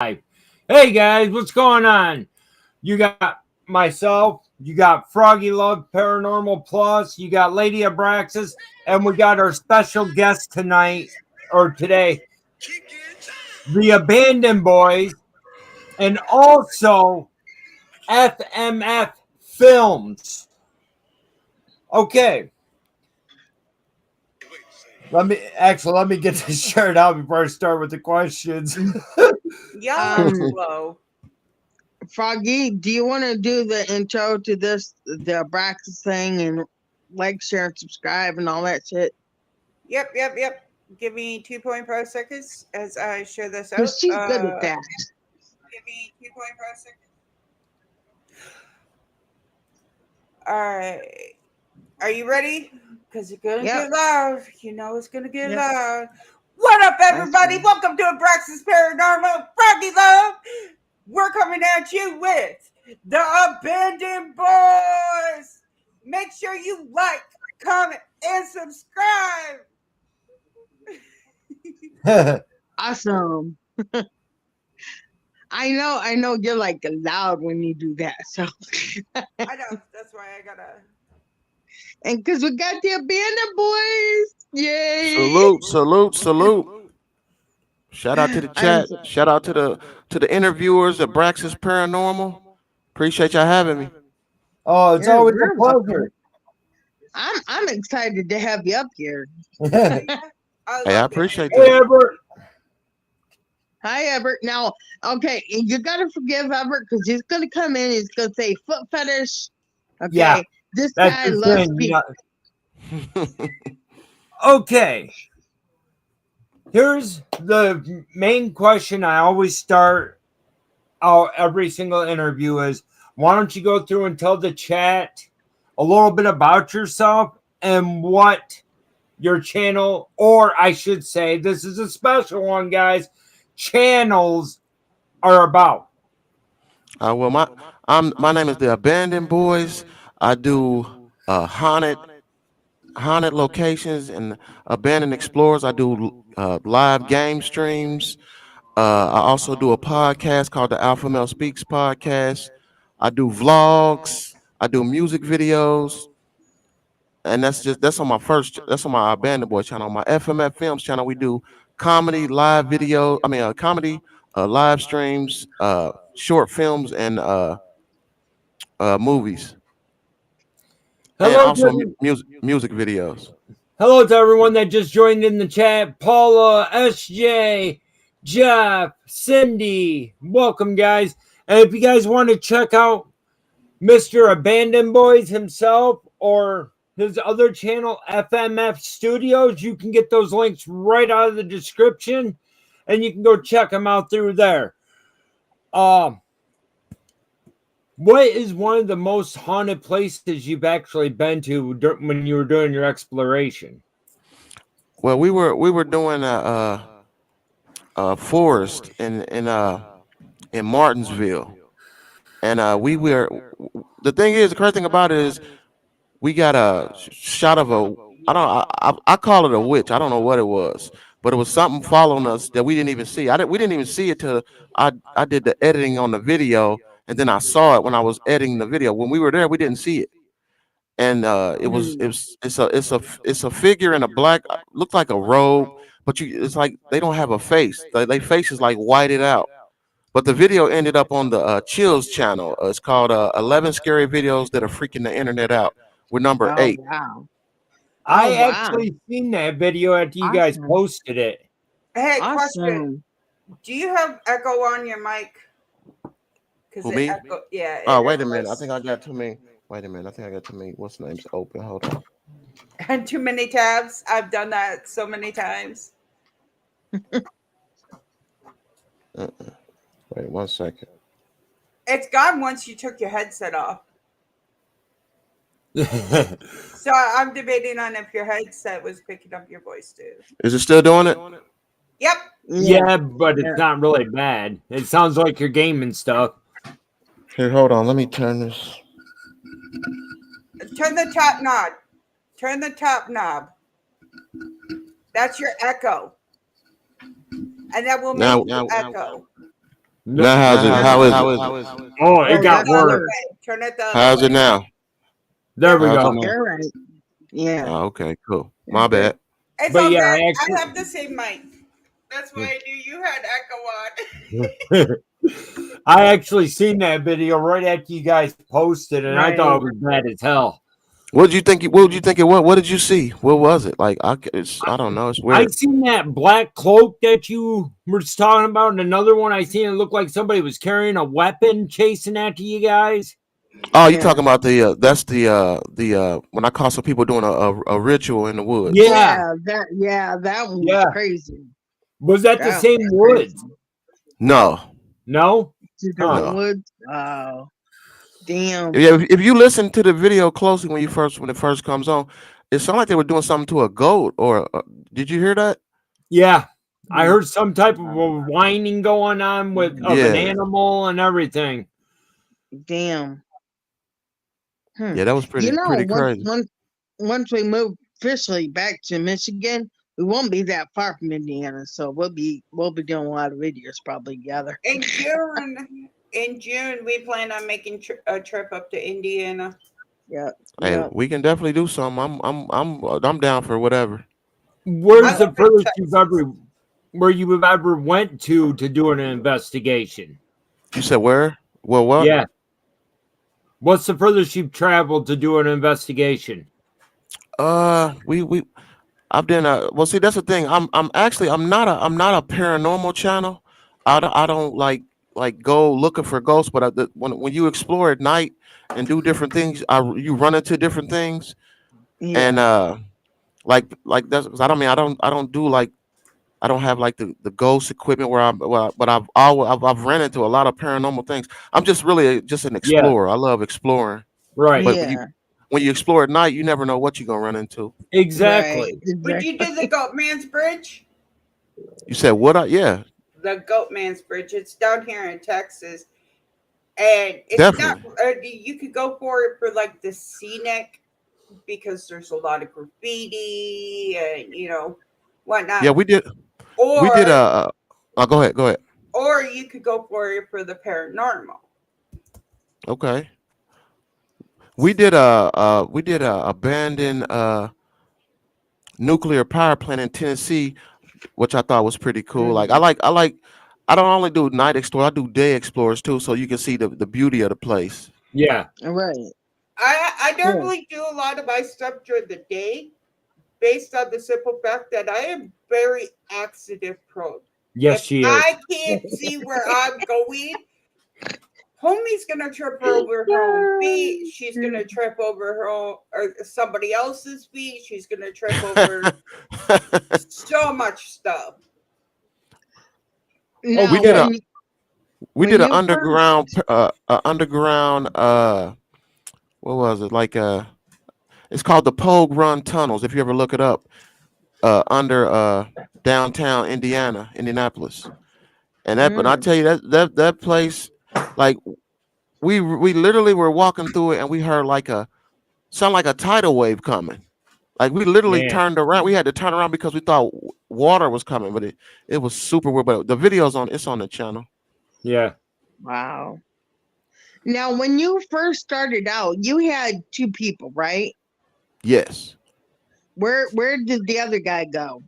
Hey guys, what's going on? You got myself, you got Froggy Love Paranormal Plus, you got Lady Abraxas, and we got our special guest tonight or today, the Abandoned Boys, and also FMF Films. Okay, let me get this shirt out before I start with the questions. Y'all are Um, slow. Froggy, do you want to do the intro to this, the Braxis thing, and like, share, and subscribe, and all that shit? Yep. Give me 2.5 seconds as I share this out. Because she's good at that. Give me 2.5 seconds. Alright. Are you ready? Because it's going to Yep. get loud. You know it's going to get Yep. loud. What up, everybody? see. Welcome to Abraxas Paranormal Froggy Love. We're coming at you with the Abandoned Boys. Make sure you like, comment, and subscribe. Awesome. I know you're like loud when you do that. So, I know. That's why I gotta. and because we got the Abandoned Boys. Yay. Salute. Shout out to the I'm chat. Shout out to the interviewers of Braxis Paranormal. Appreciate y'all having me. Oh, it's You're always a very welcome. pleasure. I'm excited to have you up here. I Hey, I love appreciate Hey, that. Albert. Hi, Everett. Now, okay, you gotta forgive Everett because he's gonna come in. He's gonna say foot fetish. Okay, Yeah, this that's guy the loves thing. feet. Okay, here's the main question I always start out every single interview is why don't you go through and tell the chat a little bit about yourself and what your channel, or I should say, this is a special one, guys, channels are about. Well, my name is the Abandoned Boys. I do haunted locations and abandoned explorers. I do live game streams. I also do a podcast called the Alpha Male Speaks podcast. I do vlogs. I do music videos, and that's on my Abandoned Boy channel. On my FMF Films channel, we do comedy live video. Comedy live streams, short films, and movies, and Hello also to music videos. Hello to everyone that just joined in the chat. Paula, SJ, Jeff, Cindy. Welcome, guys. And if you guys want to check out Mr. Abandoned Boys himself or his other channel, FMF Studios, you can get those links right out of the description and you can go check them out through there. What is one of the most haunted places you've actually been to when you were doing your exploration? Well, we were doing a forest in Martinsville, and we were. The thing is, the crazy thing about it is, we got a shot of a. I call it a witch. I don't know what it was, but it was something following us that we didn't even see. We didn't even see it till I did the editing on the video, and then I saw it when I was editing the video. When we were there, we didn't see it, and it's a figure in a black, looked like a robe, but it's like they don't have a face. They face is like whited out. But the video ended up on the Chills channel. It's called 11 Scary Videos That Are Freaking the Internet Out. We're number Oh 8. wow! I Oh wow! actually seen that video after you guys Awesome! posted it. Hey, question. Awesome! Do you have echo on your mic? Because Who, it me? echo. Yeah, Oh, it wait a minute. I echoes. think I got too many. Wait a minute. I think I got too many. What's the name's open? Hold on. And too many tabs. I've done that so many times. Wait 1 second. It's gone once you took your headset off. So I'm debating on if your headset was picking up your voice too. Is it still doing it? Yep. Yeah, but Yeah. it's not really bad. It sounds like you're gaming stuff. Here, hold on. Let me turn this. Turn the top knob. Turn the top knob. That's your echo. And that will make Now, you echo. Now how's it? How is it? Oh, it Oh, got that's worse. worse. Turn it the other How's it way. now? There we How's go. it now? You're right. Yeah. Oh, okay, cool. My bad. It's But all yeah, good. I I have the same mic. That's why I knew you had echo on. actually, I actually seen that video right after you guys posted, and I thought it was bad as hell. What did you think? What did you think it was? What did you see? What was it? Like I don't know. It's I weird. seen that black cloak that you were talking about, and another one I seen it looked like somebody was carrying a weapon chasing after you guys. Oh, you Yeah. talking about the that's the when I caught some people doing a ritual in the woods. Yeah, That one was yeah. crazy. Was that the That same was woods? crazy. No, No. Two Huh. different no. woods. Wow. Damn. Yeah, if you listen to the video closely when it first comes on, it sounded like they were doing something to a goat. Or did you hear that? Yeah, I heard some type of a whining going on with of an Yeah, animal and everything. Damn. yeah, that was You know, pretty crazy. once we move officially back to Michigan, we won't be that far from Indiana, so we'll be doing a lot of videos probably together. In June, we plan on making a trip up to Indiana. Yeah. Hey, Yeah. we can definitely do something. I'm down for whatever. Where's I the love furthest it. you've ever where you've ever went to do an investigation? You said where? Well, what? Yeah. What's the furthest you've traveled to do an investigation? We I've done well. See, that's the thing. I'm not a paranormal channel. I don't like go looking for ghosts. But when you explore at night and do different things, you run into different things. Yeah. And like that's 'cause I don't do like I don't have like the ghost equipment where but I've ran into a lot of paranormal things. I'm just really just an Yeah, explorer. I love exploring. right. But Yeah. when you explore at night, you never know what you're gonna run into. Exactly. Would you do the Goatman's Bridge? You said what? Yeah, The Goatman's Bridge. It's down here in Texas, and it's definitely. not. You could go for it for like the scenic because there's a lot of graffiti and whatnot. Yeah, we did. Or We did. Go ahead. Go ahead. or you could go for it for the paranormal. Okay. We did a abandoned nuclear power plant in Tennessee, which I thought was pretty cool. Like I like I don't only do night explore, I do day explorers too, so you can see the beauty of the place. Yeah. Right. I normally do a lot of my stuff during the day, based on the simple fact that I am very accident prone. Yes, If she is. I can't see where I'm going, homie's gonna trip over her own feet. She's gonna trip over her own or somebody else's feet. She's gonna trip over so much stuff. Now, we did a when we when did an you underground what was it? Like it's called the Pogue Run Tunnels if you ever look it up. Under downtown Indianapolis. And that but I tell you that place like we literally were walking through it and we heard sound like a tidal wave coming. Like we literally Man. turned around. We had to turn around because we thought water was coming, but it was super weird. But the video's it's on the channel. Yeah. Wow. Now, when you first started out, you had two people, right? Yes. Where did the other guy go?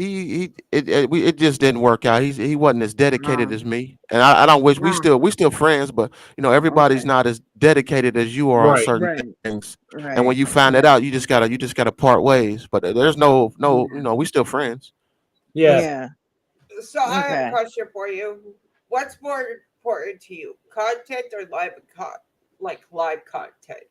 It just didn't work out. He wasn't as dedicated as me, and I don't wish we still friends, but everybody's not as dedicated as you are on Right. certain things. Right. And when you find it out, you just gotta part ways. But there's no we still friends. Yeah. Yeah. So I have Okay. a question for you. What's more important to you, content or live content?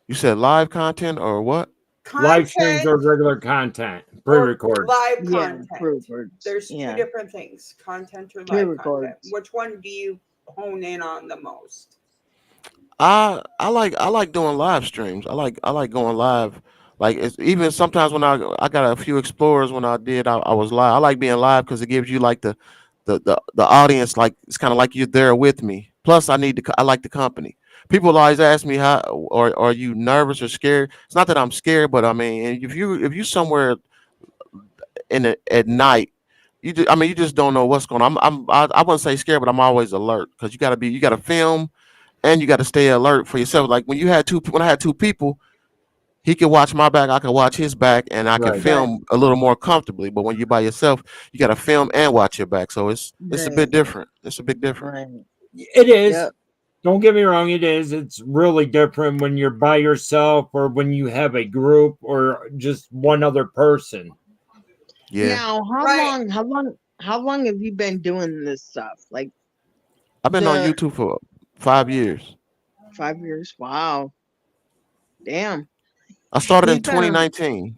You said live content or what? Live streams or regular content, pre-record. Live Yeah. content. Pre-records. There's two Yeah. different things, content or live Pre-records. content. Which one do you hone in on the most? I like doing live streams. I like going live. Like it's even sometimes when I got a few explorers when I was live. I like being live because it gives you like the audience like it's kind of like you're there with me. Plus I like the company. People always ask me how or are you nervous or scared? It's not that I'm scared, but I mean if you somewhere at night I mean, you just don't know what's going on. I wouldn't say scared, but I'm always alert because you got to film and you got to stay alert for yourself. Like when I had two people, he could watch my back, I could watch his back, and I could Right. film a little more comfortably. But when you're by yourself, you got to film and watch your back. So it's a bit Right. different. It's a bit different. Right. It is. Yep. Don't get me wrong, it is. It's really different when you're by yourself or when you have a group or just one other person. Yeah, Now, Right. how long have you been doing this stuff? Like I've been on the YouTube for 5 years. 5 years? Wow. Damn. I started in You've been on 2019.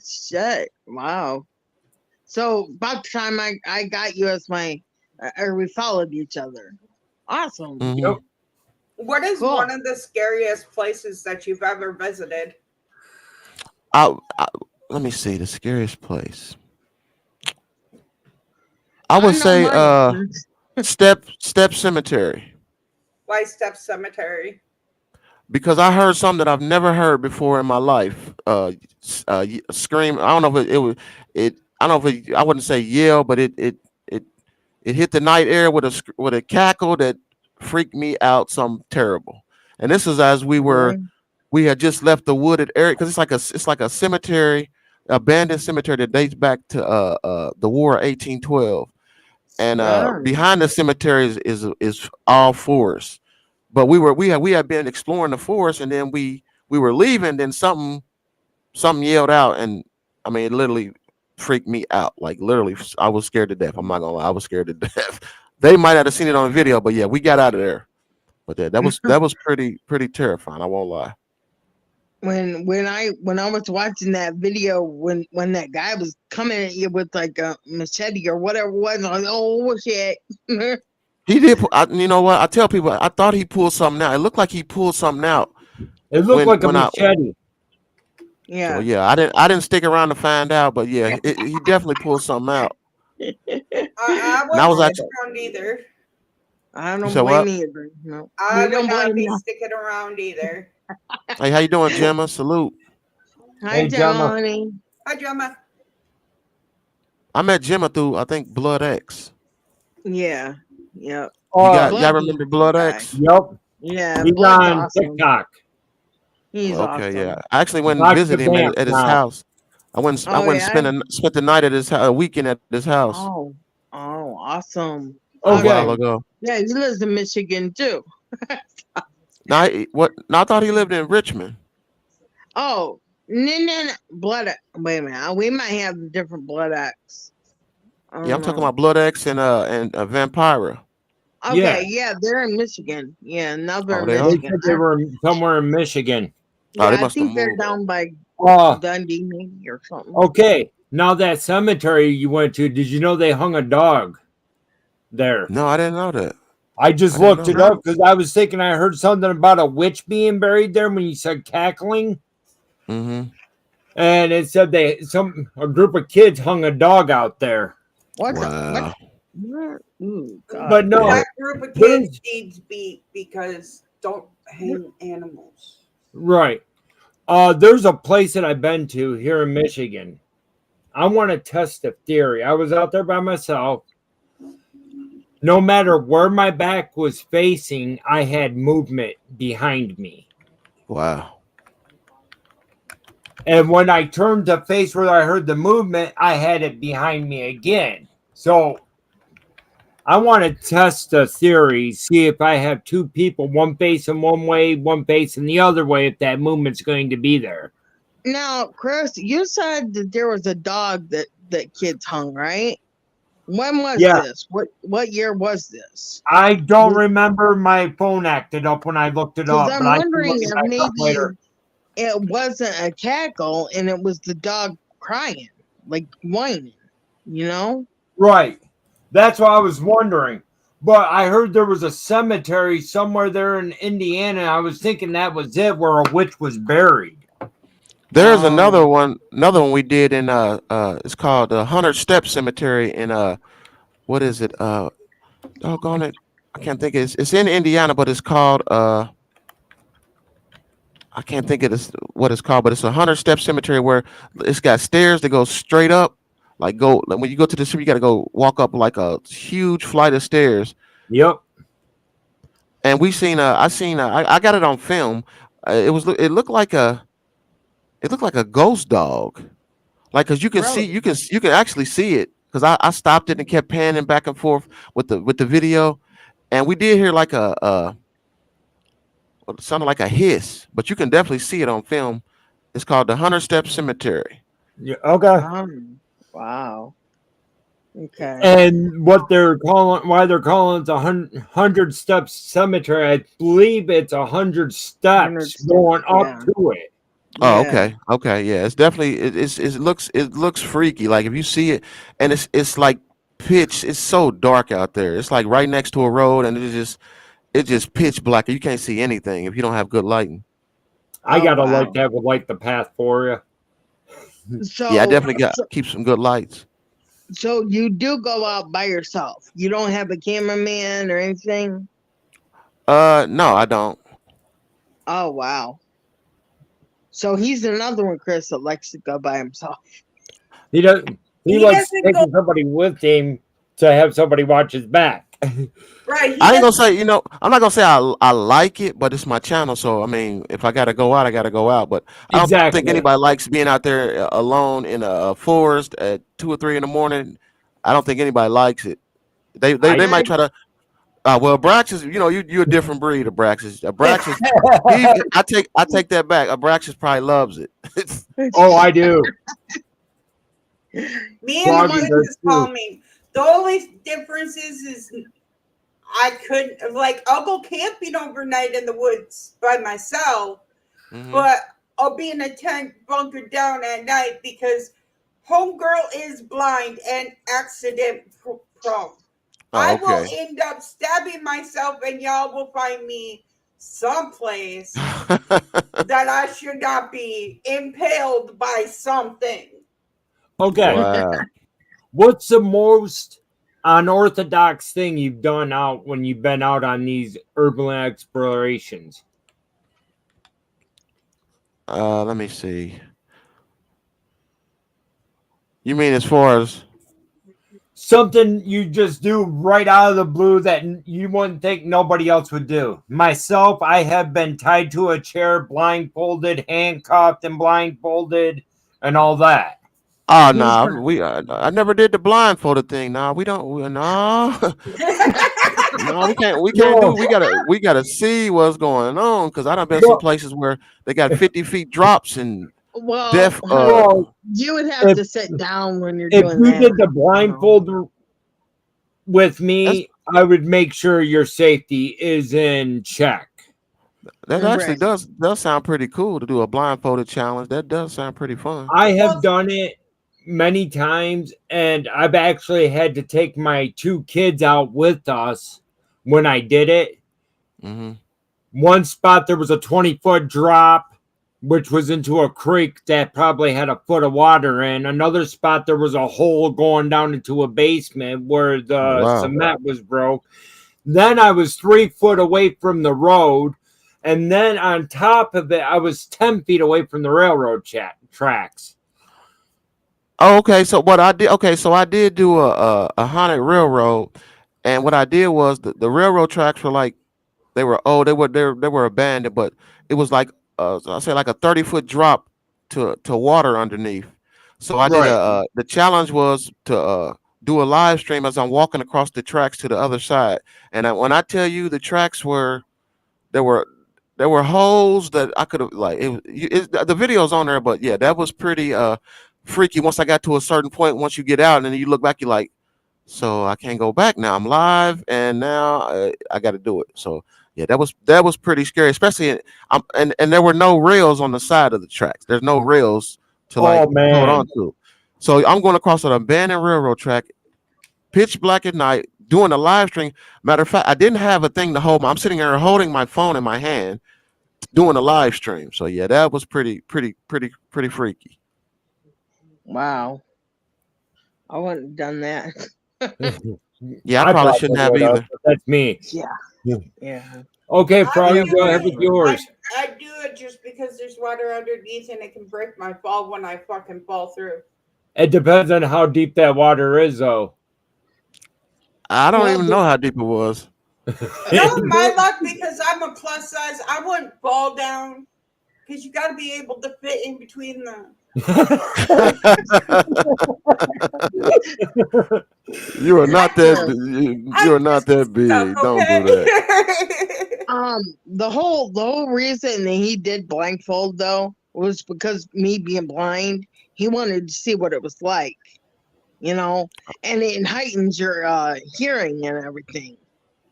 shit. Wow. So about the time I got you as my, or we followed each other. Awesome. Mhm. Yep. What is Cool. one of the scariest places that you've ever visited? I let me see the scariest place. I I would know say mine. Step Cemetery Why Step Cemetery? because I heard something that I've never heard before in my life. Scream. I don't know if it was it. I don't know if it, I wouldn't say yell, but it hit the night air with with a cackle that freaked me out. Something terrible. And this is as Really? we had just left the wooded area because it's like a cemetery, abandoned cemetery that dates back to the War of 1812. And Sure. behind the cemetery is all forest. But we had been exploring the forest, and then we were leaving. Then something yelled out, and I mean, it literally freaked me out. Like literally, I was scared to death. I'm not gonna lie, I was scared to death. They might not have seen it on video, but yeah, we got out of there. But that was pretty terrifying. I won't lie. When I was watching that video when that guy was coming at you with like a machete or whatever it was, I was like, oh shit. He did. You know what? I tell people, I thought he pulled something out. It looked like he pulled something out It looked like a when I. machete. Yeah. So yeah, I didn't stick around to find out, but yeah, he definitely pulled something out. I And I wouldn't was stick actually. around either. I You don't said blame what? you either. No. I We would don't not blame be you. sticking around either. Hey, how you doing, Gemma? Salute. Hi, Hey, Gemma. Johnny. Hi, Gemma. I met Gemma through I think Blood X. Yeah. Yep. Oh, Y'all Blood's a remember cool Blood guy. X? yep. Yeah, He's Blood's on awesome. TikTok. He's Okay, yeah. awesome. I actually went and Rock the visited him vamp at his now. house. I Oh went and yeah. spent the night at a weekend at his house Oh, awesome. a Okay. while Awesome. ago. Yeah, he lives in Michigan too. Now, what? Now I thought he lived in Richmond. Oh, no. Blood. Wait a minute. We might have a different Blood X. I Yeah, don't I'm talking know. about Blood X and Vampira. Okay, Yeah. yeah, they're in Michigan. Yeah, now they're Oh, in they They are. Michigan. said they were somewhere in Michigan. Oh, Yeah, they I must have think they're moved. down by Oh, Dundee maybe or something. okay. Now that cemetery you went to, did you know they hung a dog there? No, I didn't know that. I just I didn't looked know it that. up because I was thinking I heard something about a witch being buried there when you said cackling, Mm-hmm. and it said a group of kids hung a dog out there. What the Wow. what? Ooh, God. But no, Yeah. That group of There's- kids needs beat because don't hang animals. right. There's a place that I've been to here in Michigan. I want to test the theory. I was out there by myself. No matter where my back was facing, I had movement behind me. Wow. And when I turned to face where I heard the movement, I had it behind me again. So I want to test the theory, see if I have two people, one facing one way, one facing the other way, if that movement's going to be there. Now, Chris, you said that there was a dog that kids hung, right? When was Yeah. this? What year was this? I don't remember, my phone acted up when I looked it Because up, I'm but I can wondering look it if back up later. maybe it wasn't a cackle and it was the dog crying, like whining, you know? Right. That's what I was wondering. But I heard there was a cemetery somewhere there in Indiana. I was thinking that was it, where a witch was buried. There's Oh. another one we did in it's called the 100 Step Cemetery in what is it? Doggone it. I can't think it's in Indiana, but it's called I can't think of this what it's called, but it's a 100 Step Cemetery where it's got stairs that go straight up, like go like when you go to the strip, you got to go walk up like a huge flight of stairs. Yep. And we seen I got it on film. It looked like a ghost dog. Like, cause you can see, Really? you can actually see it. Cause I stopped it and kept panning back and forth with the video, and we did hear like it sounded like a hiss, but you can definitely see it on film. It's called the Hunter Step Cemetery. Yeah, okay. Wow. Okay. And what they're calling, why they're calling it the 100 steps cemetery, I believe it's 100 100 steps steps, going up yeah. to it. Oh, Yeah. okay, yeah. It's definitely it looks freaky. Like if you see it, and it's like pitch. It's so dark out there. It's like right next to a road, and it's just pitch black. You can't see anything if you don't have good lighting. I Oh, gotta like wow. that would light the path for you. Yeah, I So, definitely got keep some good lights. so you do go out by yourself. You don't have a cameraman or anything? No, I don't. Oh, wow. So he's another one, Chris, that likes to go by himself. He doesn't. He He likes doesn't taking somebody with him to have somebody watch his back. Right. He I ain't gonna doesn't. say, I'm not gonna say I like it, but it's my channel. So I mean, if I gotta go out, I gotta go out. But I don't think Exactly. anybody likes being out there alone in a forest at 2 or 3 in the morning. I don't think anybody likes it. They I might try to. Well, Brax is, you're a different breed of Brax. Brax is, I take that back. Brax probably loves it. oh, I do. Me and the Froggy does witches call too. me. The only difference is I couldn't, like, I'll go camping overnight in the woods by myself, Mhm. but I'll be in a tent bunkered down at night because homegirl is blind and accident prone. I Oh, will okay. end up stabbing myself, and y'all will find me someplace that I should not be impaled by something. Okay. Wow. What's the most unorthodox thing you've done out when you've been out on these urban explorations? Let me see. You mean as far as? Something you just do right out of the blue that you wouldn't think nobody else would do. Myself, I have been tied to a chair, blindfolded, handcuffed, and blindfolded, and all that. Oh Who's no, that? I never did the blindfolded thing. No, we don't. No, no, we can't do. No, We gotta see what's going on because I done been some no, places where they got 50 feet drops and Well, death. no. you would have If to sit down when you're if doing you that. did the blindfold with That's me, I would make sure your safety is in check. that actually Right. does sound pretty cool to do a blindfolded challenge. That does sound pretty fun. I have Well, done it many times, and I've actually had to take my 2 kids out with us when I did it. Hmm. One spot there was a 20-foot drop, which was into a creek that probably had a foot of water in. Another spot there was a hole going down into a basement where Oh the wow. cement was broke. Then I was 3 foot away from the road. And then on top of it, I was 10 feet away from the railroad tracks. Oh, okay. So what I did? Okay, so I did do a haunted railroad, and what I did was the railroad tracks were like they were old. They were abandoned, but it was like I say like a 30 foot drop to water underneath. So I did Right. the challenge was to do a live stream as I'm walking across the tracks to the other side. And when I tell you the tracks there were there were holes that I could have like the video's on there, but yeah, that was pretty freaky. Once I got to a certain point, once you get out and then you look back, you're like, so I can't go back now. I'm live, and now I got to do it. So yeah, that was pretty scary, especially and there were no rails on the side of the tracks. There's no rails to like Oh, hold man. on to. So I'm going across an abandoned railroad track, pitch black at night, doing a live stream. Matter of fact, I didn't have a thing to hold. I'm sitting here holding my phone in my hand, doing a live stream. So yeah, that was pretty freaky. Wow. I wouldn't have done that. Yeah, I I probably probably shouldn't have would have, either. but that's me. Yeah. Yeah. Okay, I Froggy, would Yeah. do go ahead with it. yours. I do it just because there's water underneath and it can break my fall when I fucking fall through. It depends on how deep that water is, though. I don't Well, even know how deep it was. No, my luck, because I'm a plus size, I wouldn't fall down because you got to be able to fit in between the. You are not that. yeah. You are not that Stuff, big. Don't do that. okay? The whole reason that he did blindfold though was because me being blind, he wanted to see what it was like, you know, and it heightens your hearing and everything.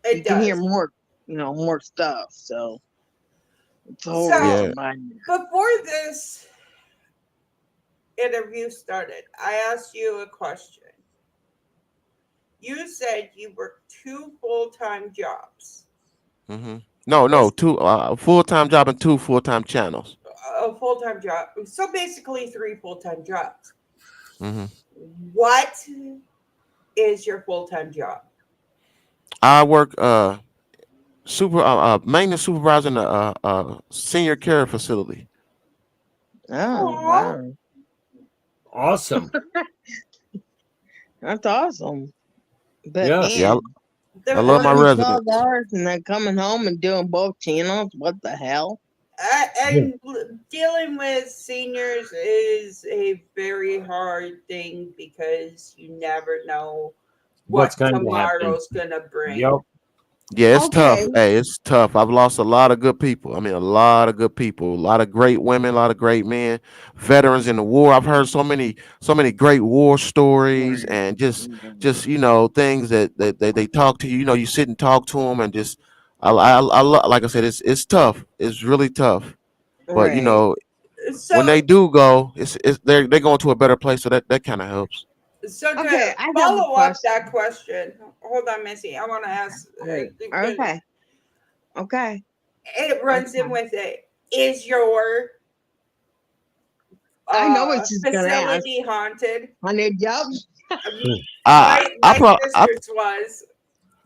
You It can hear does. more, more stuff. So it's the whole So Yeah. reason behind it. before this interview started, I asked you a question. You said you worked two full-time jobs. Hmm. No, Is two full-time job and two full-time channels. a full-time job. So basically three full-time jobs. Hmm. What is your full-time job? I work maintenance supervisor in a senior care facility. Oh Oh, wow, Awesome. that's awesome. But Yeah. Yeah, man, I the, love my working 12 residents. hours and then coming home and doing both channels. What the hell? and dealing with seniors is a very hard thing because you never know What's what going to happen? tomorrow's gonna bring. Yep. Yeah, it's Okay. tough. Hey, it's tough. I've lost a lot of good people. I mean, a lot of good people, a lot of great women, a lot of great men, veterans in the war. I've heard so many great war stories, Right. and just things that they talk to you. You know, you sit and talk to them, and just like I said, it's tough. It's really tough. But Right. when So, they do go, it's they're going to a better place, so that kind of helps. so Okay, to I have a follow up question. that question, hold on, Missy. I want to ask. Right. Okay. Okay. It runs in Okay. with it. Is your I know what she's gonna ask. facility haunted? Honey, yup. I I My pro- sister's was.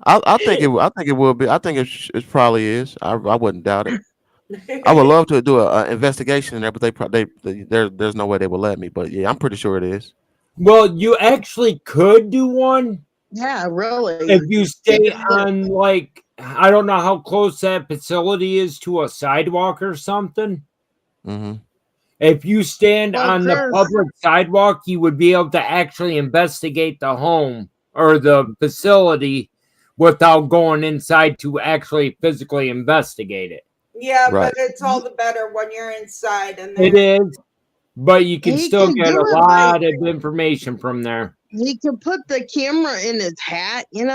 I think I think it will be. I think it probably is. I wouldn't doubt it. I would love to do a investigation in there, but there's no way they will let me. But yeah, I'm pretty sure it is. Well, you actually could do one Yeah, really. if you stay on, like, I don't know how close that facility is to a sidewalk or something. Hmm. If you stand Well, on the Chris, public sidewalk, you would be able to actually investigate the home or the facility without going inside to actually physically investigate it. Yeah, but Right. it's all the better when you're inside and It there. is, but you can he still can get do a it by lot of information from there. he can put the camera in his hat, and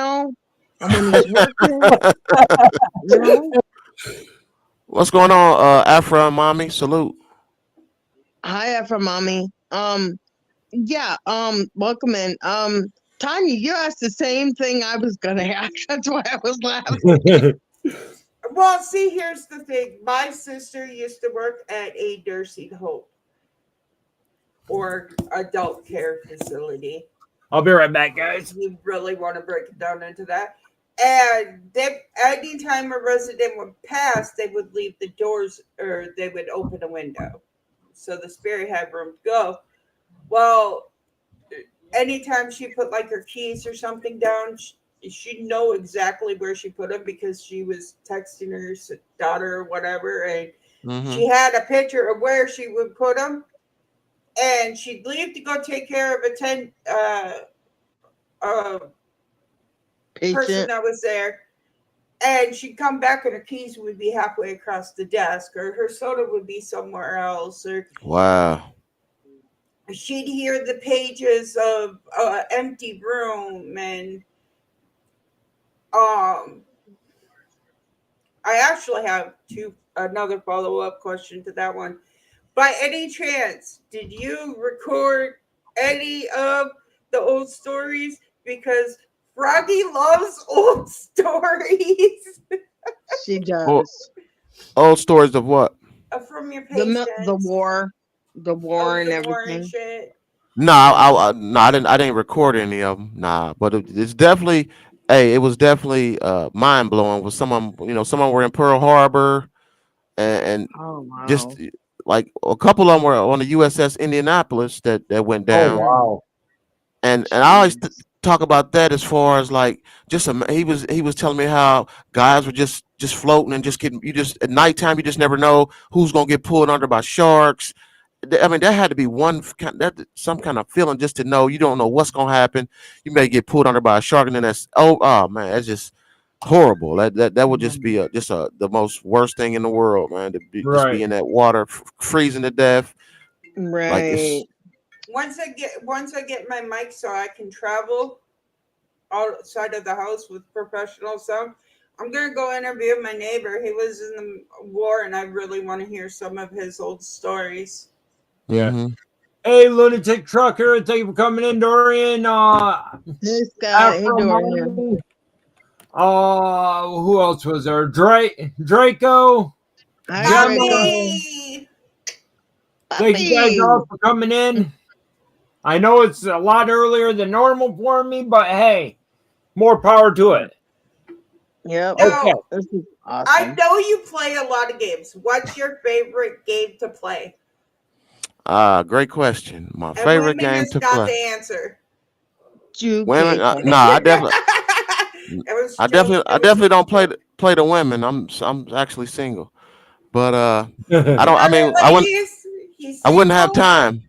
when he's working, you know. What's going on, Afra mommy? Salute. Hi, for mommy. Yeah. Welcome in. Tanya, you asked the same thing I was gonna ask. That's why I was laughing. Well, see, here's the thing. My sister used to work at a nursing home or adult care facility. I'll be right back, guys. You really want to break it down into that. And they, anytime a resident would pass, they would leave the doors or they would open a window. So the spirit had room to go. Well, anytime she put like her keys or something down, she'd know exactly where she put them because she was texting her daughter or whatever. And Hmm. she had a picture of where she would put them. And she'd leave to go take care of a person Patient. that was there, and she'd come back and her keys would be halfway across the desk, or her soda would be somewhere else, or Wow. she'd hear the pages of empty room. And um I actually have another follow-up question to that one. By any chance, did you record any of the old stories? Because Froggy loves old stories. She Well, does. old stories of what? From your The patients, war, the war of and the war and everything. shit. No, no, I didn't record any of them. Nah, but it's definitely, hey, it was definitely mind blowing. With someone, someone were in Pearl Harbor, and Oh just wow. like a couple of them were on the USS Indianapolis that went Oh down. wow. And I always talk about that as far as like just he was telling me how guys were just floating and just getting, you just at nighttime you just never know who's gonna get pulled under by sharks. I mean, that had to be some kind of feeling just to know you don't know what's gonna happen. You may get pulled under by a shark, and then oh man, that's just horrible. That would just be the most worst thing in the world, man. To just be Right. in that water, freezing to death. Like Right. Once I get my mic so I can travel outside of the house with professional sound, I'm gonna go interview my neighbor. He was in the war, and I really want to hear some of his old stories. Yeah. mhm. Hey, lunatic trucker, thank you for coming in, Dorian. Hey Scott, hey Afro Dorian. who else was there? Draco. Hi Gemma. Draco. Puppy! Thank you guys all for coming in. I know it's a lot earlier than normal for me, but hey, more power to it. Yep. Now, Okay. This is I awesome. know you play a lot of games. What's your favorite game to play? Great question. My And favorite women game just to got play. the answer. Women, Juke. no, I definitely, It was I joke. definitely, I definitely don't play the women. I'm actually single, but I don't. I mean, Ladies, he's I wouldn't have single. time.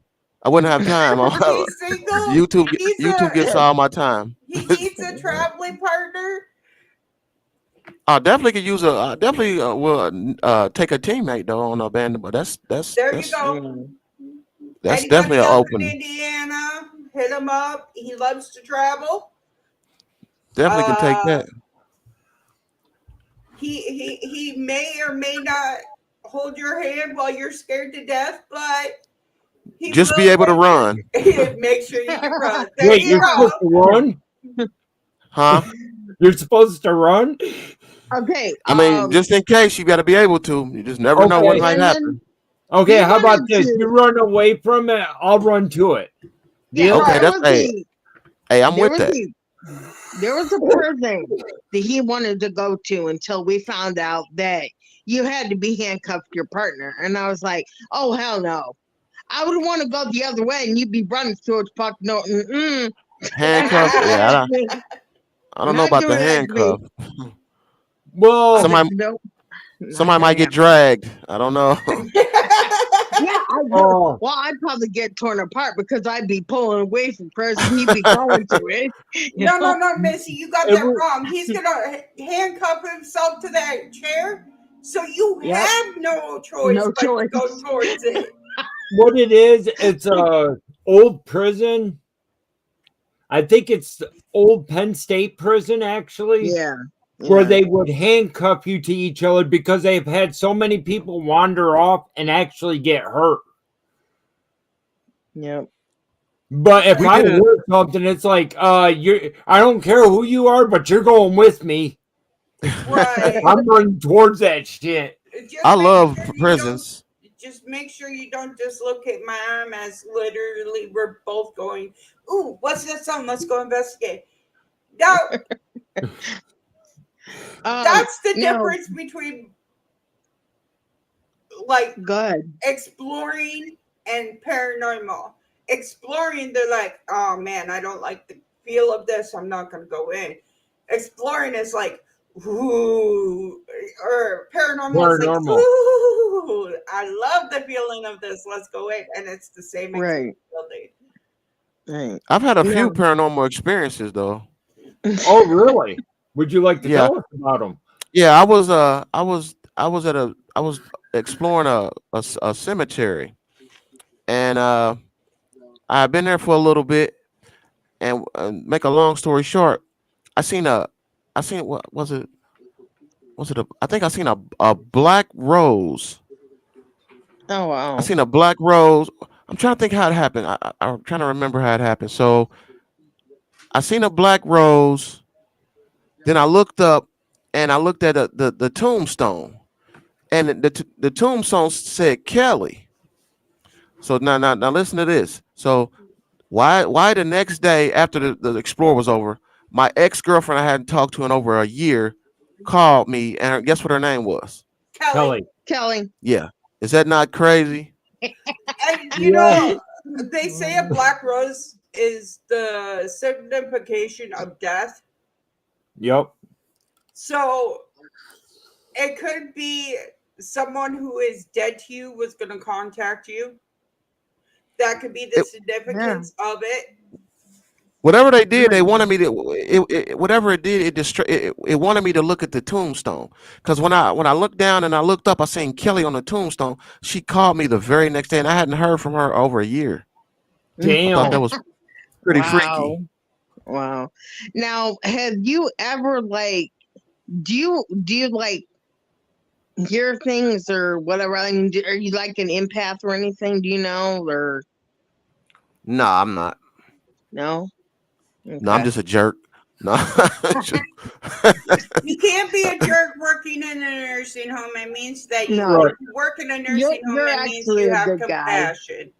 I wouldn't have time. He's single. YouTube gets all my time. He needs a traveling partner. I definitely could use I definitely will take a teammate though on Abanded, but There you go. that's Anybody definitely an up in open. Indiana, hit him up. He loves to travel. Definitely can take that. He may or may not hold your hand while you're scared to death, but he Just will be able to run, make sure you can run. There Wait, you you're go. supposed to run? huh? You're supposed to run? Okay. I mean, just in case you got to be able to. You just never know what Okay. might happen. Okay, He how about wanted this? to- You run away from it, I'll run to it. Yeah, Deal? Okay, there that's was hey, I'm there with was that. there was a prison that he wanted to go to until we found out that you had to be handcuffed to your partner. And I was like, oh hell no. I would want to go the other way and you'd be running towards Puck. No, Handcuff. Yeah, I don't know not about the doing that to me. handcuff. Well, I was like, Somebody nope, not somebody might gonna get dragged. I don't know. Yeah, I would. oh, Well, I'd probably get torn apart because I'd be pulling away from prison. He'd be going to it. You No, know? no, Missy, you got It that was- wrong. He's gonna handcuff himself to that chair, so you Yep. have no choice No but to choice. go towards it. what it is, it's a old prison. I think it's the old Penn State prison, actually. Yeah. Where yeah. they would handcuff you to each other because they've had so many people wander off and actually get hurt. Yep. But if We I did it. were something, it's like, I don't care who you are, but you're going with me. Right. I'm running towards that shit. Just I make love sure you prisons. just make sure you don't dislocate my arm as literally we're both going, ooh, what's that sound? Let's go investigate. No, that's the no. difference between like Good. exploring and paranormal. Exploring, they're like, oh man, I don't like the feel of this. I'm not going to go in. Exploring is like, ooh, or paranormal is like, Paranormal. ooh, I love the feeling of this. Let's go in. And it's the same Right. building. Right. I've had a few No. paranormal experiences though. Oh, really? Would you like to Yeah. tell us about them? Yeah, I was exploring a cemetery, and I had been there for a little bit, and make a long story short, I seen what was it? I think I seen a black rose. Oh wow. I seen a black rose. I'm trying to think how it happened. I'm trying to remember how it happened. So I seen a black rose. Then I looked up and I looked at the tombstone, and the tombstone said Kelly. So now listen to this. So why the next day after the Explorer was over, my ex-girlfriend I hadn't talked to in over a year called me, and guess what her name was? Kelly. Kelly. Kelly. Yeah. Is that not crazy? And Yeah. they say a black rose is the signification of death. Yep. So it could be someone who is dead to you was going to contact you. That could be the It, Yeah. significance of it. whatever they did, they wanted me to. Whatever it did, it wanted me to look at the tombstone. Because when I looked down and I looked up, I seen Kelly on the tombstone. She called me the very next day, and I hadn't heard from her over a year. I thought that Damn. was pretty Wow. freaky. Wow. Now, have you ever like do you like hear things or whatever? I mean, are you like an empath or anything? Do you know or No, I'm not. no? No, I'm Okay. just a jerk. No. You can't be a jerk working in a nursing home. It means that you No, Right. work in a you're nursing home. you're It means actually you a have good guy. compassion.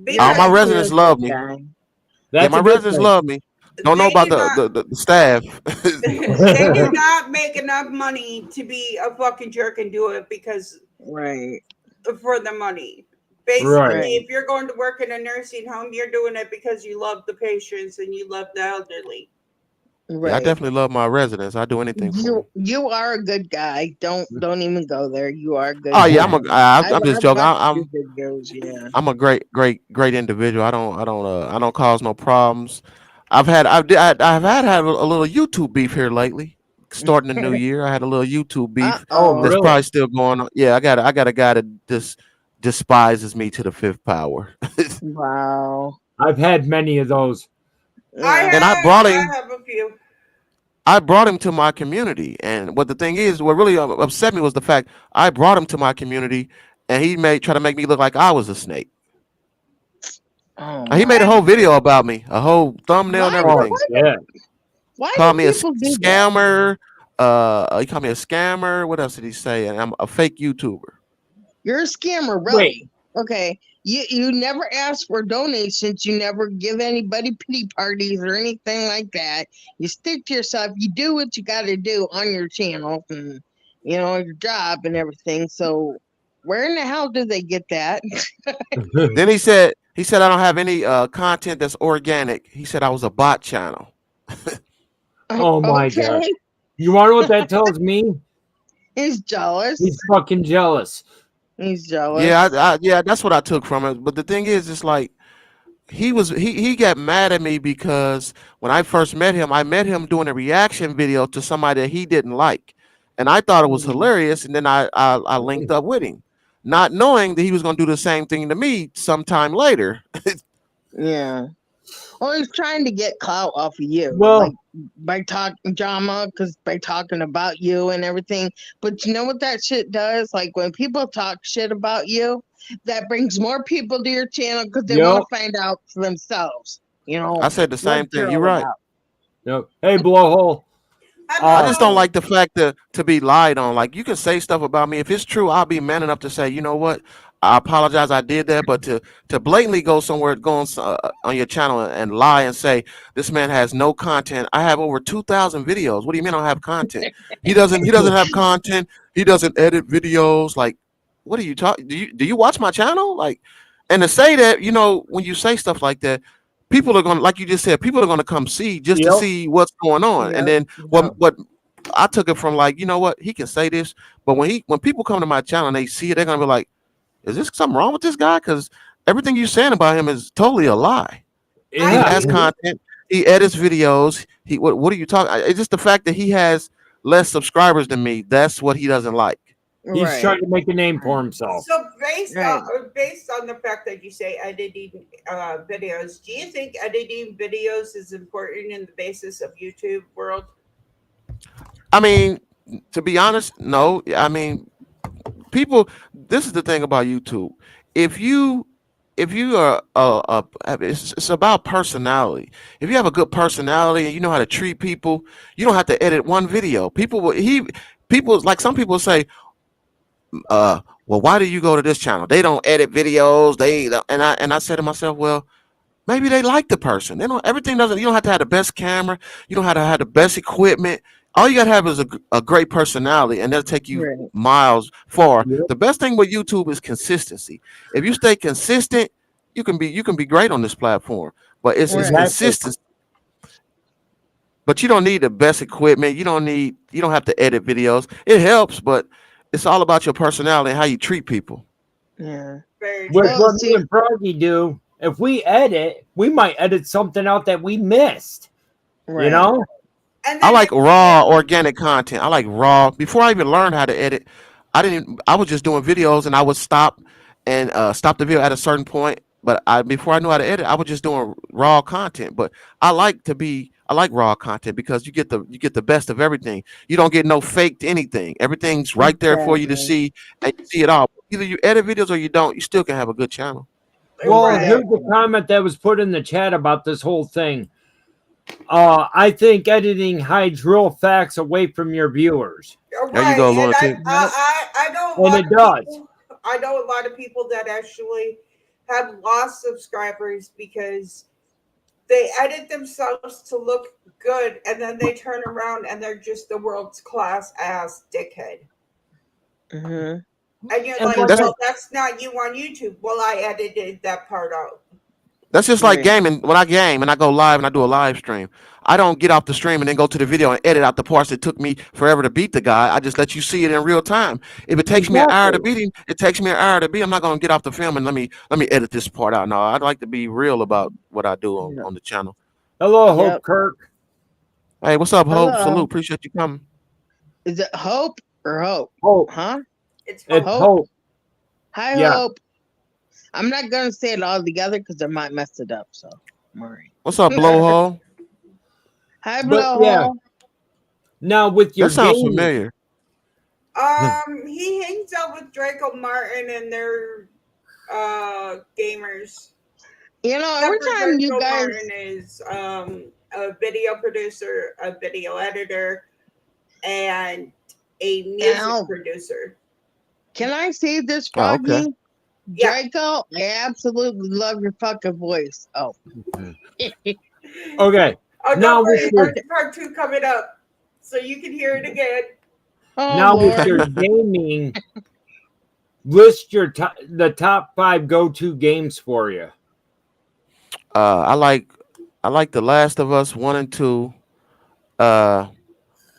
You're All my Because actually a residents love good me. guy. Yeah, That's my a good residents thing. love me. Don't know they about do not the staff. they do not make enough money to be a fucking jerk and do it because Right. for the money. Right. Basically, Right. if you're going to work in a nursing home, you're doing it because you love the patients and you love the elderly. Yeah, I Right. definitely love my residents. I do anything for them. You are a good guy. Don't even go there. You are a good Oh yeah, guy. I'm just I've joking. watched your videos. Yeah. I'm a great individual. I don't cause no problems. I've had a little YouTube beef here lately. Starting the new year, I had a little YouTube beef Oh, Uh-oh. that's really? probably still going on. Yeah, I got a guy that just despises me to the fifth power, Wow. I've had many of those. Yeah. and I have a few. I brought him to my community. And what the thing is, what really upset me was the fact I brought him to my community, and he made try to make me look like I was a snake. Oh He made a my. whole video about me, a whole thumbnail and Why Oh, everything. why yeah. why Called do me a people do that? scammer. He called me a scammer. What else did he say? And I'm a fake YouTuber. You're a scammer, Wait. really. Okay. You never ask for donations. You never give anybody pity parties or anything like that. You stick to yourself. You do what you got to do on your channel and your job and everything. So where in the hell did they get that? Then he said I don't have any content that's organic. He said I was a bot channel. Oh my god. Okay. You want to know what that tells me? He's jealous. He's fucking jealous. He's jealous. Yeah, that's what I took from it. But the thing is, it's like he got mad at me because when I first met him, I met him doing a reaction video to somebody that he didn't like, and I thought it was Mhm. hilarious. And then I linked up with him, not knowing that he was going to do the same thing to me sometime later. Yeah. Well, he's trying to get clout off of you, Well, like by talking drama, because by talking about you and everything. But you know what that shit does? Like when people talk shit about you, that brings more people to your channel because they want yep. to find out for themselves. I said the What same thing. you're You're all right. about. Yep. Hey, blowhole. I just don't Hello. like the fact to be lied on. Like you can say stuff about me. If it's true, I'll be man enough to say, you know what? I apologize, I did that. But to blatantly go somewhere, on your channel and lie and say this man has no content. I have over 2,000 videos. What do you mean I don't have content? He doesn't have content. He doesn't edit videos. Like, what are you talking? Do you watch my channel? Like, and to say that, when you say stuff like that, people are gonna, like you just said, people are gonna come see just to Yep. see what's going on. And Yep. then Yep. what I took it from, like, you know what, he can say this, but when people come to my channel and they see it, they're gonna be like, is this something wrong with this guy? Because everything you're saying about him is totally a lie. He I Yeah. has do. content. He edits videos. What are you talking? It's just the fact that he has less subscribers than me. That's what he doesn't like. He's Right. trying to make a name for himself. So based Right. based on the fact that you say editing videos, do you think editing videos is important in the basis of YouTube world? I mean, to be honest, no. I mean, people. This is the thing about YouTube. If you are it's about personality. If you have a good personality and you know how to treat people, you don't have to edit one video. People, like, some people say, well, why do you go to this channel? They don't edit videos. And I said to myself, well, maybe they like the person. They don't. Everything doesn't. You don't have to have the best camera. You don't have to have the best equipment. all you gotta have is a great personality, and that'll take you Right. miles far. Yep. The best thing with YouTube is consistency. If you stay consistent, you can be great on this platform. But it's Right. Exactly. consistency. But you don't need the best equipment. You don't have to edit videos. It helps, but it's all about your personality and how you treat people. Yeah. Very With true. Well, what me see, and Froggy do, if we edit, we might edit something out that we missed. You right. know? And I then like if we raw get organic content. I like raw. Before I even learned how to edit, I was just doing videos and I would stop and stop the video at a certain point. But before I knew how to edit, I was just doing raw content. But I like raw content because you get the best of everything. You don't get no faked anything. Everything's right there for you to Exactly. see, and you see it all. Either you edit videos or you don't. You still can have a good channel. Well, right, here's the Exactly. comment that was put in the chat about this whole thing. I think editing hides real facts away from your viewers. There you go, right, and lunatic. Yep. I know a And lot it of does. people. I know a lot of people that actually have lost subscribers because they edit themselves to look good, and then they turn around and they're just the world's class ass dickhead. Hmm. And you're And like, like That's well, that's not you on YouTube. Well, I edited that part out. That's just like Right. gaming. When I game and I go live and I do a live stream, I don't get off the stream and then go to the video and edit out the parts that took me forever to beat the guy. I just let you see it in real time. If it takes me an hour to exactly. beat him, it takes me an hour to beat. I'm not gonna get off the film and let me edit this part out. No, I'd like to be real about what I do Yep. on the channel. Hello, Hope Yep. Kirk. Hey, what's up, Hope? Salute. Hello. Appreciate you coming. Is it Hope or Hope? Hope. Huh? It's It's hope. Hope. Hope. Hi, Yeah. Hope. I'm not gonna say it all together because I might mess it up. So, I'm alright. What's up, blowhole? Hi, But yeah, Blowhole. now with That your sounds gaming, familiar. He hangs out with Draco Martin and their gamers. You know, every Except for time you Draco guys, Martin is a video producer, a video editor, and a music now, producer. can I say this, Oh, okay. Froggy? Yeah. Draco, I absolutely love your fucking voice. Oh, okay. Oh, Now don't with worry, your part two coming up, so you can hear it again. oh now with Lord. your gaming, list your the top 5 go-to games for you. I like The Last of Us 1 and 2. The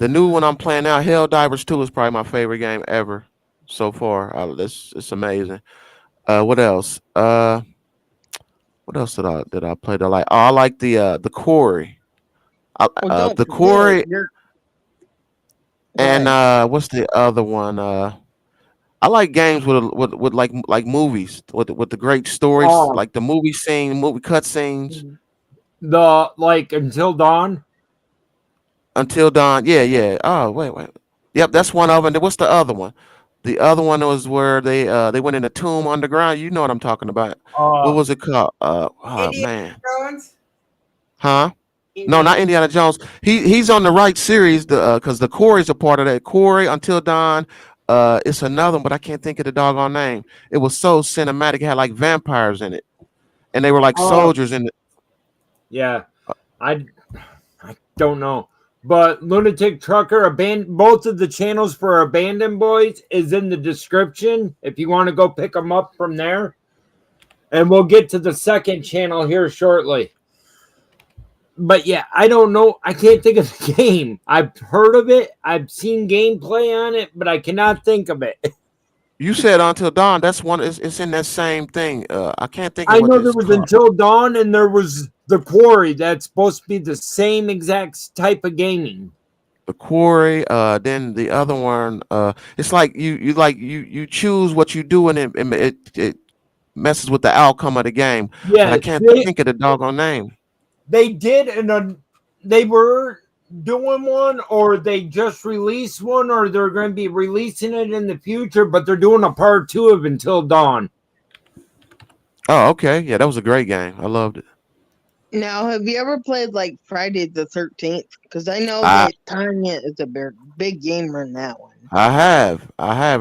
new one I'm playing now, Helldivers 2, is probably my favorite game ever so far. It's amazing. What else? What else did I play? That I like? Oh, I like the Quarry. Well, don't The forget, Quarry you're and right. what's the other one? I like games with like movies with the great stories, Oh, like the movie scene, movie cut scenes. the like Until Dawn. Until Dawn. Yeah, yeah. Oh, wait. Yep, that's one of them. What's the other one? The other one was where they went in a tomb underground. You know what I'm talking about. What Uh, was it called? Oh Indiana man. Jones. Huh? No, Indiana. not Indiana Jones. He's on the right series. Because the Quarry's a part of that. Quarry, Until Dawn. It's another one, but I can't think of the doggone name. It was so cinematic. It had like vampires in it, and they were like oh, soldiers in it. yeah. I don't know. But Lunatic Trucker, both of the channels for Abandoned Boys is in the description if you want to go pick them up from there. And we'll get to the second channel here shortly. But yeah, I don't know. I can't think of the game. I've heard of it. I've seen gameplay on it, but I cannot think of it. You said Until Dawn. That's one. It's in that same thing. I can't think of I what know there it's was called. Until Dawn and there was The Quarry. That's supposed to be the same exact type of gaming. The Quarry. Then the other one. It's like you choose what you do, and it messes with the outcome of the game. But I Yeah, can't think of the doggone name. they did, and they were doing one, or they just released one, or they're going to be releasing it in the future, but they're doing a part 2 of Until Dawn. Oh, okay. Yeah, that was a great game. I loved it. Now, have you ever played like Friday the 13th? Because I know I that Tanya is a big gamer in that one. I have,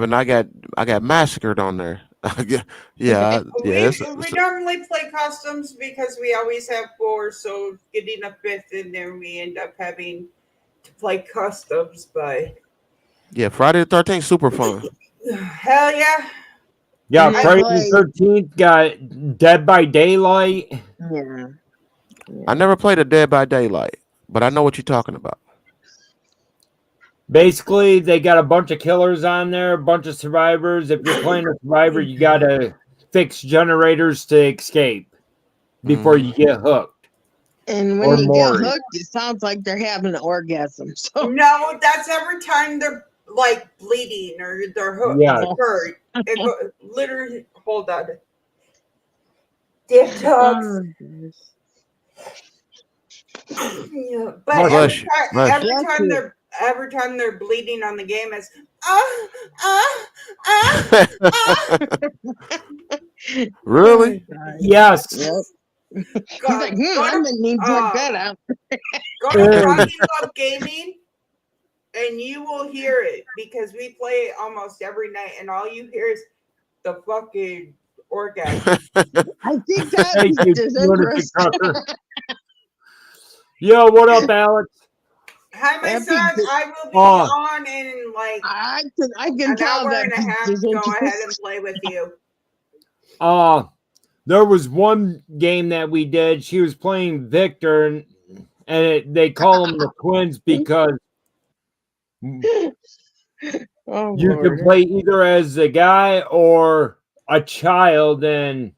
and I got massacred on there. Yeah, We normally play customs because we always have 4, so getting a 5th in there, we end up having to play customs, but Yeah, Friday the 13th, super fun. hell yeah. Yeah, And they Friday play- the 13th got Dead by Daylight. Yeah. I never played a Dead by Daylight, but I know what you're talking about. Basically, they got a bunch of killers on there, a bunch of survivors. If you're playing a survivor, you got to fix generators to escape before you get hooked. And when Or you more. get hooked, it sounds like they're having an orgasm. So No, that's every time they're like bleeding or they're Yeah. hurt. Literally, hold on. Damn dogs. Yeah, but Bless you. Bless you. every time they're bleeding on the game is ah. Really? Yes. Yep. He's Go, like, go I'm to, gonna need to work that out. go to Froggy Love Gaming and you will hear it because we play it almost every night and all you hear is the fucking orgasm. I think that Thank you, is lunatic interesting. trucker. Yo, what up, Alex? Hi, my That son. piece I will be Oh. on in like I can an tell hour that and a piece half is to go ahead and interesting. play with you. There was one game that we did. She was playing Victor, and they call them the twins because Oh, you Lord. can play either as a guy or a child. And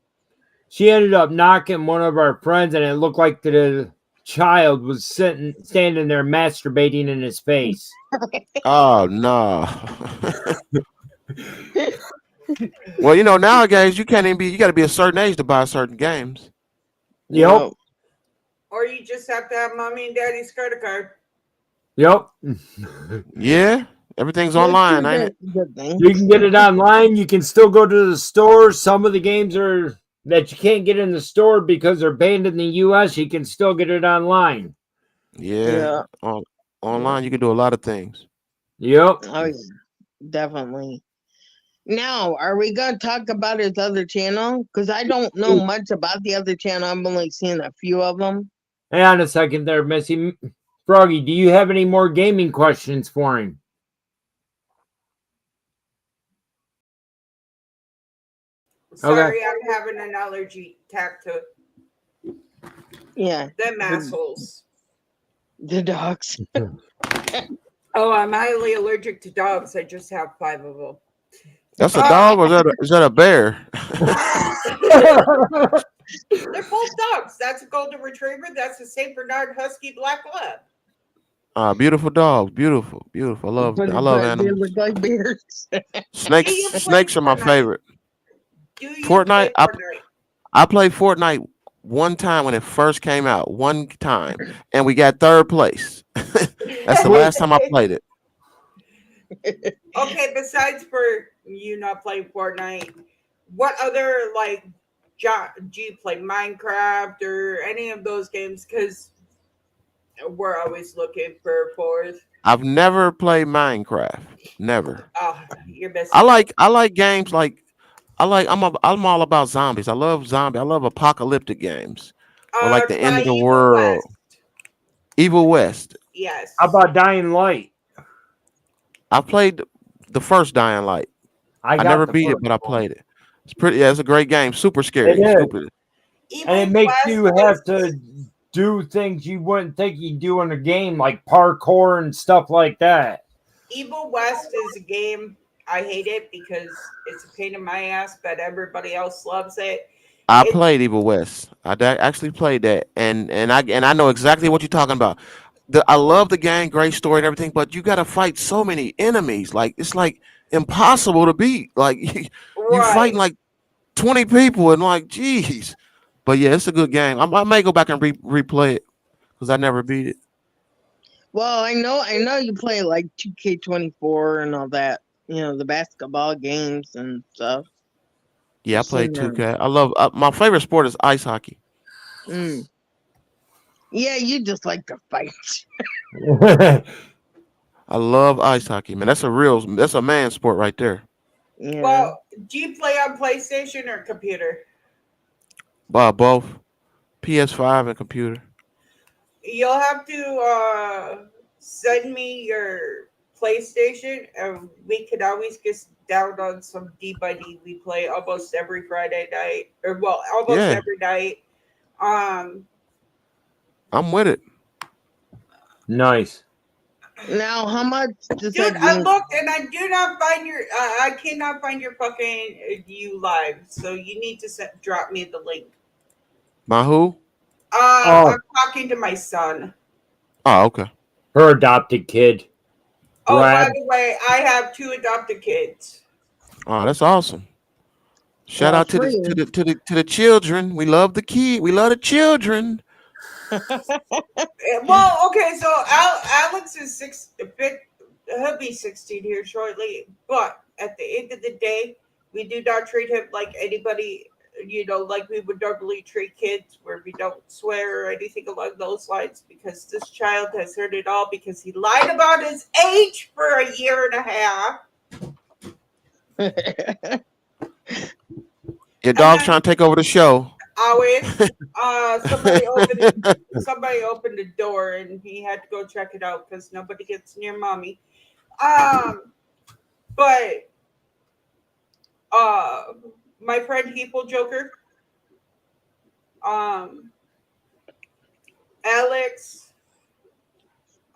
she ended up knocking one of our friends, and it looked like the child was standing there masturbating in his face. Oh no. Well, nowadays you can't even be. You got to be a certain age to buy certain games. Yep. Or you just have to have mommy and daddy's credit card. Yep. Yeah, everything's online, ain't it? Good thing. You can get it online. You can still go to the store. Some of the games are that you can't get in the store because they're banned in the US. You can still get it online. Yeah. Online, you can do a lot of things. Yep. Oh, yeah. Definitely. Now, are we going to talk about his other channel? Because I don't know much about the other channel. I've only seen a few of them. Hang on a second there, Missy. Froggy, do you have any more gaming questions for him? Sorry, I'm having an allergy attack to Yeah. them assholes. The dogs. Oh, I'm highly allergic to dogs. I just have 5 of them. That's a dog, or is that a bear? They're both dogs. That's a golden retriever. That's a Saint Bernard Husky Black Lab. Beautiful dogs, beautiful. I love They animals. look like bears. Snakes are my favorite. Do you Fortnite? play Fortnite? I played Fortnite one time when it first came out. One time, and we got 3rd place. That's the last time I played it. Okay, besides for you not playing Fortnite, what other do you play Minecraft or any of those games? Because we're always looking for 4th. I've never played Minecraft. Never. Oh, you're missing. I like games like I'm all about zombies. I love apocalyptic games. Or like the end of the world. Evil West. Yes. How about Dying Light? I played the first Dying Light. I never beat it, but I played it. It's pretty. Yeah, it's a great game. Super scary. It is. Stupid. And it makes you have to do things you wouldn't think you'd do in a game, like parkour and stuff like that. Evil West is a game. I hate it because it's a pain in my ass, but everybody else loves it. I played Evil West. I actually played that, and I know exactly what you're talking about. I love the game, great story and everything, but you got to fight so many enemies. Like it's like impossible to beat. Like you fighting like 20 people, and like, geez. But yeah, it's a good game. I may go back and replay it because I never beat it. Well, I know you play like 2K24 and all that. The basketball games and stuff. Yeah, I played 2K. I love my favorite sport is ice hockey. Yeah, you just like to fight. I love ice hockey, man. That's a man sport right there. Yeah. Well, do you play on PlayStation or computer? Both PS5 and computer. You'll have to send me your PlayStation, and we could always get down on some D by D. We play almost every Friday night, or well, almost Yeah, every night. Um, I'm with it. Nice. Now, how much does dude, that I game? looked and I do not find your. I cannot find your fucking you live. So you need to drop me the link. My who? Oh, I'm talking to my son. Oh, okay. her adopted kid, Oh, by Brad. the way, I have 2 adopted kids. Oh, that's awesome. Shout Well, out free. to the children. We love the kid. We love the children. Well, okay, so Alex is he'll be 16 here shortly. But at the end of the day, we do not treat him like anybody, like we would normally treat kids, where we don't swear or anything along those lines, because this child has heard it all because he lied about his age for a year and a half. Your dog's trying to take over the show. Always, somebody opened the door and he had to go check it out because nobody gets near mommy. But my friend Heeple Joker, Alex,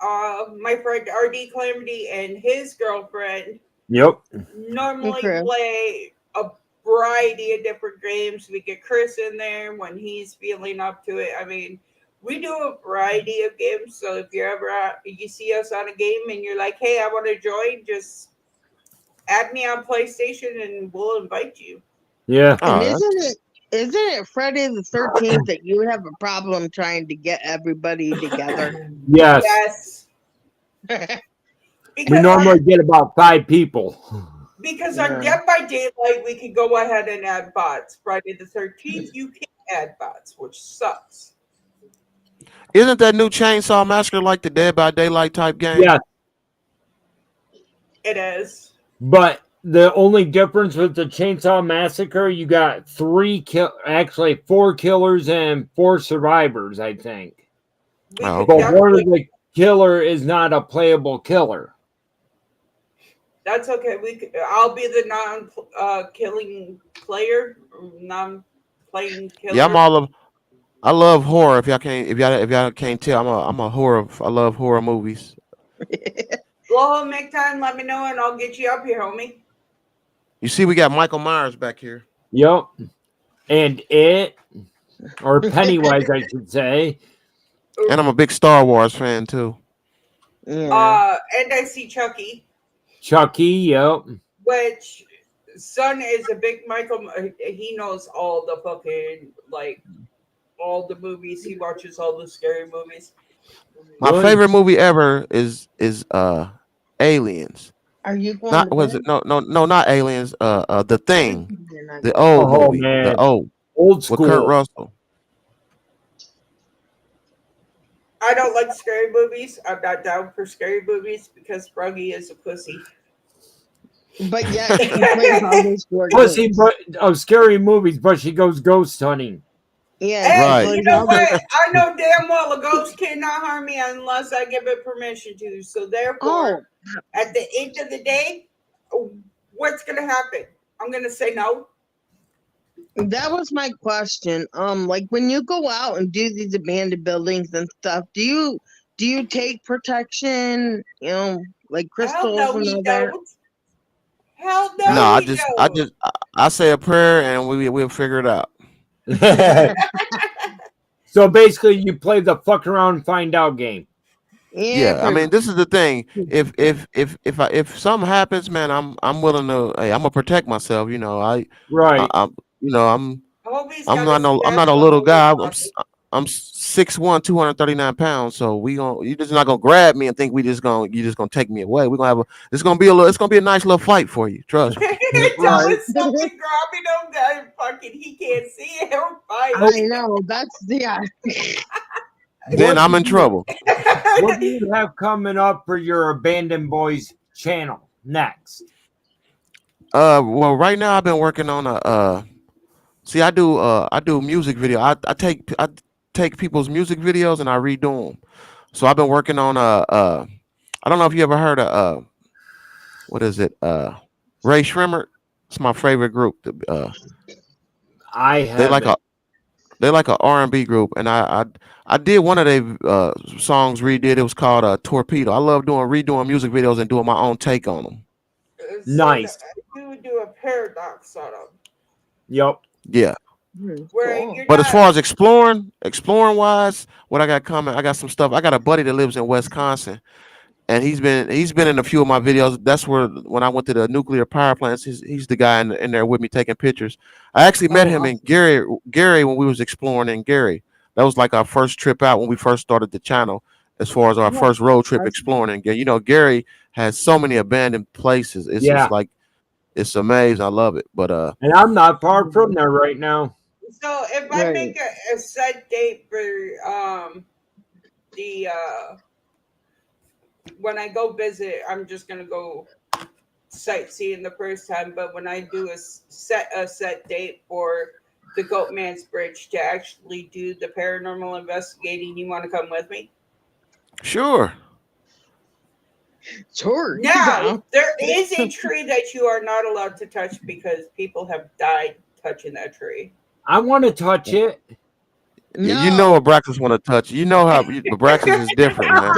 my friend RD Calamity, and his girlfriend Yep. normally Okay. play a variety of different games. We get Chris in there when he's feeling up to it. I mean, we do a variety of games. So if you're ever you see us on a game and you're like, hey, I want to join, just add me on PlayStation and we'll invite you. Yeah. And Oh, isn't it Friday the 13th that you have a problem trying to get everybody together? Yes. Yes. We normally get about 5 people. Because Yeah. on Dead by Daylight, we can go ahead and add bots. Friday the 13th, you can't add bots, which sucks. isn't that new Chainsaw Massacre like the Dead by Daylight type game? Yes. It is. But the only difference with the Chainsaw Massacre, you got 4 killers and 4 survivors, I think. We Oh, could okay. But one of definitely, the killer is not a playable killer. that's okay. I'll be the non-killing player, non-playing killer. Yeah, I love horror. If y'all can't tell, I'm a horror. I love horror movies. Well, make time, let me know, and I'll get you up here, homie. You see, we got Michael Myers back here. Yep. And it, or Pennywise, I should say. And I'm a big Star Wars fan too. Yeah. And I see Chucky, Chucky, yep. which son is a big Michael. He knows all the fucking all the movies. He watches all the scary movies. My Really? favorite movie ever is Aliens. Are you going Not to was bed? it no not Aliens. The Thing, You're not the going. old Oh, movie, man. the old Old with Kurt school. Russell. I don't like scary movies. I'm not down for scary movies because Froggy is a pussy. But yeah, she plays all those board Pussy games. of scary movies, but she goes ghost hunting. Yeah, Hey, she Right. you plays know all those. what? I know damn well a ghost cannot harm me unless I give it permission to. So Oh, therefore, at the end of the day, what's gonna happen? I'm gonna say no. that was my question. Like when you go out and do these abandoned buildings and stuff, do you take protection? Like Hell crystals no, and we all that. don't. Hell No, no, I we just don't. I say a prayer and we'll figure it out. So basically, you play the fuck around and find out game. Yeah, Yeah, I mean, this is the thing. If something happens, man, I'm willing to. Hey, I'm gonna protect myself. Right. Homie's I'm got not his no I'm best not a little level guy. of pocket. I'm 6'1", 239 pounds. So you just not gonna grab me and think you just gonna take me away. We're gonna have it's gonna be a nice little fight for you. Trust me. Tell Right. us something grabbing him that fucking he can't see it. He'll fight. I know. That's yeah. Then I'm in trouble. What do you have coming up for your Abandoned Boys channel next? Well, right now I've been working on See, I do music video. I take people's music videos and I redo them. So I've been working on I don't know if you ever heard of what is it? Ray Shrimmer. It's my favorite group. I They like a haven't. they like a R&B group, and I did one of their songs redid. It was called Torpedo. I love redoing music videos and doing my own take on them. So Nice. you would do a paradox on them, Yep. Yeah. where Cool. you're But as not. far as exploring wise, what I got coming, I got some stuff. I got a buddy that lives in Wisconsin, and he's been in a few of my videos. That's where when I went to the nuclear power plants, he's the guy in there with me taking pictures. I actually met Oh, him in awesome. Gary when we was exploring in Gary. That was like our first trip out when we first started the channel. As far as our Yeah, first road trip that's exploring in Gary, Gary has so many abandoned places. It's just Yeah. like it's amazing. I love it. But And I'm not far from there right now. So if I right. make a set date for the when I go visit, I'm just gonna go sightseeing the first time. But when I do a set date for the Goatman's Bridge to actually do the paranormal investigating, you want to come with me? sure. Sure. Now there is a tree that you are not allowed to touch because people have died touching that tree. I want to touch it. You know No, Abraxas want to touch. You know how Abraxas is different, man.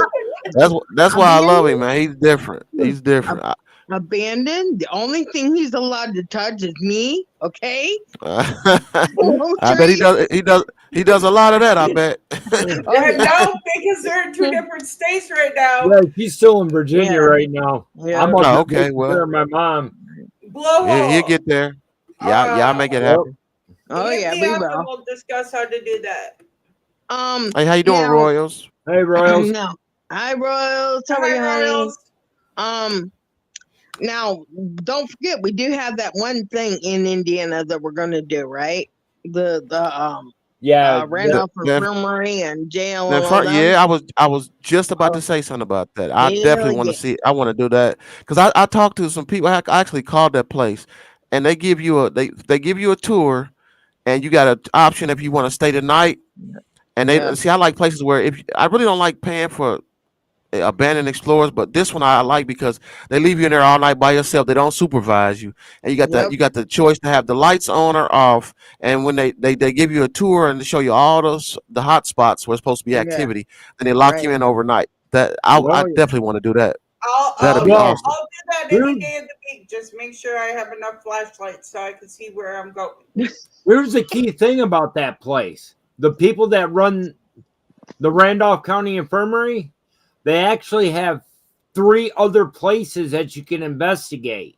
That's why I love him, abandoned. man. He's different. He's different. Abandoned. The only thing he's allowed to touch is me. Okay. I No bet he tree. does. He does a lot of that. I bet. Oh yeah. No, because they're in two different states right now. Yeah, she's still in Virginia Yeah. right now. Yeah. I'm up Oh, here okay. taking care Well, of my mom. he'll Blowhole. get there. Yeah, I'll make it Yep. happen. Oh Hit yeah. me We up and will. we'll discuss how to do that. Hey, how you doing, Now, Royals? Hey, Royals. no. Hi, Royals. How are you, Hi, honey? Royals. Now, don't forget, we do have that one thing in Indiana that we're going to do, right? The Yeah. Randolph The Infirmary and jail and all them. yeah, I was just about to Oh, say something about that. I hell definitely want yeah. to see. I want to do that because I talked to some people. I actually called that place, and they give you they give you a tour, and you got an option if you want to stay the night. And they Yeah. see, I like places where if I really don't like paying for abandoned explorers, but this one I like because they leave you in there all night by yourself. They don't supervise you, and Yep. you got the choice to have the lights on or off. And when they give you a tour and they show you all the hot spots where it's supposed to be Yeah. activity, and they lock you Right. in overnight. That I Oh yeah. definitely want to do that. I'll That'd I'll be Well, awesome. I'll do that here, any day of the week. Just make sure I have enough flashlights so I can see where I'm going. here's the key thing about that place. The people that run the Randolph County Infirmary, they actually have 3 other places that you can investigate.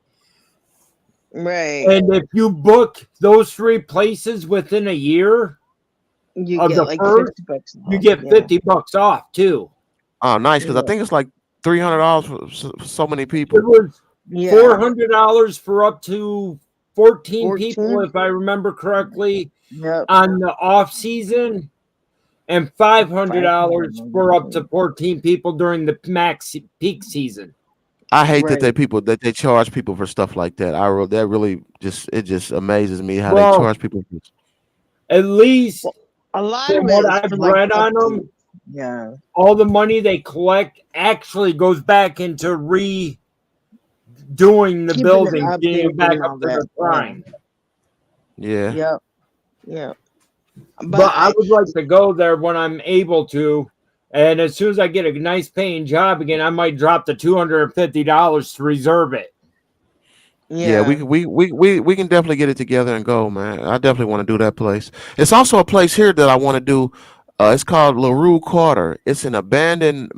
Right. And if you book those 3 places within a year You of get the like first, 50 bucks you off. get Yeah. $50 off too. Oh, nice because I Yeah. think it's like $300 for so many It people. was Yeah. $400 for up to 14 people, 14. if I remember correctly, Yep. on the off season, and $500 for up to 14 people during the max peak season. I hate that Right. they charge people for stuff like that. That really just amazes me how they Well, charge people. at least A lot from of it what is I've for like read on them, upkeep. Yeah. all the money they collect actually goes back into redoing the Keeping it building, getting it updated back and all up to that. the prime. Yeah. Yep. Yep. But I would like to go there when I'm able to. And as soon as I get a nice paying job again, I might drop the $250 to reserve it. Yeah, we yeah. can we can definitely get it together and go, man. I definitely want to do that place. It's also a place here that I want to do. It's called LaRue Quarter. It's an abandoned,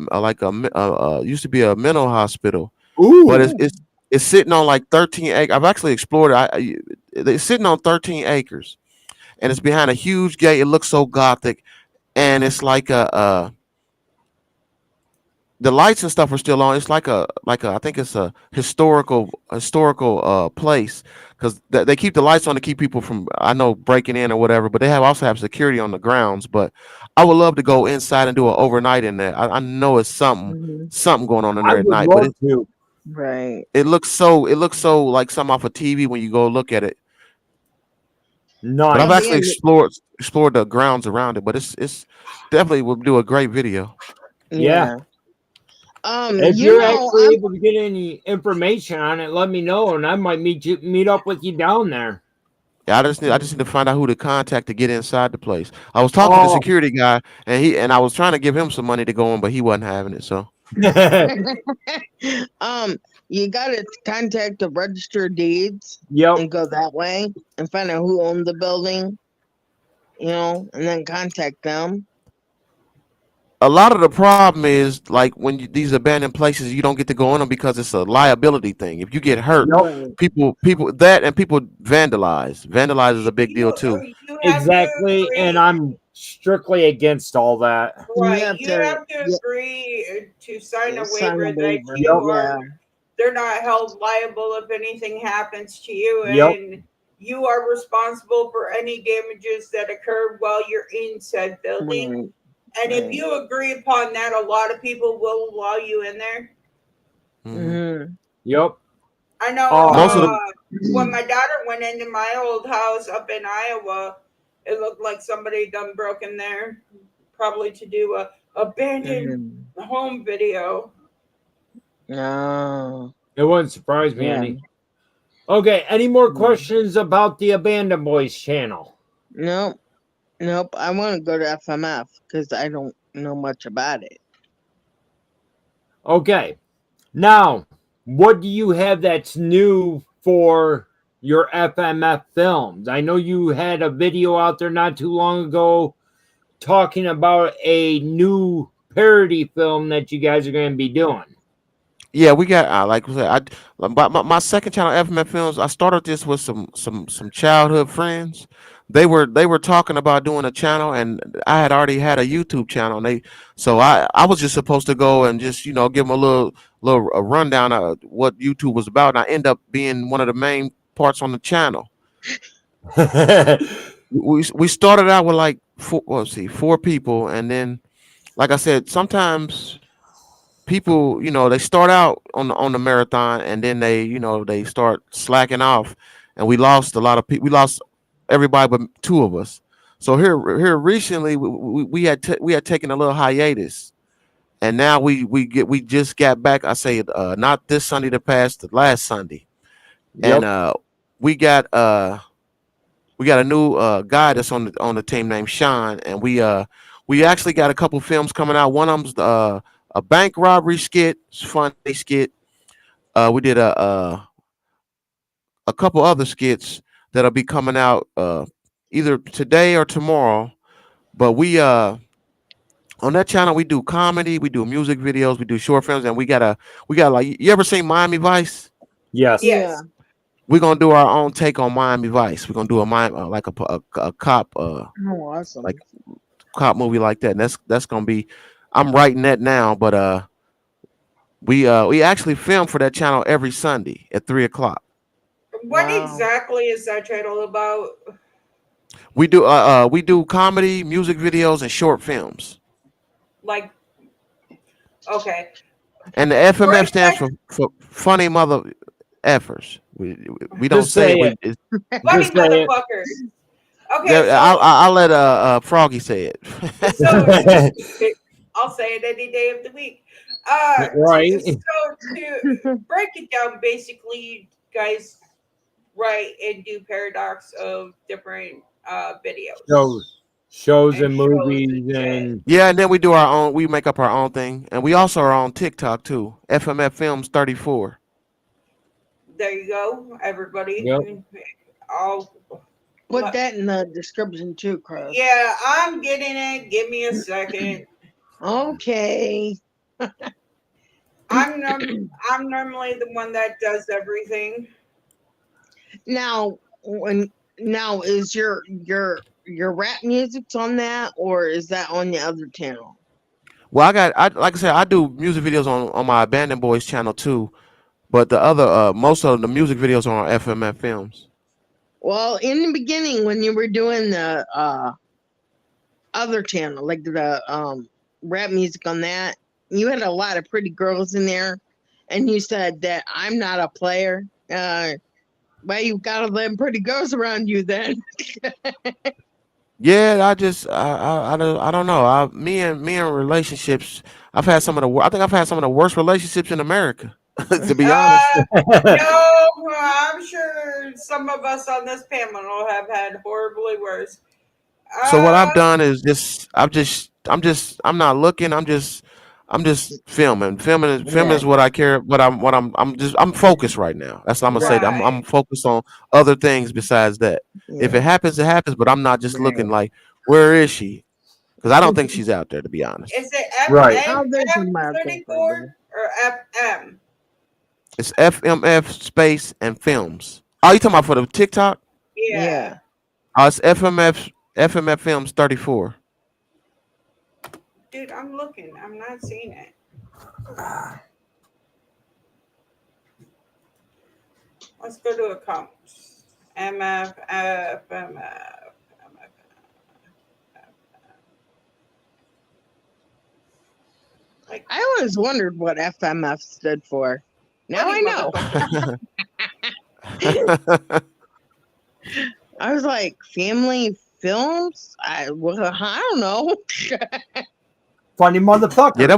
used to be a mental hospital, but Ooh. it's sitting on like 13 acres. I've actually explored it. It's sitting on 13 acres, and it's behind a huge gate. It looks so gothic, and it's like the lights and stuff are still on. It's like a I think it's a historical place because they keep the lights on to keep people from I know breaking in or whatever. But they also have security on the grounds. But I would love to go inside and do an overnight in there. I know it's Mhm. something going on in I there at would night. But love to. Right. it looks so like something off of TV when you go look at it. But I've Now, Nice. actually being explored the grounds around it. But it's definitely would do a great video. Yeah. If You you're know, actually able to get any information on it, let me know, and I might meet up with you down there. Yeah, I just need to find out who to contact to get inside the place. I was talking to the Oh, security guy, and I was trying to give him some money to go in, but he wasn't having it. So you gotta contact the register of deeds yep. and go that way and find out who owned the building, and then contact them. a lot of the problem is like when these abandoned places, you don't get to go in them because it's a liability thing. If you get hurt, Yep. Right. people vandalize. Vandalize is a big deal too. You have to Exactly, and agree. I'm strictly against all that. You Right, have you to have to agree to sign a sign a waiver that waiver. Yep. Yeah. they're not held liable if anything happens to you, Yep. and you are responsible for any damages that occur while you're in said building. Right. And if Right. you agree upon that, a lot of people will allow you in there. Hmm. Mm-hmm. Yep. I know Most of Um. the when my daughter went into my old house up in Iowa, it looked like somebody done broke in there, probably to do a abandoned Mm-hmm. home video. No. It wouldn't surprise me Yeah. any. Okay. Any more Yeah. questions about the Abandoned Boys channel? Nope. Nope. I want to go to FMF because I don't know much about it. Okay. Now, what do you have that's new for your FMF films? I know you had a video out there not too long ago talking about a new parody film that you guys are going to be doing. Yeah, we got like I said, my second channel, FMF Films. I started this with some childhood friends. They were talking about doing a channel, and I had already had a YouTube channel. And so I was just supposed to go and just give them a little a rundown of what YouTube was about. And I end up being one of the main parts on the channel. We started out with like four people, and then like I said, sometimes people they start out on the marathon, and then they start slacking off, and we lost a lot of people. We lost everybody but two of us. So here recently we had taken a little hiatus, and now we just got back. I say not this Sunday, the past, the last Sunday. And Yep. we got a new guy that's on the team named Sean, and we actually got a couple films coming out. One of them's a bank robbery skit, it's a funny skit. We did a couple other skits that'll be coming out either today or tomorrow. But we on that channel we do comedy, we do music videos, we do short films, and we got like, you ever seen Miami Vice? Yes. Yeah. Yes. We're gonna do our own take on Miami Vice. We're gonna do a like a cop Oh, awesome. like cop movie like that. And that's gonna be. I'm writing that now, but we actually film for that channel every Sunday at 3 o'clock. What Wow. exactly is that channel about? We do comedy, music videos, and short films. Like, okay. And the FMF Break stands that for funny mother effers. We don't Just say say it. it. funny Just say it. motherfuckers. Okay, Yeah, so I'll let Froggy say it. so I'll say it any day of the week. Right. So to break it down, basically, you guys write and do paradox of different videos Shows and and shows movies and shit. and Yeah, and then we do our own. We make up our own thing, and we also are on TikTok too. FMF Films 34. There you go, everybody. yep. I'll Put that in the description too, Chris. Yeah, I'm getting it. Give me a second. Okay. I'm normally the one that does everything. Now, is your rap music's on that, or is that on the other channel? Well, like I said, I do music videos on my Abandoned Boys channel too, but the other most of the music videos are on FMF Films. Well, in the beginning, when you were doing the other channel, like the rap music on that, you had a lot of pretty girls in there, and you said that I'm not a player. Why you got all them pretty girls around you then? Yeah, I don't know. Me and relationships. I've had some of the. I think I've had some of the worst relationships in America. To be honest. No, I'm sure some of us on this panel have had horribly worse. So what I've Uh, done is I'm not looking. I'm just filming. Filming is Yeah. what I care. I'm focused right now. That's what I'm gonna say. Right. right. I'm focused on other things besides that. If it Yeah. happens, it happens. But I'm not just looking Right. like where is she? Because I don't think she's out there. To be honest, Is it Right. Oh, there's a market for FMF34 this. or FM? it's FMF space and films. Oh, you talking about for the TikTok? Yeah. Yeah. Oh, it's FMF films 34. Dude, I'm looking. I'm not seeing it. Let's go to accounts. MF, FMF. Like, I always wondered what FMF stood for. Now I funny know. motherfucker. I was like, family films? I don't know. Funny motherfucker. Yeah, that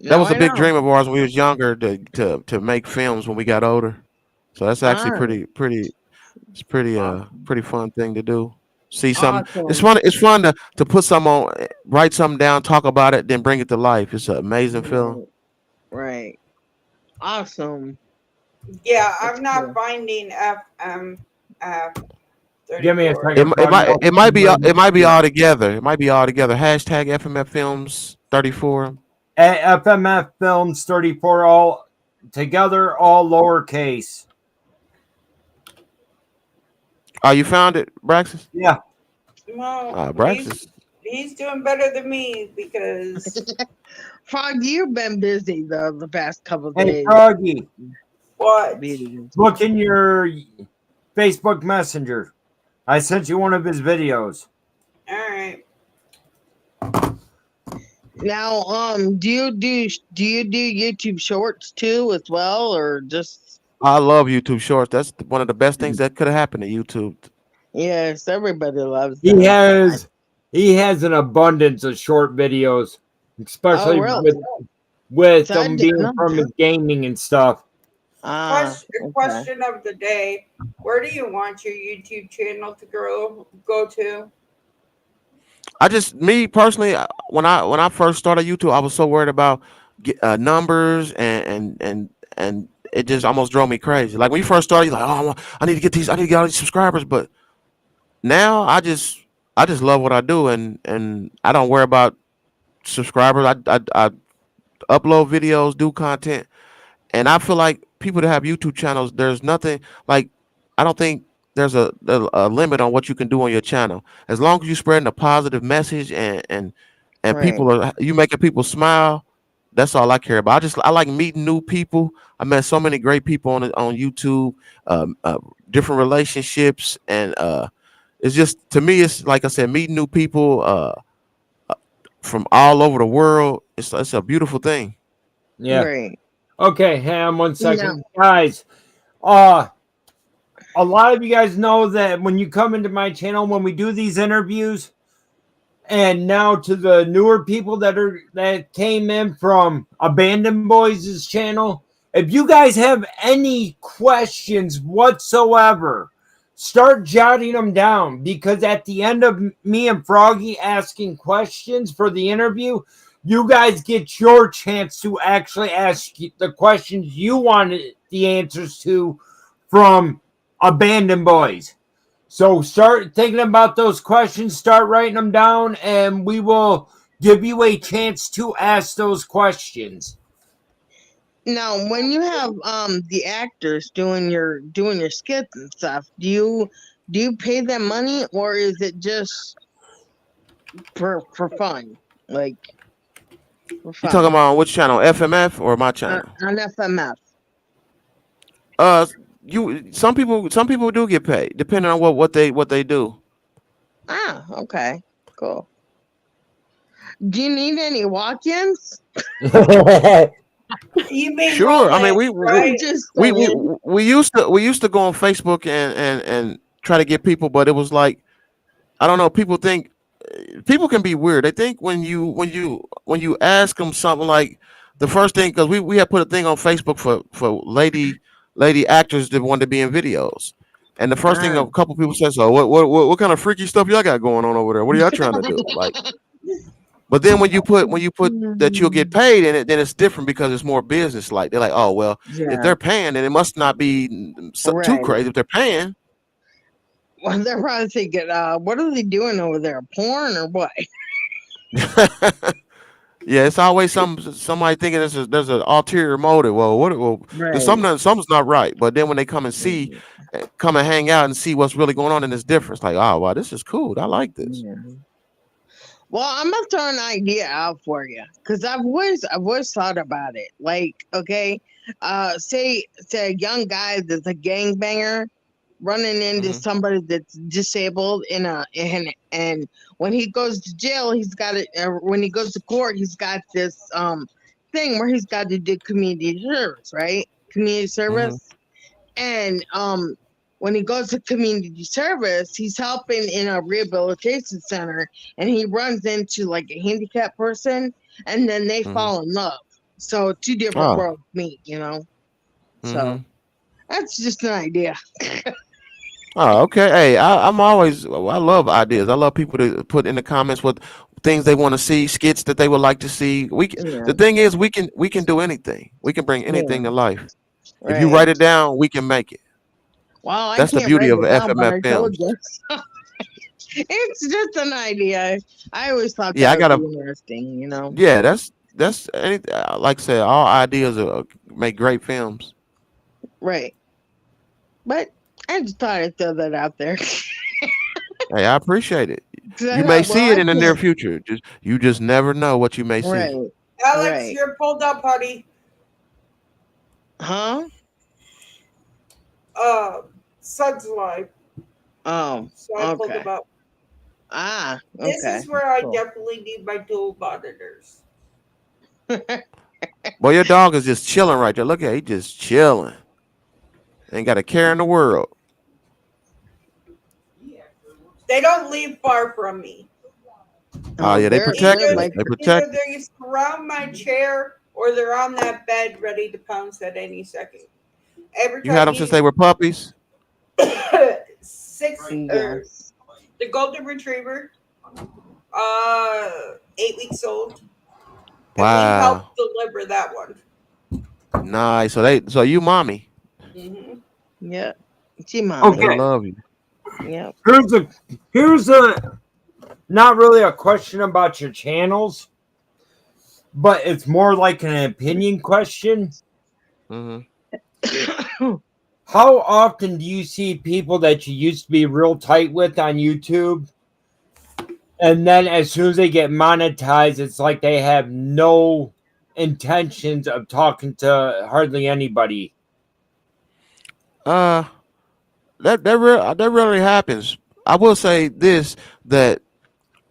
Now was a I big know. dream of ours when we was younger to make films when we got older. So that's actually Ah, it's pretty fun thing to do. See some awesome. it's fun to put some on, write something down, talk about it, then bring it to life. It's an amazing feeling. Right. Right. Awesome. Yeah, That's I'm not cool. finding FMF34. Give me a It, second. it might be all together. It might be all together. Hashtag FMF Films 34. FMF Films 34 all together, all lowercase. Oh, you found it, Braxis? Yeah. Well, Braxis. he's doing better than me because Frog, you've been busy though the past couple of Hey, days. Froggy, what? look in your Facebook Messenger. I sent you one of his videos. All right. Now, do you do YouTube Shorts too as well, or just I love YouTube Shorts. That's one of the best things that could have happened to YouTube. yes? Everybody loves He that. has an abundance of short videos, especially Oh, really? with So I them didn't being know from that. his gaming and stuff. Ah, okay. Question of the day: where do you want your YouTube channel to go to? Me personally, when I first started YouTube, I was so worried about numbers and it just almost drove me crazy. Like when you first started, you're like, oh, I need to get all these subscribers. But now I just love what I do, and I don't worry about subscribers. I upload videos, do content, and I feel like people that have YouTube channels, there's nothing like I don't think there's a limit on what you can do on your channel as long as you're spreading a positive message and Right. people are you making people smile. That's all I care about. I like meeting new people. I met so many great people on YouTube, different relationships, and it's just to me, it's like I said, meeting new people from all over the world. It's a beautiful thing. Yeah. Right. Okay, hang on one No. second. Guys, a lot of you guys know that when you come into my channel, when we do these interviews, and now to the newer people that came in from Abandoned Boys' channel, if you guys have any questions whatsoever, start jotting them down, because at the end of me and Froggy asking questions for the interview, you guys get your chance to actually ask the questions you wanted the answers to from Abandoned Boys. So start thinking about those questions, start writing them down, and we will give you a chance to ask those questions. Now, when you have the actors doing your skits and stuff, do you pay them money, or is it just for fun? Like for You fun talking about on which channel, FMF or my channel? on FMF? You some people do get paid depending on what they do. Ah, okay, cool. Do you need any walk-ins? You mean Sure. I mean, right? Just we used to go on Facebook and try to get people, but it was like I don't know. People can be weird. They think when you ask them something like the first thing, because we had put a thing on Facebook for lady actors that want to be in videos, and the first thing Ah. a couple people said, so what kind of freaky stuff y'all got going on over there? What are y'all trying to do? Like, but then when you put that you'll get paid in it, then it's different because it's more business like. They're like, oh well, if Yeah, they're paying, then it must not be too right. crazy. If they're paying, Well, they're probably thinking, what are they doing over there? Porn or what? yeah, it's always somebody thinking there's an ulterior motive. Well, there's Right. something's not right. But then when they come and Mm, come and hang out and see what's really going on, and it's different. It's like, oh wow, this is cool. I like this. yeah. Well, I'm gonna throw an idea out for you because I've always thought about it. Like, okay, say a young guy that's a gangbanger running into Hmm. somebody that's disabled and when he goes to jail, he's got it. When he goes to court, he's got this thing where he's got to do community service, right? Community Hmm. service, and when he goes to community service, he's helping in a rehabilitation center, and he runs into like a handicapped person, and then they Hmm. fall in love. So two different Oh. worlds meet, you know. So Hmm. that's just an idea. Oh, okay. Hey, I love ideas. I love people to put in the comments what things they want to see, skits that they would like to see. Yeah, The thing is, we can do anything. We can bring yeah, anything to life. If you right. write it down, we can make it. Well, I That's the can't beauty write of it down, but FMF I told films. you. It's just an idea. I always thought Yeah, that I would got be a interesting, you know. yeah. That's any like I said, all ideas make great films. Right. But I just thought I'd throw that out there. Hey, I appreciate it. 'Cause I You may thought, well, see it I in the near can't. future. You just never know what you may see. Right. Alex, Right. you're pulled up, honey. Huh? Uh, Sun's live, Oh, so I pulled okay. him up. Ah, This okay. is where I Cool. definitely need my dual monitors. Boy, your dog is just chilling right there. Look at he just chilling. Ain't got a care in the world. They don't leave far from me. Oh Oh, yeah, they they're protect Either you. like They either protect you. they surround my chair or they're on that bed ready to pounce at any second. Every You had time them since they he were puppies. six yes. the golden retriever, 8 weeks old, and we helped Wow, deliver that one. nice. So you mommy. Hmm. Yeah. She They mommy. Okay, love you. Yep. here's a not really a question about your channels, but it's more like an opinion question. Hmm. How often do you see people that you used to be real tight with on YouTube, and then as soon as they get monetized, it's like they have no intentions of talking to hardly anybody? Uh, that rarely happens. I will say this that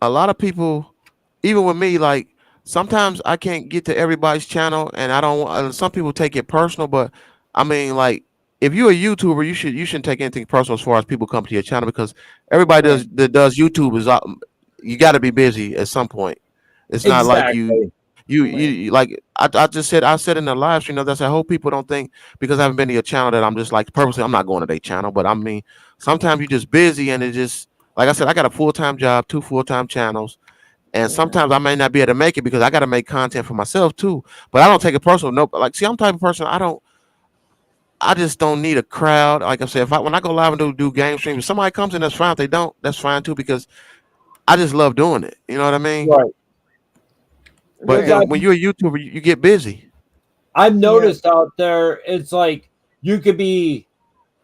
a lot of people, even with me, like sometimes I can't get to everybody's channel, and I don't. Some people take it personal, but I mean, like if you're a YouTuber, you shouldn't take anything personal as far as people come to your channel because everybody Right. that does YouTube is you got to be busy at some point. It's not like Exactly. Right. like I said in the live stream that I hope people don't think because I haven't been to your channel that I'm just like purposely I'm not going to their channel, but I mean sometimes you're just busy and it just like I said I got a full-time job, two full-time channels, and Yeah. sometimes I may not be able to make it because I got to make content for myself too. But I don't take it personal. No, like see I'm the type of person I just don't need a crowd. Like I said, when I go live and do game streams, if somebody comes in, that's fine. If they don't, that's fine too because I just love doing it. You know what I mean? Right. But Because Right. when you're a YouTuber, you get busy. I've Yeah. noticed out there, it's like you could be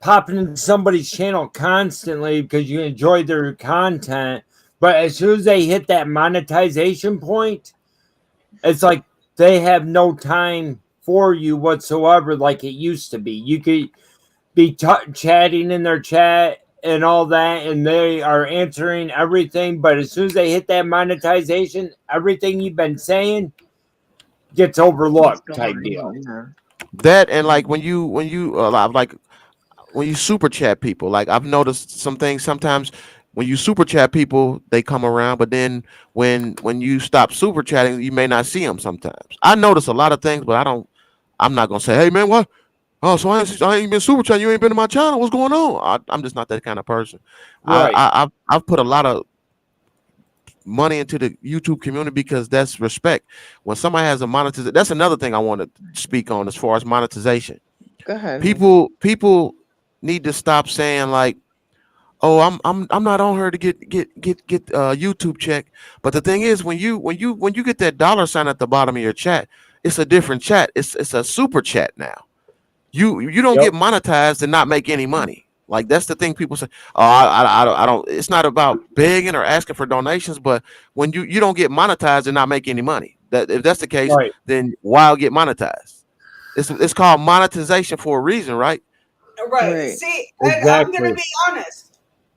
popping into somebody's channel constantly because you enjoy their content, but as soon as they hit that monetization point, it's like they have no time for you whatsoever, like it used to be. You could be chatting in their chat and all that, and they are answering everything, but as soon as they hit that monetization, everything you've been saying gets It's overlooked, type deal. gone. Yeah. That and like like when you super chat people, like I've noticed some things sometimes when you super chat people, they come around. But then when you stop super chatting, you may not see them sometimes. I notice a lot of things, but I'm not gonna say, hey man, what? Oh, so I ain't been super chat. You ain't been to my channel. What's going on? I'm just not that kind of person. Right. I've put a lot of money into the YouTube community because that's respect. When somebody has a monetization, that's another thing I want to speak on as far as monetization. Go ahead. People need to stop saying like, oh, I'm not on her to get YouTube check. But the thing is, when you get that dollar sign at the bottom of your chat, it's a different chat. It's a super chat now. You don't Yep. get monetized and not make any money. Like that's the thing people say. Oh, I don't. It's not about begging or asking for donations, but when you don't get monetized and not make any money. That if that's the case, Right. then why get monetized? It's called monetization for a reason, right? Right. Right. See, and I'm gonna Exactly. be honest.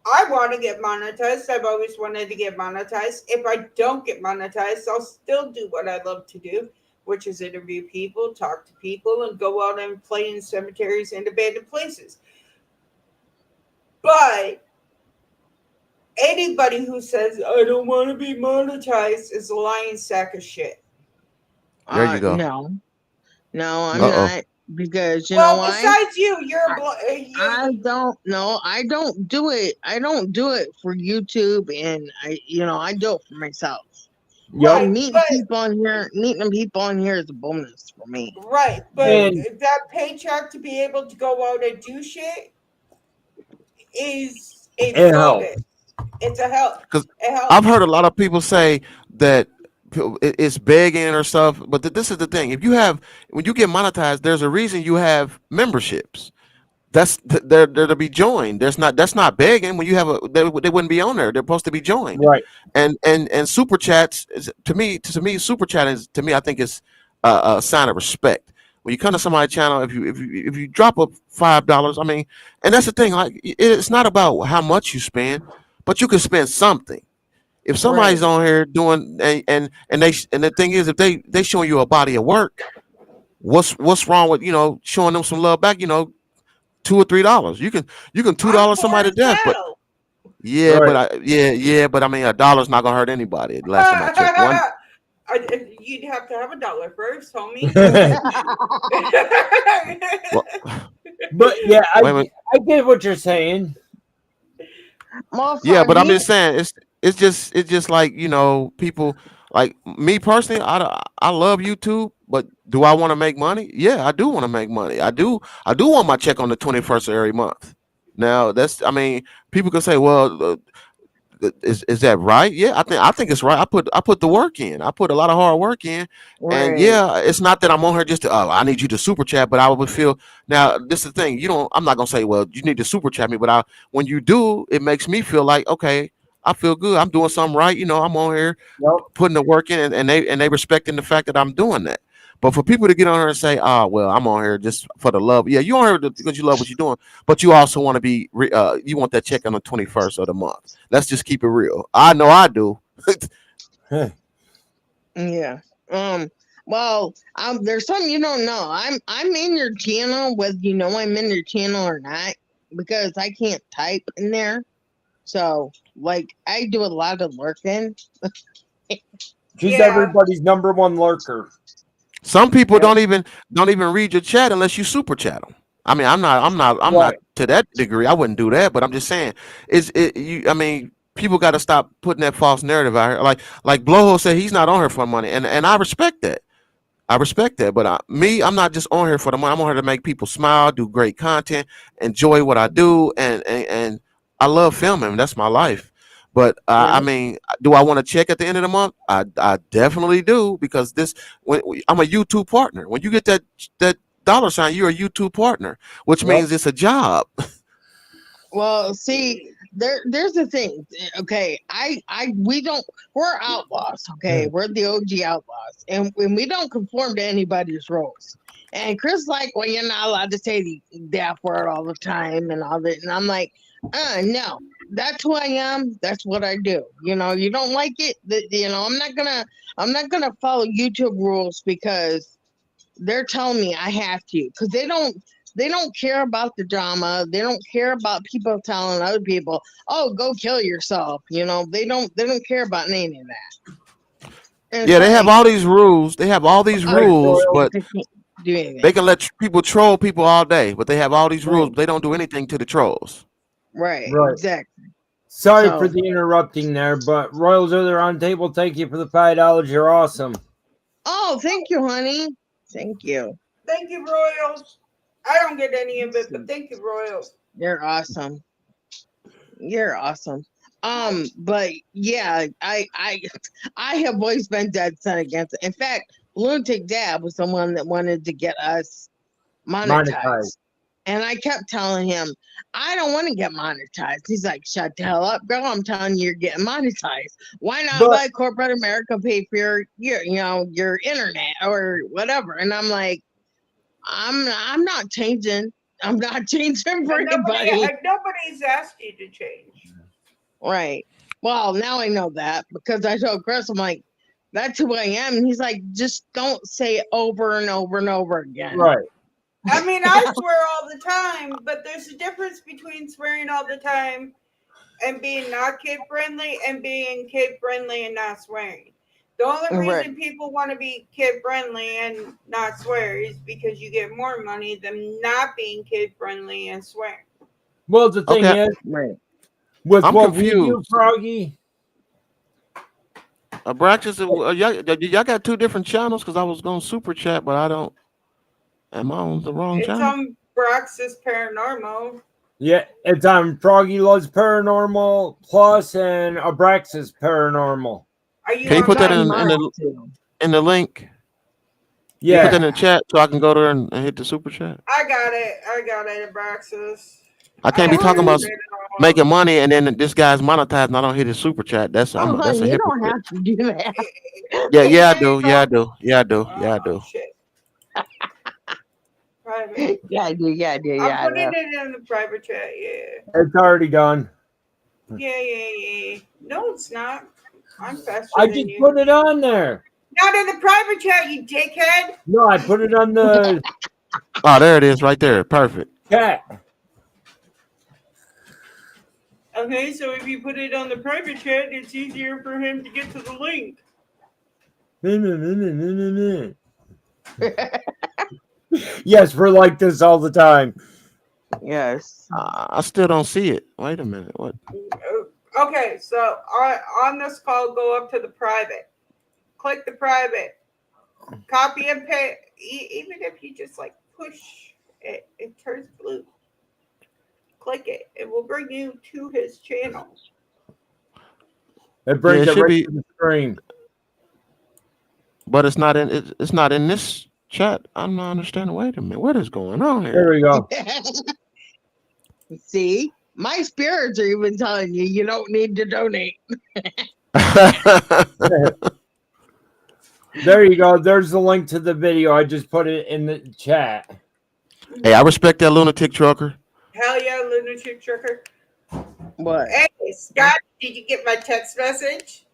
I want to get monetized. I've always wanted to get monetized. If I don't get monetized, I'll still do what I love to do, which is interview people, talk to people, and go out and play in cemeteries and abandoned places. But anybody who says I don't want to be monetized is a lying sack of shit. There you go. No, I'm Uh Mm. oh. not, because you know Well, why? besides you, you're a I, I you, don't know. I don't do it. I don't do it for YouTube, and I do it for myself. Yep. right, And meeting people on here is a bonus for me. but And that paycheck to be able to go out and do shit is a it helps. bonus. It's a help. Because It I've helps. heard a lot of people say that it's begging or stuff, but this is the thing: if you have when you get monetized, there's a reason you have memberships. They're to be joined. That's not begging. When you have they wouldn't be on there. They're supposed to be joined. Right. And super chats to me super chat is to me I think it's a sign of respect. When you come to somebody's channel, if you drop a $5, I mean, and that's the thing. Like it's not about how much you spend, but you can spend something. If Right. somebody's on here doing and the thing is, if they showing you a body of work, what's wrong with showing them some love back? $2 or $3. You can I'm $2 poor somebody as to death, but hell. but Right. I mean $1's not gonna hurt anybody. The last time I checked, one. You'd have to have $1 first, homie. Well, But yeah, wait a minute. I get what you're saying. Well, Yeah, for but I'm me, just saying it's just like people like me personally. I love YouTube, but do I want to make money? Yeah, I do want to make money. I do want my check on the 21st of every month. Now I mean, people can say, well, is that right? Yeah, I think it's right. I put the work in. I put a lot of hard work in, and right, yeah, it's not that I'm on here just to. Oh, I need you to super chat, but I would feel now. This is the thing. I'm not gonna say, well, you need to super chat me, but when you do, it makes me feel like okay, I feel good. I'm doing something right. I'm on here Yep. putting the work in, and they respecting the fact that I'm doing that. But for people to get on here and say, "Ah, well, I'm on here just for the love," yeah, you on here because you love what you're doing, but you also want to you want that check on the 21st of the month. Let's just keep it real. I know I do. yeah. Well, there's something you don't know. I'm in your channel, whether I'm in your channel or not, because I can't type in there. So, like, I do a lot of lurking. She's Yeah. everybody's number one lurker. Some people Yep. don't even read your chat unless you super chat them. I mean, I'm not Right. to that degree. I wouldn't do that, but I'm just saying, is it you? I mean, people got to stop putting that false narrative out here. Like Blowhole said, he's not on here for money, and I respect that. I respect that, but I'm not just on here for the money. I'm on here to make people smile, do great content, enjoy what I do, and I love filming. That's my life. But I Yeah. mean, do I want to check at the end of the month? I definitely do because I'm a YouTube partner. When you get that dollar sign, you're a YouTube partner, which Yep. means it's a job. Well, see, there's the thing. Okay, we're outlaws. Okay, we're the OG outlaws, and we don't conform to anybody's rules. And Chris like, well, you're not allowed to say the F word all the time and all that. And I'm like, no, that's who I am. That's what I do. You don't like it. I'm not gonna follow YouTube rules because they're telling me I have to. Because They don't care about the drama. They don't care about people telling other people, "Oh, go kill yourself." You know, they don't care about any of that. And Yeah, they have all these rules. They have all these Like rules, Royal. but they can't do anything. they can let people troll people all day. But they have all these rules, Right. but they don't do anything to the trolls. Right. Right. Exactly. Sorry So- for the interrupting there, but Royals are there on table. Thank you for the $5. You're awesome. Oh, thank you, honey. Thank you. Thank you, Royals. I don't get any of it, but thank you, Royals. You're awesome. You're awesome. But yeah, I have always been dead set against it. In fact, Lunatic Dad was the one that wanted to get us monetized. Monetized. And I kept telling him, I don't want to get monetized. He's like, shut the hell up, girl. I'm telling you, you're getting monetized. Why not But- let corporate America pay for your internet or whatever? And I'm like, I'm not changing. I'm not changing for And anybody. nobody's asked you to change. Right. Well, now I know that because I told Chris, I'm like, that's who I am. And he's like, just don't say it over and over and over again. Right. I mean, I swear all the time, but there's a difference between swearing all the time and being not kid friendly and being kid friendly and not swearing. The only reason Right. people want to be kid friendly and not swear is because you get more money than not being kid friendly and swearing. Well, the thing Okay. is, Right. with I'm what we do, confused. Froggy, Braxis, y'all got two different channels because I was going to super chat, but I don't. Am I on the wrong It's channel? on Brox's Paranormal. yeah, it's on Froggy Loves Paranormal Plus and Abraxas Paranormal. Are you Can you on put that mine? in the link? Can you Yeah. put that in the chat so I can go there and hit the super chat? I got it, Abraxas. I can't be talking about appreciate it all. making money and then this guy's monetized and I don't hit his super chat. That's Oh, that's a honey, you don't hypocrite. have to do that. Yeah, I do. Yeah, I do. Yeah, I do. Yeah, I Oh, do. shit. Private. Yeah, I do. Yeah, I do. Yeah, I'm I putting know. it in the private chat, yeah. It's already done. Yeah. No, it's not. I'm faster I than just you. put it on there. Not in the private chat, you dickhead. No, I put it on the Oh, there it is right there. Perfect. chat. Okay, so if you put it on the private chat, it's easier for him to get to the link. Yes, we're like this all the time. Yes. I still don't see it. Wait a minute. What? Okay, so on this call, go up to the private. Click the private. Copy and paste. Even if you just like push it, it turns blue. Click it. It will bring you to his channel. It brings Yeah, it it should right be- to the screen. But it's not in. It's not in this chat. I'm not understanding. Wait a minute. What is going on There here? we go. See, my spirits are even telling you you don't need to donate. There you go. There's the link to the video. I just put it in the chat. Hey, I respect that lunatic trucker. Hell yeah, lunatic trucker. What? Hey, Scott, did you get my text message?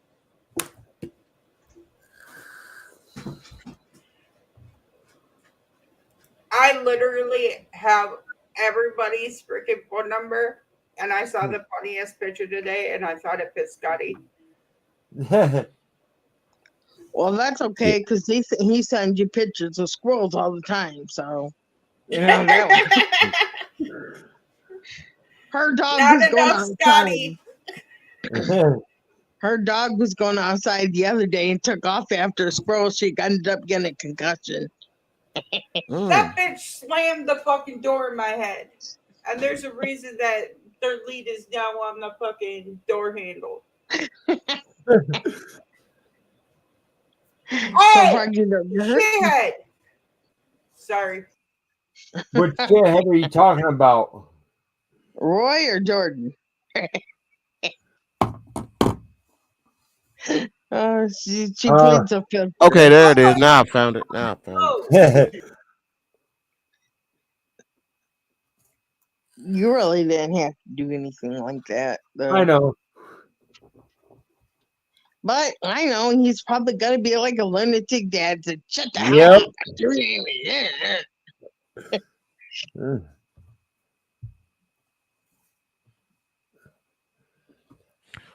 I literally have everybody's freaking phone number, and I saw the funniest picture today, and I thought it pissed Scotty. Well, that's okay because he sends you pictures of squirrels all the time. So, you know, that her dog Not was going enough, outside. Scotty. Her dog was going outside the other day and took off after a squirrel. She ended up getting a concussion. That bitch slammed the fucking door in my head. And there's a reason that their lead is now on the fucking door handle. So Hey, far, you know, shithead. Sorry. Which shithead are you talking about? Roy or Jordan? She pleads a fifth. Okay, there it is. Now I found it. Now I found it. Oh, You really didn't have to do anything like that, though. I know. But I know he's probably gonna be like a lunatic dad. Said, "Shut the hell Yep. up! I'm doing it." Mm.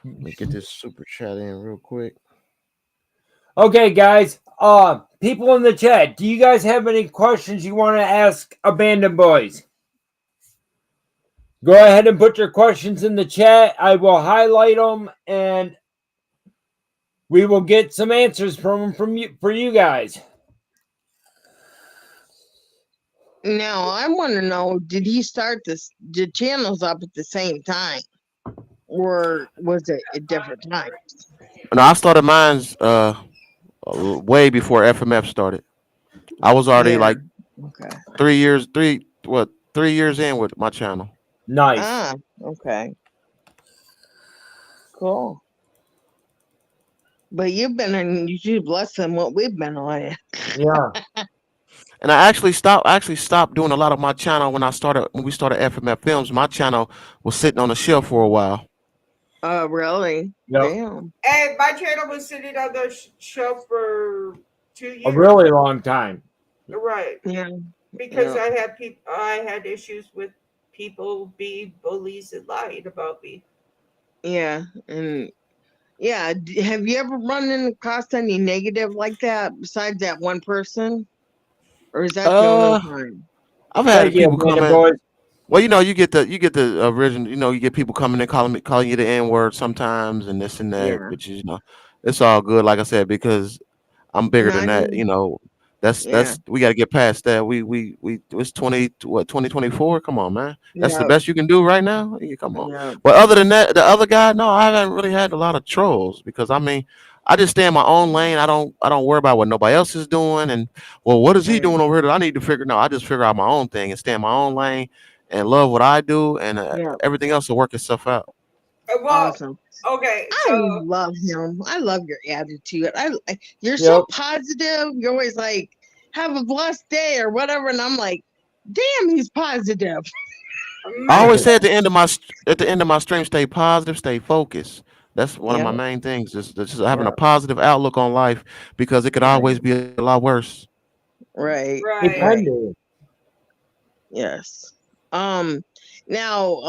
Let me get this super chat in real quick. Okay, guys. People in the chat, do you guys have any questions you want to ask Abandoned Boys? Go ahead and put your questions in the chat. I will highlight them, and we will get some answers from you for you guys. Now I want to know: did he start the channels up at the same time, or was it at different times? No, I started mine's way before FMF started. I was already Yeah. like Okay. 3 years in with my channel. Nice. Ah. Okay. Cool. But you've been on YouTube less than what we've been on it. Yeah. And I actually stopped doing a lot of my channel when we started FMF Films. My channel was sitting on the shelf for a while. Oh, really? Yep. Damn. And my channel was sitting on the shelf for 2 years. A really long time. Right. Yeah. Because Yeah. I had issues with people being bullies and lying about me. Yeah. And yeah, have you ever run across any negative like that besides that one person? Or is that the only time? I've Thank had you, people come Abandoned in. Boys. Well, you get the original. You get people coming in calling you the N word sometimes and this and that. Yeah. But it's all good. Like I said, because I'm bigger No, than I that. mean, That's yeah. we got to get past that. It's 2024. Come on, man. That's the Yeah. best you can do right now. Yeah, come on. Yeah. Well, other than that, the other guy, no, I haven't really had a lot of trolls because I mean, I just stay in my own lane. I don't worry about what nobody else is doing. And well, what is he Right. doing over here that I need to figure? No, I just figure out my own thing and stay in my own lane and love what I do, and Yeah. everything else will work itself out. Well, Awesome. okay, I so love him. I love your attitude. You're so Yep. positive. You're always like, have a blessed day or whatever. And I'm like, damn, he's positive. I my always say at the end of my stream, stay positive, stay focused. That's one of Yeah. my main things. Just having Yeah. a positive outlook on life because it could Right. always be a lot worse. Right. right. Right. Depending. Yes. Now,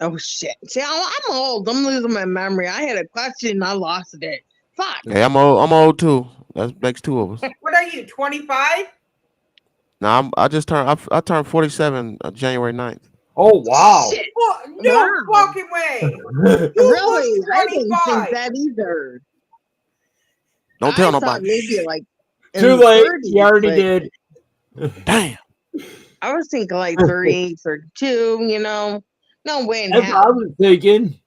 oh shit. See, I'm old. I'm losing my memory. I had a question and I lost it. Fuck. Hey, I'm old too. That makes two of us. What are you, 25? Now I turned 47 January 9th. Oh wow. Shit. Well, no Wow. fucking way. You Really? look I didn't think 25. that either. Don't tell I thought nobody. maybe like in Too the late. 30s, You already but did. Damn. I was thinking like 38, 32, No way in That's what I hell. was thinking.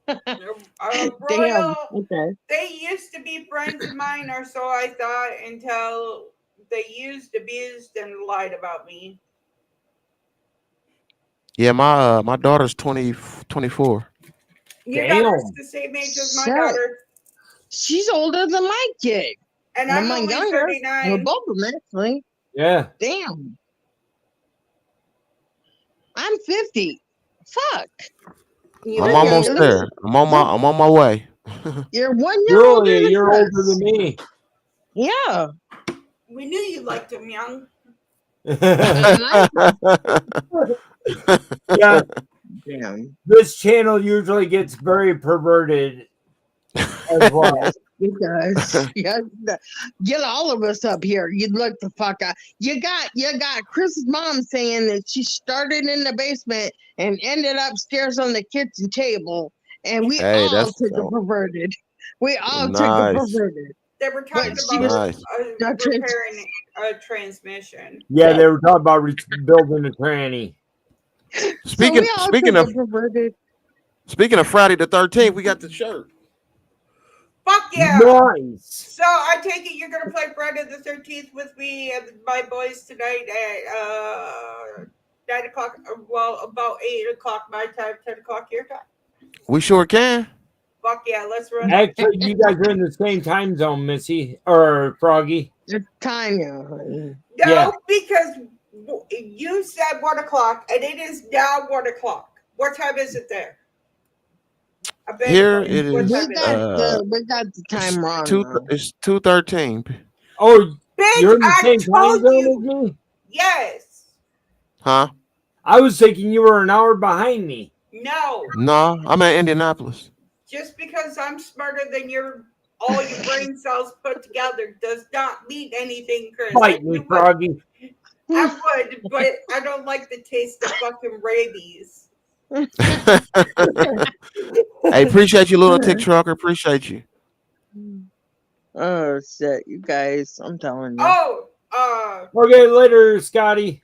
Damn. Royal, Okay. they used to be friends of mine, or so I thought, until they used, abused, and lied about me. Yeah, my daughter's 24. Your Damn. daughter's the same age as my Shit. daughter, She's older than my kid. and And I'm I'm only younger. We're 39. both of them actually. Yeah. Damn. I'm 50. Fuck. You I'm look almost younger. there. I'm on my way. You're 1 year You're older only a than year older Chris. than me. Yeah. We knew you liked him young. And I Yeah, damn. this channel usually gets very perverted as well. Yes, it does. Yes, get all of us up here. You look the fuck out. You got Chris's mom saying that she started in the basement and ended upstairs on the kitchen table, and we Hey, all that's took a perverted. We all took a nice. perverted. They were talking But she about was Nice. not trans- repairing a transmission. Yeah, they were talking about building a tranny. So Speaking we all speaking took of a perverted. speaking of Friday the 13th, we got the shirt. Fuck yeah! Nice. So I take it you're gonna play Friday the 13th with me and my boys tonight at 9 o'clock. Well, about 8 o'clock my time, 10 o'clock your time. We sure can. Fuck yeah, let's run. Actually, you guys are in the same time zone, Missy or Froggy. It's Tanya. No, Yeah. because you said 1 o'clock and it is now 1 o'clock. What time is it there? I bet Here you- it what is. time We got the time wrong. though. It's 2:13. Oh, Bitch, you're in the I same time told zone you. as me? Yes. Huh? I was thinking you were an hour behind me. No, No, I'm in Indianapolis. just because I'm smarter than all your brain cells put together does not mean anything, Chris. Bite me, Froggy. I would, but I don't like the taste of fucking rabies. Hey, appreciate you, lunatic trucker. Appreciate you. Oh shit, you guys! I'm telling you. Oh, Okay, later, Scotty.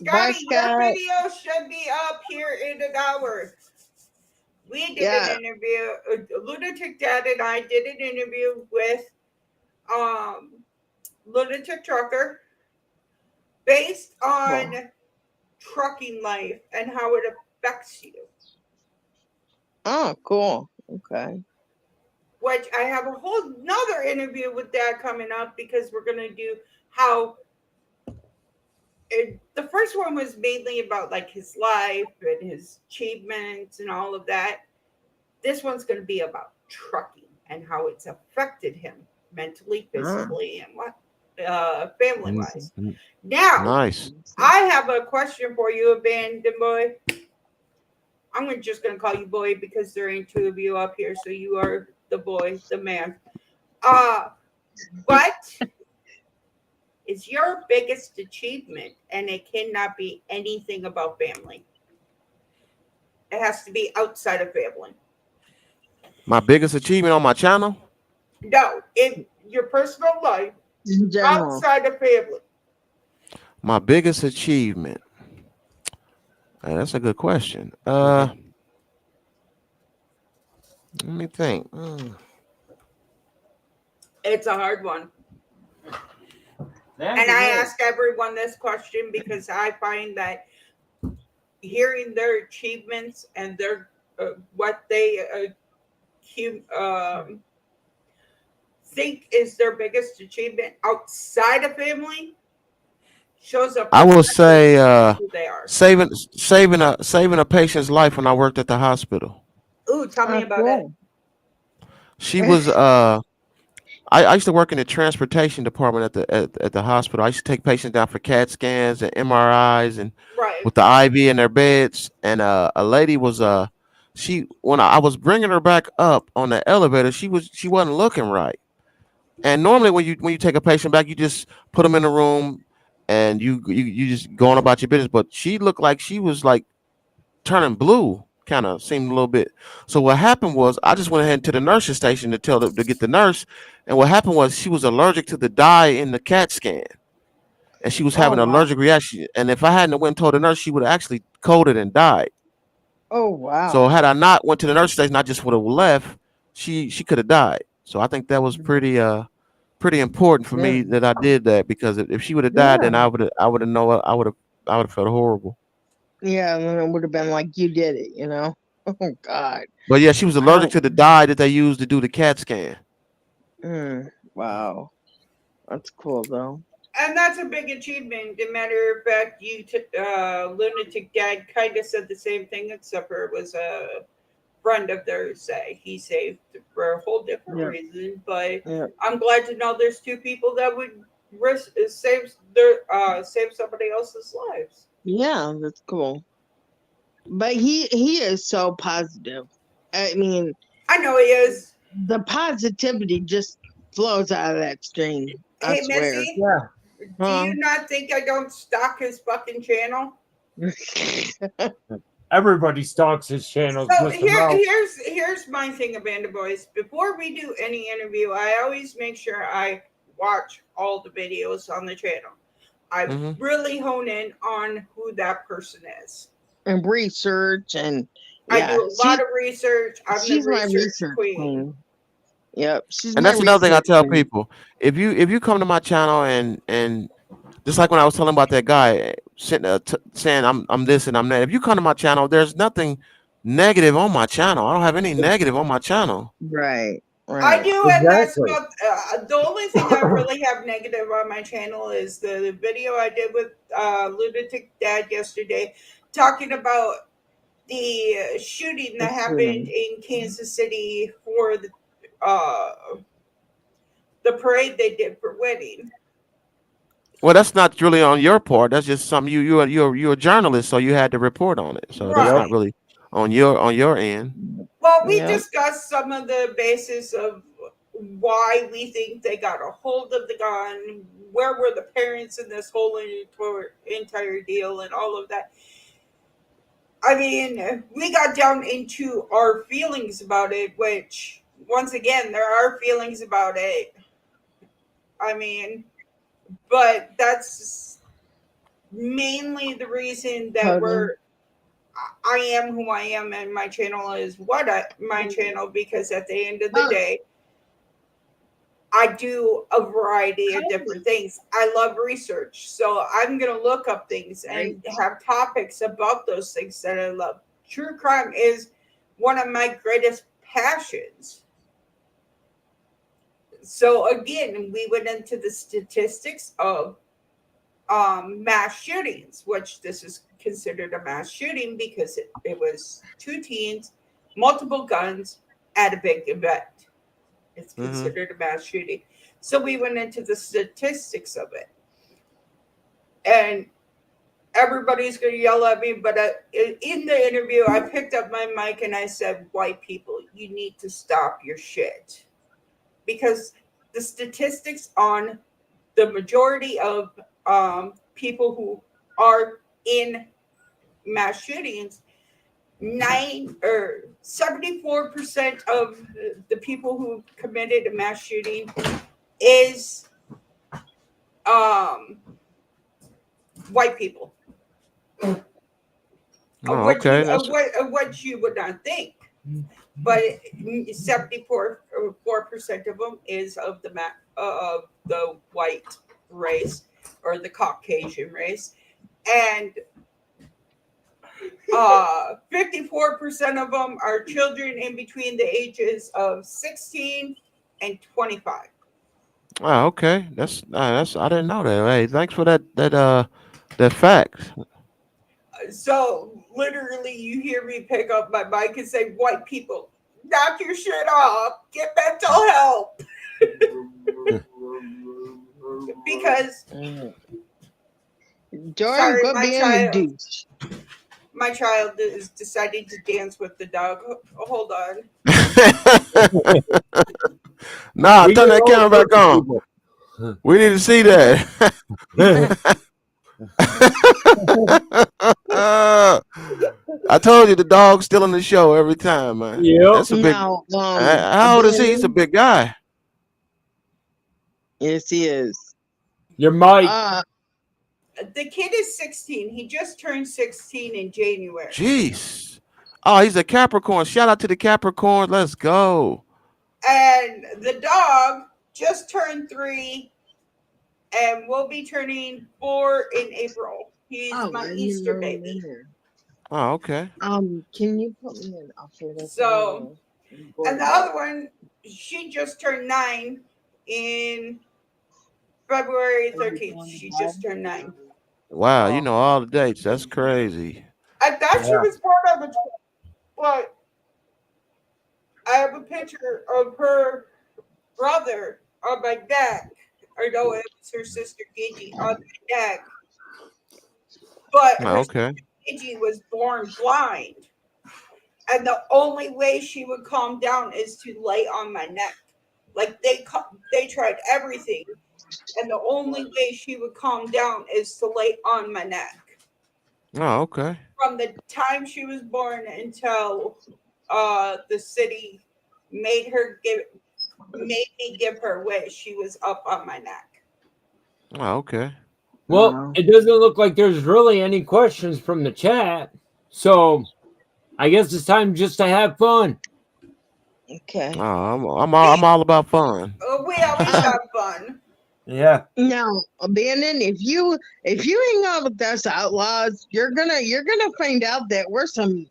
Bye, Scotty, your Scott. video should be up here in an hour. We did Yeah. an interview. Lunatic Dad and I did an interview with Lunatic Trucker based on trucking life and how it affects you. Oh, cool. Okay. Which I have a whole nother interview with Dad coming up because we're gonna do how the first one was mainly about like his life and his achievements and all of that. This one's going to be about trucking and how it's affected him mentally, physically, and what family wise. Now, Nice. I have a question for you, Abandoned Boy. I'm just going to call you Boy because there ain't two of you up here, so you are the boy, the man. What is your biggest achievement? And it cannot be anything about family. It has to be outside of family. My biggest achievement on my channel? No, in your personal life, In general. outside of family. My biggest achievement. That's a good question. Let me think. It's a hard one. That And is I it. ask everyone this question because I find that hearing their achievements and their what they think is their biggest achievement outside of family shows up. I will say who they are. saving a patient's life when I worked at the hospital. Ooh, tell me Oh, about it. cool. She was I used to work in the transportation department at the hospital. I used to take patients down for CAT scans and MRIs and Right. with the IV in their beds. And a lady was she when I was bringing her back up on the elevator, she wasn't looking right. And normally when you take a patient back, you just put them in a room and you just going about your business. But she looked like she was like turning blue, kind of seemed a little bit. So what happened was I just went ahead to the nurse's station to get the nurse. And what happened was she was allergic to the dye in the CAT scan. And she was having Oh, an wow. allergic reaction. And if I hadn't went and told the nurse, she would have actually coded and died. Oh, wow. So had I not went to the nurse station, I just would have left. She could have died. So I think that was pretty important for me that I did that because if she would have died, then I would have know I would have felt horrible. Yeah, and then it would have been like you did it, you know? Oh, God. But yeah, she was allergic to the dye that they used to do the CAT scan. Wow. That's cool, though. And that's a big achievement. As a matter of fact, Lunatic Dad kind of said the same thing, except for it was a friend of theirs that he saved for a whole different reason. But I'm glad to know there's two people that would save somebody else's lives. Yeah, that's cool. But he is so positive. I mean, I know he is. the positivity just flows out of that stream. I Hey, swear. Missy, Yeah. do you not think I don't stalk his fucking channel? Everybody stalks his channel. So here's my thing, Abandoned Boys. Before we do any interview, I always make sure I watch all the videos on the channel. I really hone in on who that person is. And research and I do a lot of research. She's my research queen. Yep, and that's another thing I tell people: if you come to my channel and just like when I was telling about that guy saying I'm this and I'm that, if you come to my channel, there's nothing negative on my channel. I don't have any negative on my channel. Right. I do, and that's about the only thing I really have negative on my channel is the video I did with Lunatic Dad yesterday, talking about the shooting that happened in Kansas City for the parade they did for wedding. Well, that's not really on your part. That's just something you're a journalist, so you had to report on it. So that's Right. not really on your end. Well, we Yeah. discussed some of the basis of why we think they got a hold of the gun, where were the parents in this whole entire deal, and all of that. I mean, we got down into our feelings about it, which, once again, there are feelings about it. I mean, but that's mainly the reason that Pardon? I am who I am, and my channel is my channel, because at the end of the Oh, day, I do a variety of different things. I love research, so I'm going to look up things right. and have topics about those things that I love. True crime is one of my greatest passions. So again, we went into the statistics of mass shootings, which this is considered a mass shooting because it was two teens, multiple guns at a big event. It's Hmm. considered a mass shooting. So we went into the statistics of it. And everybody's going to yell at me, but in the interview, I picked up my mic and I said, white people, you need to stop your shit. Because the statistics on the majority of people who are in mass shootings, 74% of the people who committed a mass shooting is white people. Oh, okay. That's What you would not think, but 74% of them is of the white race or the Caucasian race, and 54% of them are children in between the ages of 16 and 25. okay. That's I didn't know that. Hey, thanks for that fact. So literally, you hear me pick up my mic and say, "White people, knock your shit off. Get mental help." Because Mm. Jordan, sorry, quit being a douche. my child is deciding to dance with the dog. Hold on. Nah, We turn get that all camera back sorts of on. people. We need to see that. I told you the dog's still in the show every time, man. Yep. That's a big. Now, How old is he? He's a Abandon. big guy. Yes, he is. Your mic. The kid is 16. He just turned 16 in January. Jeez. Oh, he's a Capricorn. Shout out to the Capricorn. Let's go. And the dog just turned 3 and will be turning 4 in April. He's Oh, my I didn't Easter know you were in baby. there. Oh, okay. Can you put me in? Okay, that's So, and the other one, she just turned 9 in February 13th. She just turned 9. Wow, you know all the dates. That's crazy. I thought she Yeah. was born on the 12th, but I have a picture of her brother on my neck. Or no, it was her sister Gigi on my neck. But Oh, her okay. sister Gigi was born blind. And the only way she would calm down is to lay on my neck. Like they tried everything, and the only way she would calm down is to lay on my neck. Oh, okay. From the time she was born until the city made me give her away, she was up on my neck. Oh, okay. Well, it doesn't look like there's really any questions from the chat. So I guess it's time just to have fun. Okay. Oh, I'm all about fun. We always have fun. Yeah. Now, Abandon, if you hang out with us outlaws, you're gonna find out that we're some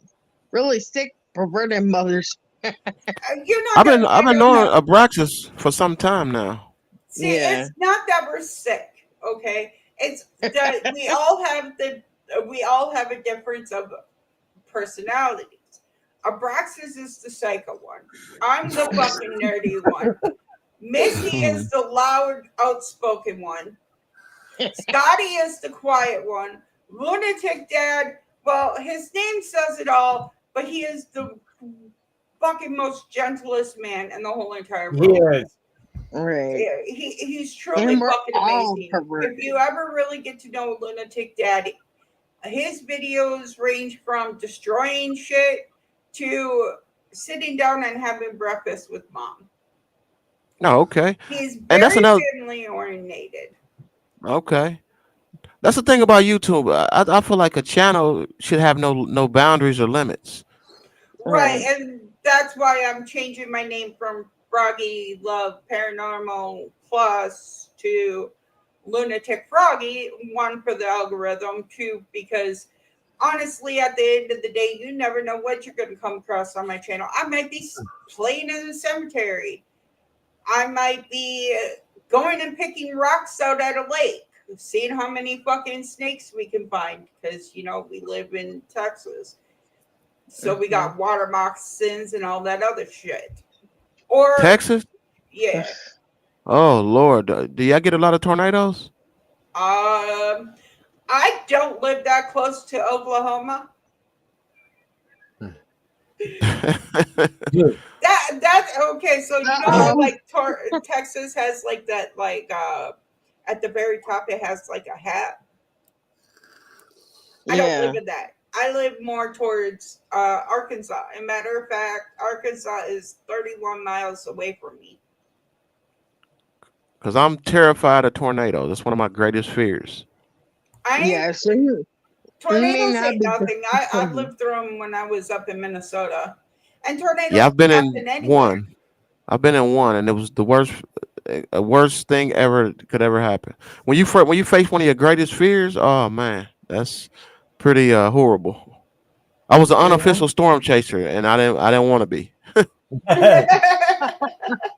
really sick, perverted mothers. You're not I've gonna been find out knowing that. Abraxas for some time now. See, Yeah. it's not that we're sick, okay? It's that we all have a difference of personalities. Abraxas is the psycho one. I'm the fucking nerdy one. Missy is the loud, outspoken one. Scotty is the quiet one. Lunatic Dad, well, his name says it all, but he is the fucking most gentlest man in the whole entire world. Yes. Right. He's truly And we're fucking all amazing. perverted. If you ever really get to know Lunatic Dad, his videos range from destroying shit to sitting down and having breakfast with mom. Oh, okay. He's And that's very another. family oriented. Okay. That's the thing about YouTube. I feel like a channel should have no boundaries or limits. Right, Right. and that's why I'm changing my name from Froggy Love Paranormal Plus to Lunatic Froggy. One, for the algorithm. Two, because honestly, at the end of the day, you never know what you're going to come across on my channel. I might be playing in the cemetery. I might be going and picking rocks out at a lake, seeing how many fucking snakes we can find, because, you know, we live in Texas. So we got water moccasins and all that other shit. Or, Texas? yeah. Oh Lord. Do y'all get a lot of tornadoes? I don't live that close to Oklahoma. That's okay. So you know how like Texas has like that at the very top it has like a hat. I don't live in that. I live more towards Arkansas. As a matter of fact, Arkansas is 31 miles away from me. Because I'm terrified of tornadoes. That's one of my greatest fears. So you may Tornadoes not ain't be. nothing. I've lived through them when I was up in Minnesota, and Yeah, tornadoes I've been happen in anywhere. one. I've been in one, and it was the worst thing ever could ever happen. When you face one of your greatest fears, oh man, that's pretty horrible. I was an unofficial storm chaser, and I didn't want to be.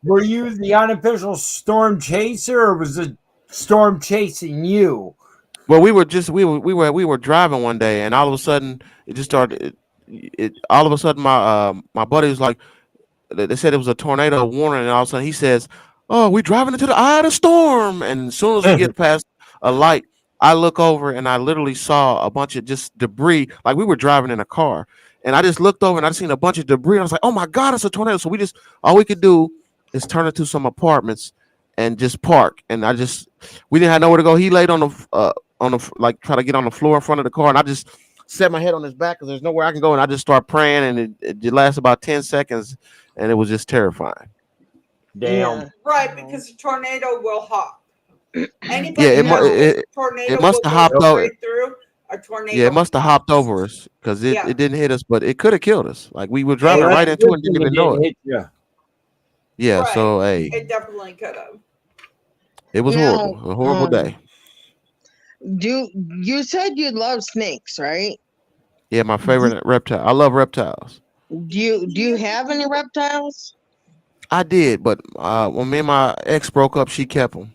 Were you the unofficial storm chaser, or was the storm chasing you? Well, we were driving one day, and all of a sudden it just started. All of a sudden my buddy was like, they said it was a tornado warning, and all of a sudden he says, "Oh, we're driving into the eye of the storm." And as soon as we get past a light, I look over and I literally saw a bunch of just debris, like we were driving in a car. And I just looked over and I seen a bunch of debris. And I was like, "Oh my god, it's a tornado!" So all we could do is turn into some apartments and just park. And we didn't have nowhere to go. He laid on the like try to get on the floor in front of the car, and I just set my head on his back because there's nowhere I can go, and I just start praying, and it lasts about 10 seconds, and it was just terrifying. Damn. Right, because a tornado will hop. Yeah, Anybody that says a tornado it must will have go hopped over. straight through, a Yeah, tornado it must have hopped hops. over us because Yeah. it didn't hit us, but it could have killed us. Like we were Well, driving that's right a into it good and thing didn't it even know didn't it. hit you. Yeah, Right. so hey, It definitely could have. it was Now, horrible, a horrible day. You said you love snakes, right? Yeah, my favorite reptile. I love reptiles. Do you have any reptiles? I did, but when me and my ex broke up, she kept them.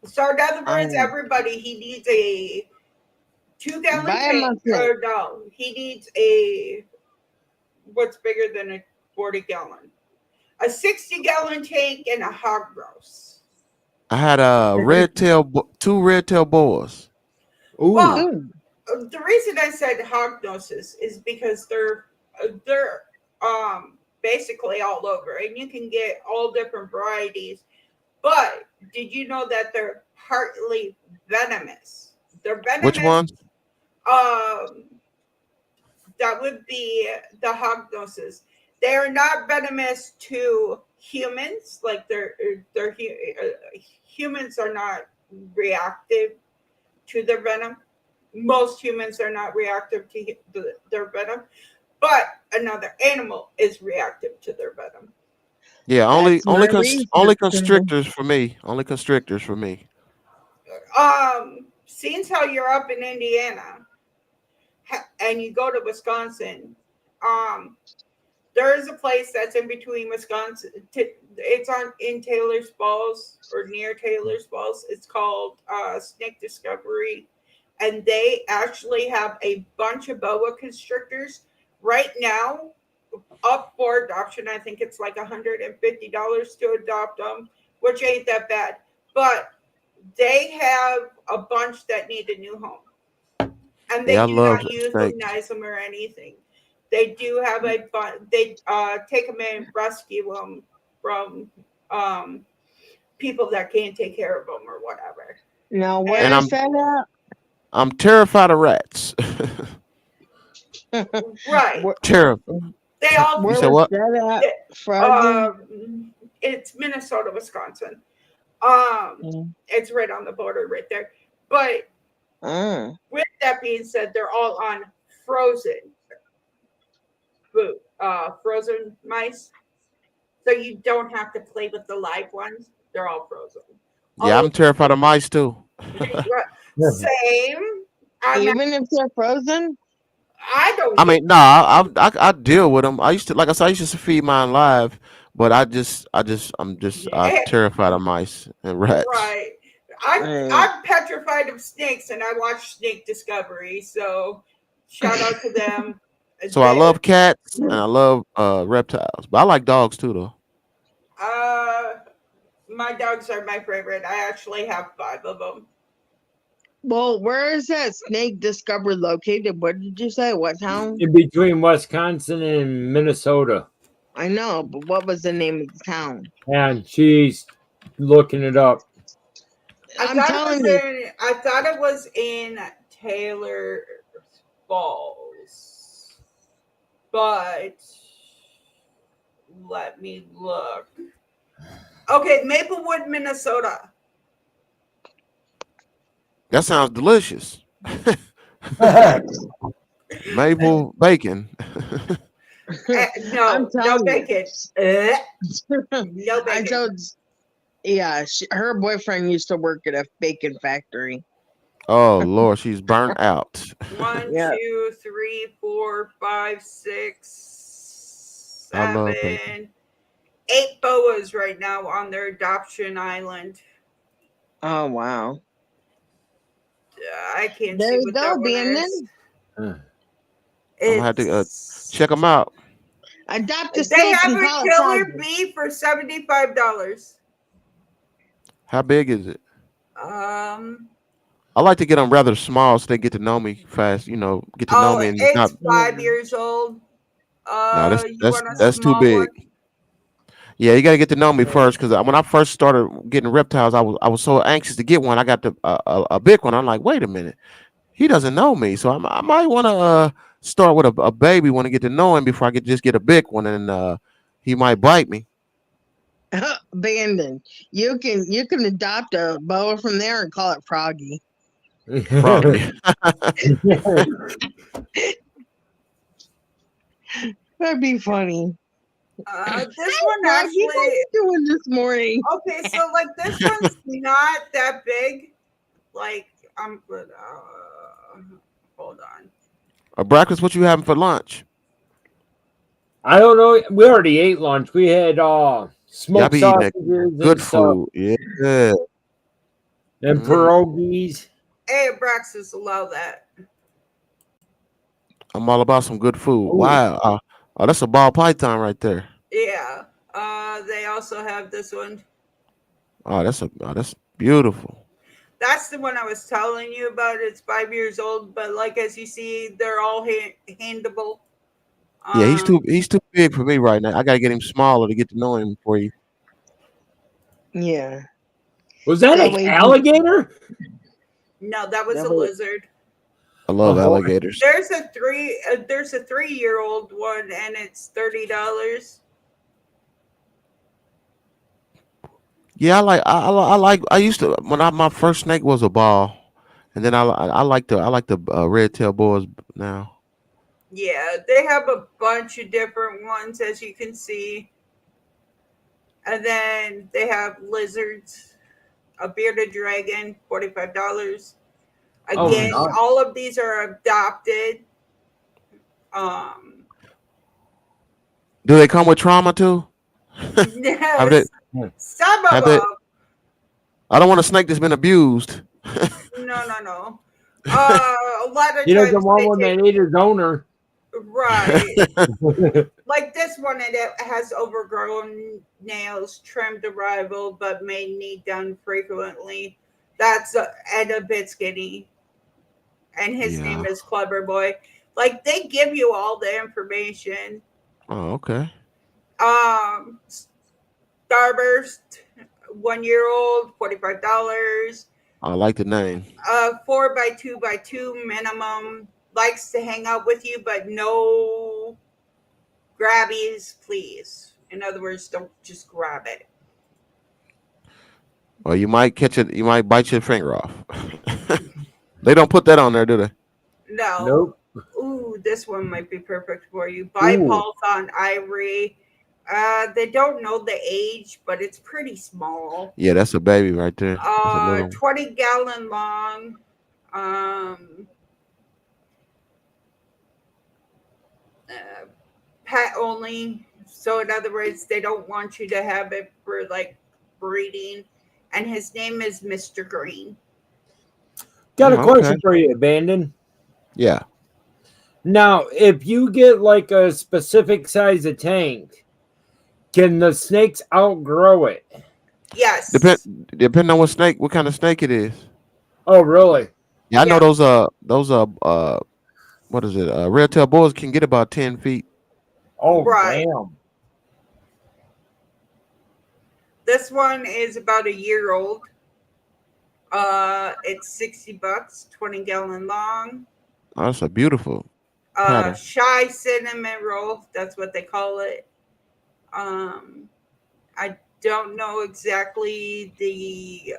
So in other words, Um, everybody he needs a 2-gallon Buy him a tank. snake. Or no, he needs a what's bigger than a 40-gallon? A 60-gallon tank and a hog roast. I had two red tail boas. Ooh. Well, Ooh, the reason I said hog noses is because they're basically all over, and you can get all different varieties. But did you know that they're partly venomous? They're Which venomous. ones? That would be the hog noses. They are not venomous to humans. Like humans are not reactive to their venom. Most humans are not reactive to their venom, but another animal is reactive to their venom. Yeah, that's my research. only constrictors for me. Only constrictors for me. Seeing how you're up in Indiana and you go to Wisconsin, there is a place that's in between Wisconsin. It's in Taylor's Falls or near Taylor's Falls. It's called Snake Discovery, and they actually have a bunch of boa constrictors right now up for adoption. I think it's like $150 to adopt them, which ain't that bad. But they have a bunch that need a new home, and they Yeah, I do love not snakes. euthanize them or anything. They do have a they take them in and rescue them from people that can't take care of them or whatever. Now, And where And is that I'm terrified of rats. at? right, where, Terrified. they all You where said was what? that at, they, Froggy? it's Minnesota, Wisconsin. Mm. It's right on the border, right there. But Mm. with that being said, they're all on frozen food, frozen mice. So you don't have to play with the live ones. They're all frozen. Yeah, All I'm terrified of mice too. same. I'm not, Even if they're frozen? I don't I get mean, nah, I deal with them. I used to, like I said, I used to feed mine live, but I'm it. terrified of mice and rats. Right. Mm. I'm petrified of snakes, and I watch Snake Discovery. So shout out to them. So I They, love cats and I love reptiles, but I like dogs too, though. uh, my dogs are my favorite. I actually have 5 of them. Well, where is that snake discovery located? What did you say? What town? In between Wisconsin and Minnesota. I know, but what was the name of the town? And she's looking it up. I'm telling you, I thought it was in Taylor Falls, but let me look. Okay, Maplewood, Minnesota. That sounds delicious. Maple bacon. No, I'm no telling bacon. you. No I bacon. told, yeah, her boyfriend used to work at a bacon factory. Oh Lord, she's burnt out. One, Yeah. 2, 3, 4, 5, 6, I love bacon. 7, 8 boas right now on their adoption island. Oh wow. I can't There see you what go, that one is. Bandon. I'm gonna have to It's check them out. Adopt a they snake have and a call it killer Froggy. bee for $75. How big is it? Um. I like to get them rather small so they get to know me fast. You know, get to know Oh, me and not. it's 5 years old. No, You want a that's too small one? big. Yeah, you got to get to know me first because when I first started getting reptiles, I was so anxious to get one. I got a big one. I'm like, wait a minute, he doesn't know me, so I might want to start with a baby, want to get to know him before I could just get a big one, and he might bite me. Bandon. You can adopt a boa from there and call it Froggy. Froggy. That'd be funny. This one Froggy, how actually. you doing this morning? Okay, so like this one's not that big. Like I'm good. Hold on. Breakfast, what you having for lunch? I don't know. We already ate lunch. We had Y'all smoked be eating that sausages good and stuff, food, yeah. and Mm, pierogies. Hey, Abraxas, allow that. I'm all about some good food. Ooh. Wow, oh, that's a ball python right there. Yeah. They also have this one. Oh, that's beautiful. That's the one I was telling you about. It's 5 years old, but like as you see, they're all handable. Yeah, Um, he's too big for me right now. I gotta get him smaller to get to know him for you. Yeah. Was that That an way, alligator? no, that was that a way. lizard. I love Oh, alligators. There's a 3-year-old one, and it's $30. Yeah, I used to my first snake was a ball, and then I like the red tail boas now. Yeah, they have a bunch of different ones, as you can see. And then they have lizards, a bearded dragon, $45. oh, Again, nice. all of these are adopted. Um, Do they come with trauma too? Have they? yes, some of Have they? them. I don't want a snake that's been abused. No. A lot of He doesn't times want they one take that ate his owner. right. Like this one, it has overgrown nails, trimmed arrival, but may need done frequently. That's and a bit skinny, and his name Yeah. is Clever Boy. Like they give you all the information. Oh, okay. Um, Starburst, 1 year old, $45. I like the name. 4 by 2 minimum. Likes to hang out with you, but no grabbies, please. In other words, don't just grab it. Or you might catch it. You might bite your finger off. They don't put that on there, do they? No. Nope. Ooh, this one might be perfect for you. Ooh. Bipulse on Ivory. They don't know the age, but it's pretty small. Yeah, that's a baby right there. That's a little. 20-gallon long. Um, uh, pet only. So in other words, they don't want you to have it for like breeding. And his name is Mr. Green. Got a Oh, okay. question for you, Abandon. Yeah. Now, if you get like a specific size of tank, can the snakes outgrow it? Depend Yes. depending on what kind of snake it is. Oh, really? Yeah, I know Yeah. those what is it? Red tail boys can get about 10 feet. Oh, Right. damn. This one is about a year old. It's $60, 20-gallon long. Oh, that's a beautiful pattern. Shy cinnamon roll, that's what they call it. I don't know exactly the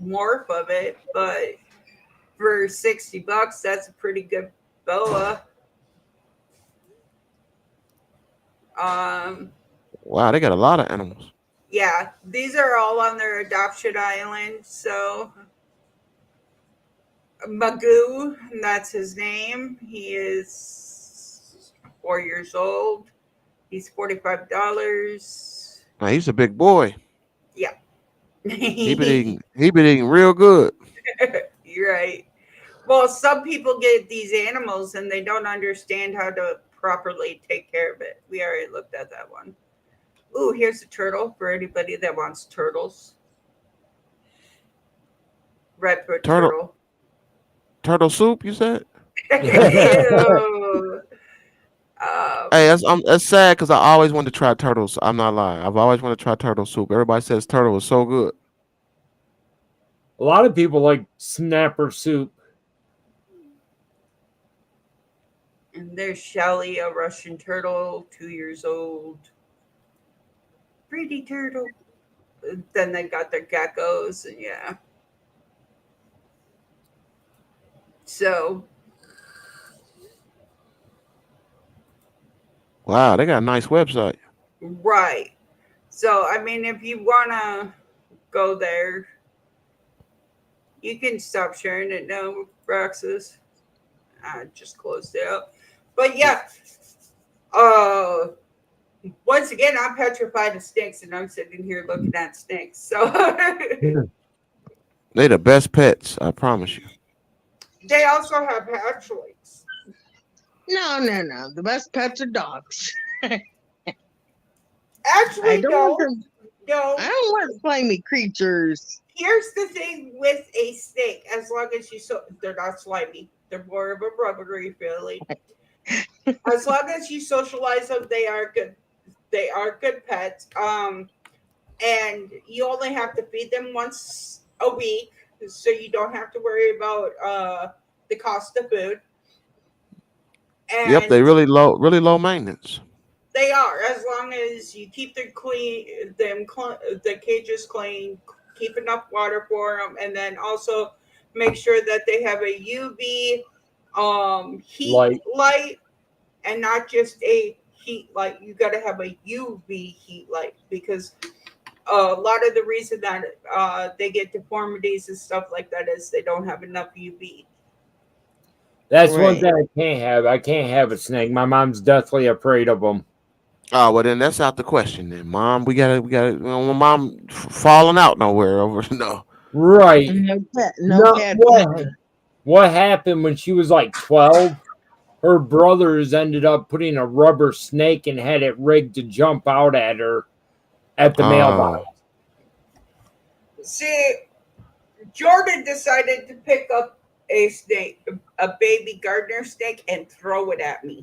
morph of it, but for $60, that's a pretty good boa. Um, Wow, they got a lot of animals. yeah, these are all on their adoption island. So Magoo, that's his name. He is 4 years old. He's $45. Now, he's a big boy. Yeah. He been You're eating. He been eating real good. right. Well, some people get these animals and they don't understand how to properly take care of it. We already looked at that one. Ooh, here's a turtle for anybody that wants turtles. Redfoot Turtle turtle. turtle soup. You said? Ew. Hey, Um, that's sad because I always wanted to try turtles. I'm not lying. I've always wanted to try turtle soup. Everybody says turtle is so good. A lot of people like snapper soup. and there's Shelly, a Russian turtle, 2 years old. Pretty turtle. Then they got their geckos, and yeah. So, Wow, they got a nice website. right. So, I mean, if you want to go there, you can stop sharing it now, Roxas. I just closed it up. But yeah, uh, once again, I'm petrified of snakes, and I'm sitting here looking at snakes. So They the best pets. I promise you. they also have hatchlings. No. The best pets are dogs. I Actually, don't want no, them. no. I don't want slimy creatures. Here's the thing with a snake: as long as they're not slimy. They're more of a rubbery feeling. As long as you socialize them, they are good. They are good pets. And you only have to feed them once a week, so you don't have to worry about the cost of food. Yep, And they really low maintenance. they are, as long as you keep the cages clean, keep enough water for them, and then also make sure that they have a UV heat Like, light and not just a heat light. You got to have a UV heat light because a lot of the reason that they get deformities and stuff like that is they don't have enough UV. that's one Right. thing I can't have. I can't have a snake. My mom's deathly afraid of them. Oh well, then that's out the question. Then, Mom, we got to. My mom falling out nowhere over no. Right. No No, cats either. what happened when she was like 12? Her brothers ended up putting a rubber snake and had it rigged to jump out at her at the mailbox. Oh, See, Jordan decided to pick up a snake, a baby gardener snake, and throw it at me.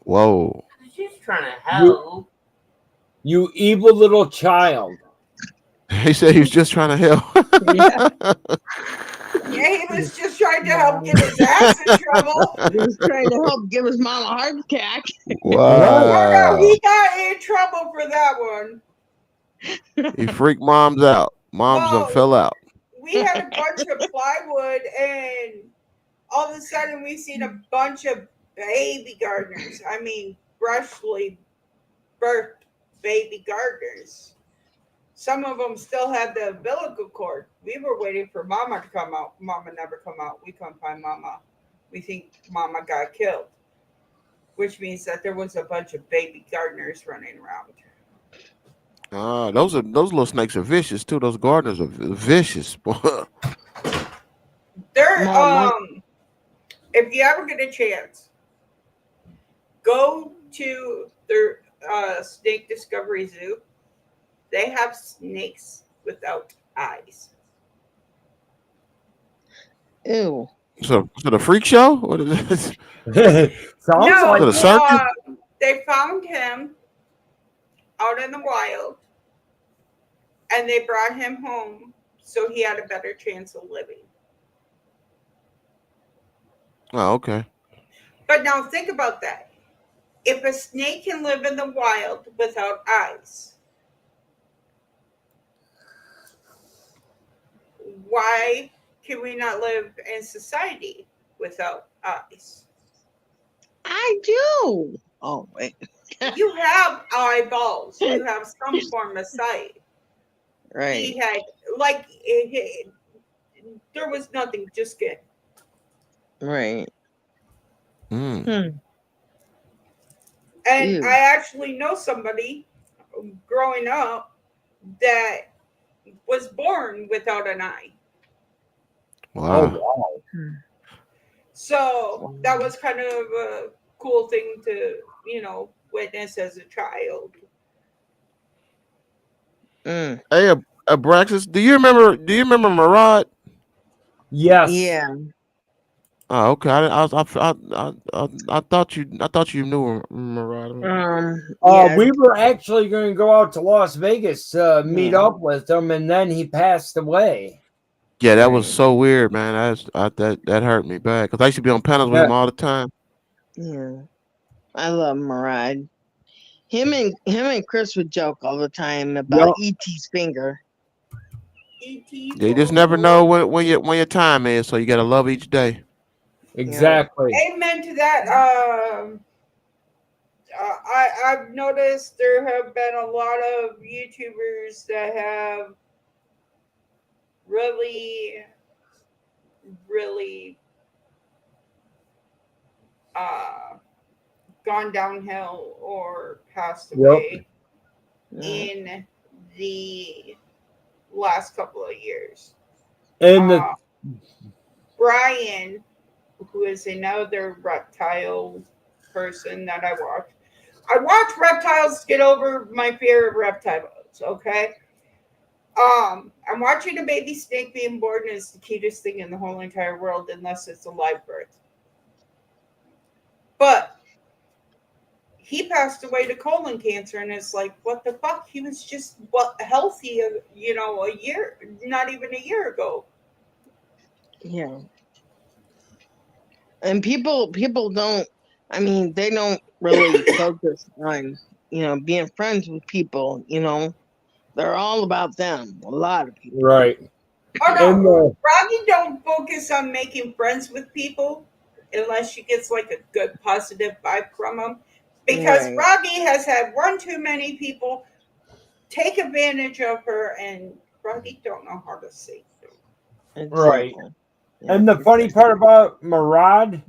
Whoa. She's trying to You, help. you evil little child. He said he was just trying to help. Yeah. Yeah, he was just trying to help get his ass in trouble. He was trying to help give his mom a heart attack. Oh no, Wow. he got in trouble for that one. He freaked moms out. Moms done Well, fell out. we had a bunch of plywood, and all of a sudden we seen a bunch of baby gardeners. I mean, freshly birthed baby gardeners. Some of them still had the umbilical cord. We were waiting for Mama to come out. Mama never come out. We couldn't find Mama. We think Mama got killed, which means that there was a bunch of baby gardeners running around. Those little snakes are vicious too. Those gardeners are vicious. They're Mom, if you ever get a chance, go to their snake discovery zoo. They have snakes without eyes. Ew. So the freak show? What is this? Sounds No, like To the circus? they found him out in the wild, and they brought him home so he had a better chance of living. Oh, okay. But now think about that. If a snake can live in the wild without eyes, why can we not live in society without eyes? I do. Oh, wait. You have eyeballs. You have some form of sight. Right. He had, there was nothing, just skin. Right. Mm. Hmm. And Ew. I actually know somebody growing up that was born without an eye. oh Wow. wow. So that was kind of a cool thing to, witness as a child. Mm. Hey, Abraxas, do you remember Murad? Yes. Yeah. Oh, okay. I thought you knew Murad. Yeah. We were actually going to go out to Las Vegas to meet Yeah. up with him, and then he passed away. Yeah, that was Right. so weird, man. That hurt me bad because I used to be on panels with Yeah. him all the time. Yeah. I love Murad. Him and Chris would joke all the time about E.T.'s finger. E.T. Yeah, you just never know when your time is, so you gotta love each day. Exactly. Amen to that. I've noticed there have been a lot of YouTubers that have really, really gone downhill or passed away in the last couple of years. And Brian, who is another reptile person that I watch. I watch reptiles get over my fear of reptiles, okay? I'm watching a baby snake being born is the cutest thing in the whole entire world unless it's a live birth. But he passed away to colon cancer, and it's like, what the fuck? He was just healthy, a year, not even a year ago. Yeah. And people don't, I mean, they don't really focus on, being friends with people, They're all about them. A lot of people. right. Oh no, And Rocky don't focus on making friends with people unless she gets like a good positive vibe from them. Because Right. Rocky has had one too many people take advantage of her, and Rocky don't know how to say no. Right. Exactly. And the funny part about Murad,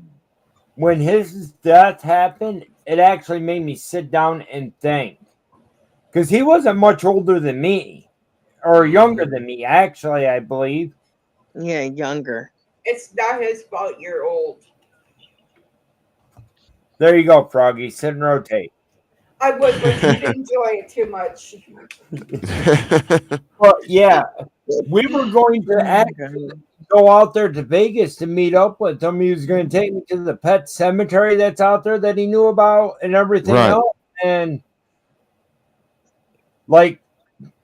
when his death happened, it actually made me sit down and think. Because he wasn't much older than me, or younger than me, actually, I believe. Yeah, younger. It's not his fault you're old. There you go, Froggy. Sit and rotate. I would, but you'd enjoy it too much. But yeah, we were going to actually go out there to Vegas to meet up with him. He was going to take me to the pet cemetery that's out there that he knew about and everything Right. else. And like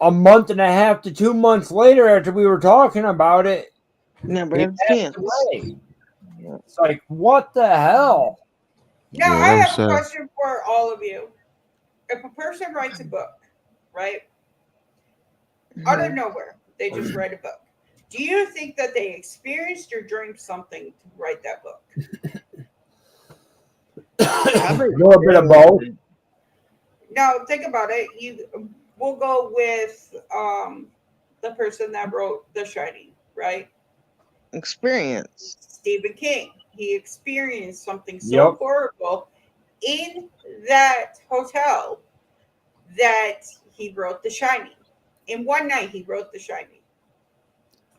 a month and a half to 2 months later, after we were talking about it, Never he had a passed chance. away. It's like, what the hell? Now, Yeah, I that was have a sad. question for all of you. If a person writes a book, right, out of nowhere, they just write a book. Do you think that they experienced or dreamed something to write that book? A little bit of both. Now, think about it. We'll go with the person that wrote The Shining, right? Experience. Stephen King. He experienced something so horrible in that hotel that he wrote The Shining. In one night, he wrote The Shining.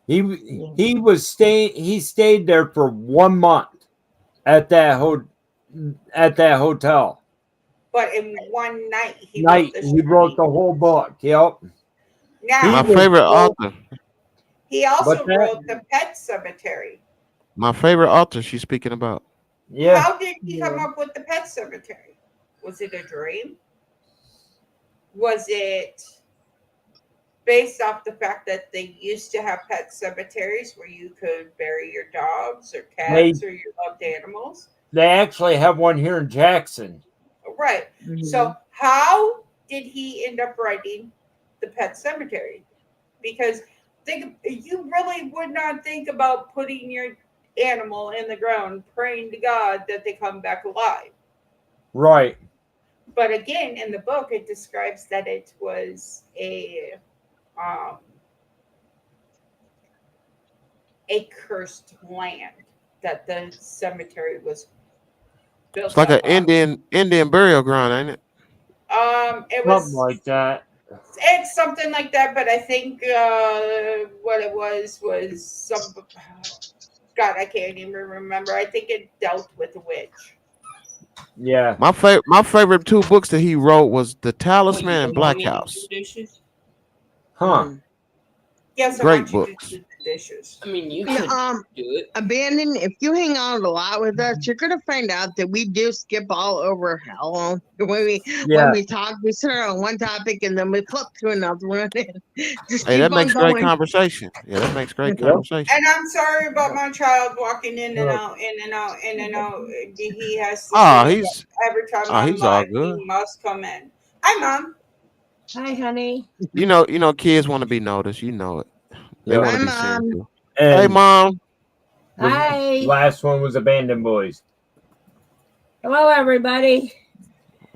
He stayed there for 1 month at that hotel. But in one night, he wrote The He Shining. wrote the whole book. Yep. Now, My favorite author. he also What's that? wrote The Pet Cemetery. My favorite author she's speaking about. Yeah. How did he come up with The Pet Cemetery? Was it a dream? Was it based off the fact that they used to have pet cemeteries where you could bury your dogs or cats or your loved animals? They actually have one here in Jackson. Right. So how did he end up writing The Pet Cemetery? Because you really would not think about putting your animal in the ground, praying to God that they come back alive. Right. But again, in the book, it describes that it was a cursed land that the cemetery was built. It's like an on. Indian burial ground, ain't it? It was Something like that. It's something like that, but I think what it was some. God, I can't even remember. I think it dealt with a witch. Yeah. My favorite two books that he wrote was The Talisman and Black House. Huh. Yes, I Great want you books. to do the dishes. I mean, you could do it. Abandoned, if you hang out a lot with us, you're gonna find out that we do skip all over hell. When we talk, we start on one topic and then we flip to another one. Just Hey, keep that on makes great going. conversation. Yeah, that makes great conversation. And I'm sorry about my child walking in and out, in and out, in and out. He has to He's every time I'm he's all live, good. he must come in. Hi, Mom. Hi, honey. You know, kids want to be noticed. You know it. They want Hi, to be seen Mom. too. And Hey, Mom. the Hi. last one was Abandoned Boyz. Hello, everybody.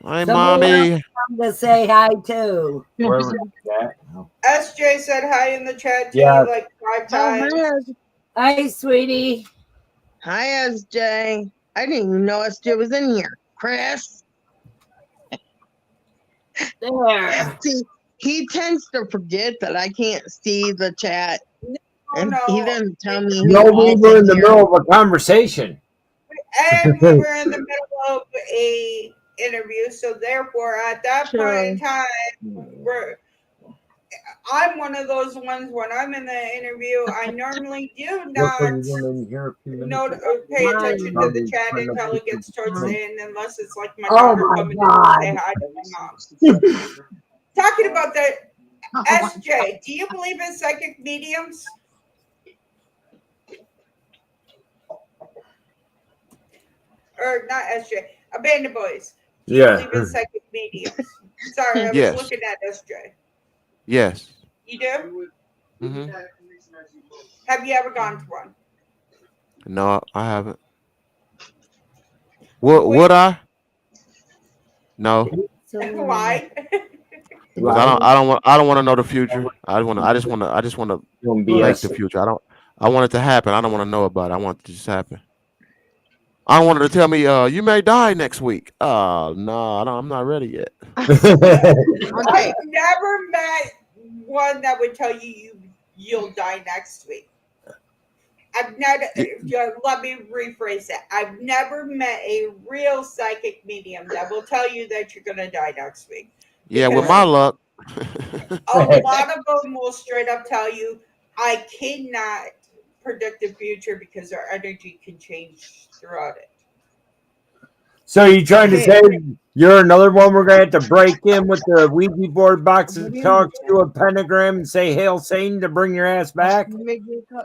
Hey, Someone Mommy. else come to say hi too. Wherever it's at. SJ said hi in the chat to Yeah. you like 5 Oh, times. Hi, sweetie. Hi, SJ. I didn't even know SJ was in here. Chris. There. See, he tends to forget that I can't see the chat. And no. he doesn't tell me No, who's we all were in the here. middle of a conversation. And we were in the middle of a interview, so therefore at that point in time, I'm one of those ones when I'm in the interview, I normally do not pay attention to the chat until it gets towards the end, unless it's like my daughter coming in to say hi to my mom. Talking about that, SJ, do you believe in psychic mediums? Or not SJ, Abandoned Boyz. Do you believe in psychic mediums? Sorry, I was Yes. looking at SJ. Yes. You do? Mm-hmm. Have you ever gone to one? No, I haven't. Would I? No. Why? Because I don't want to know the future. I just want to make the future. I want it to happen. I don't want to know about it. I want it to just happen. I don't want her to tell me, you may die next week. Oh no, I'm not ready yet. Okay. I've never met one that would tell you you'll die next week. I've never. Let me rephrase that. I've never met a real psychic medium that will tell you that you're gonna die next week. Yeah, with Because my luck. a lot of them will straight up tell you, "I cannot predict the future because our energy can change throughout it." So you trying to Okay. say you're another one we're gonna have to break in with the Ouija board box and talk to a pentagram and say "Hail Satan" to bring your ass back?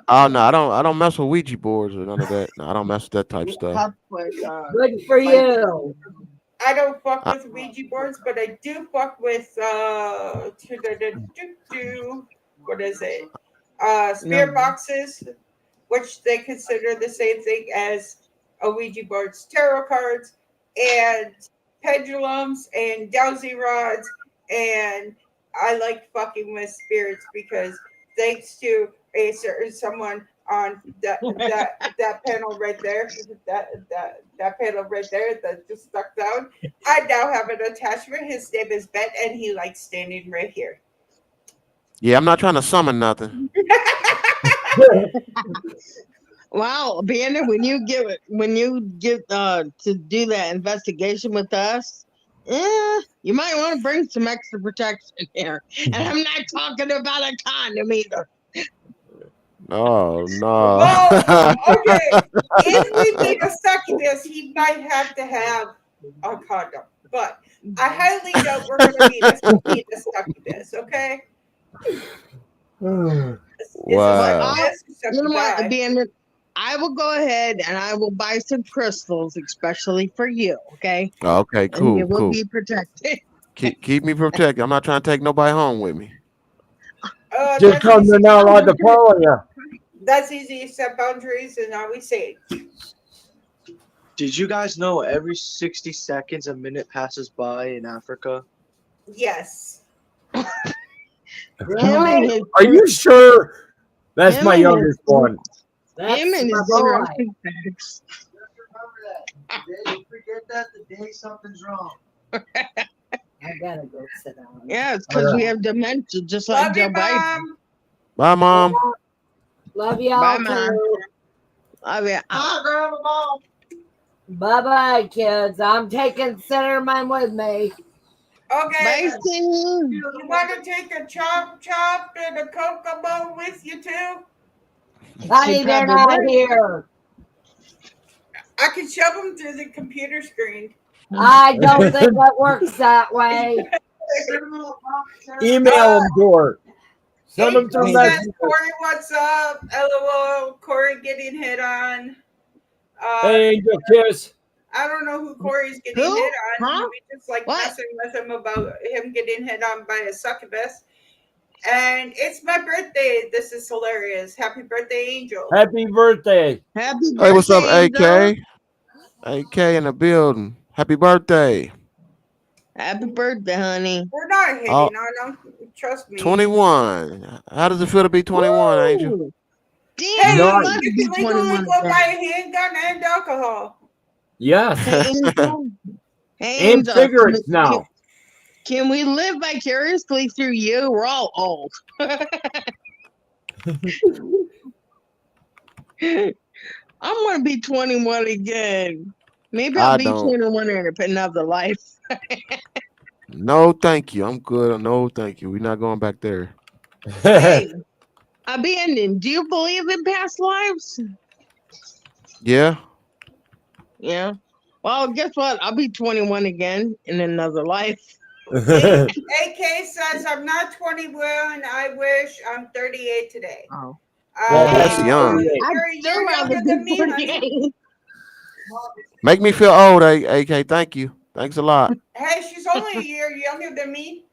Oh no, I don't mess with Ouija boards or none of that. No, I don't mess with that type stuff. Good for you. I don't fuck I, with Ouija boards, but I do fuck with what is it? Spirit boxes, which they consider the same thing as a Ouija boards, tarot cards, and pendulums and dowsing rods. And I like fucking with spirits because thanks to a certain someone on that panel right there, that panel right there that just stuck down, I now have an attachment. His name is Ben, and he likes standing right here. yeah, I'm not trying to summon nothing. Wow, Abandon, when you get to do that investigation with us, you might want to bring some extra protection here. And I'm not talking about a condom either. Oh Well, no. okay. If we make a succubus, he might have to have a condom. But I highly doubt we're going to need a succubus, okay? But Wow. you know what, Abandon, I will go ahead and I will buy some crystals, especially for you, okay? Okay, And you cool, will cool. be protected. Keep me protected. I'm not trying to take nobody home with me. Just come, they're not allowed to follow you. That's easy. Set boundaries, and now we say. Did you guys know every 60 seconds a minute passes by in Africa? Yes. Are you sure? That's my youngest one. That's Him and my his boy. interesting facts. If you forget that, the day something's wrong. I gotta go sit down. Yeah, it's because we have dementia, just like Love Joe you, Biden. Mom. Bye, Mom. Love y'all Bye, Mom. too. I mean, Hi, Grandma. Bye bye, kids. I'm taking Centerman with me. Okay. bye, Cindy. You want to take a chop and a cocoa with you too? Honey, they're probably not would. here. I can shove them through the computer screen. I don't think that works that way. Email them to her. Send them through Angel says, messages. Corey, what's up? LOL. Corey getting hit on. Hey, Angel Kiss. I don't know who Corey's getting Who? hit on. Huh? We just like What? messing with him about him getting hit on by a succubus. And it's my birthday. This is hilarious. Happy birthday, Angel. Happy birthday. Happy birthday, Hey, what's up, Angel. AK? AK in the building. Happy birthday. Happy birthday, honey. We're not hitting Oh. on him. Trust me. 21. How does it feel to be 21, Angel? Woo! Hey, Damn, No, I'd love to you be can legally 21 go again. buy a handgun and alcohol. Yes. Hey, Angel. Hey, And Angel. cigarettes now. Can we live vicariously through you? We're all old. I want to be 21 again. Maybe I'll I be don't. 21 in another life. No, thank you. I'm good. No, thank you. We're not going back there. Hey, Abandoned, do you believe in past lives? Yeah. Yeah. Well, guess what? I'll be 21 again in another life. AK says, I'm not 21. I wish I'm 38 today. Oh. Well, that's young. You're younger than me, honey. Make me feel old, AK. Thank you. Thanks a lot. Hey, she's only a year younger than me.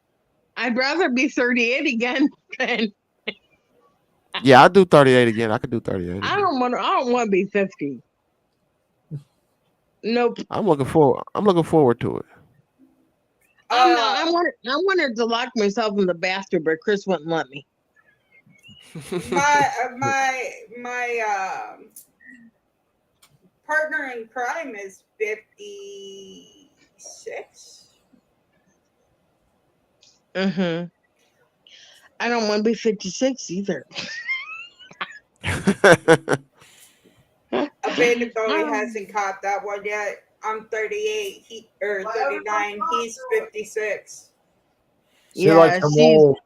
I'd rather be 38 again. Than, Yeah, I'll do 38 again. I could do 38 again. I don't want to be 50. Nope. I'm looking forward to it. I wanted to lock myself in the bathroom, but Chris wouldn't let me. My partner in crime is 56. Mm-hmm. I don't want to be 56 either. Abanded Boy hasn't caught that one yet. I'm 38. He or 39. He's 56. She likes Yeah, them she's old.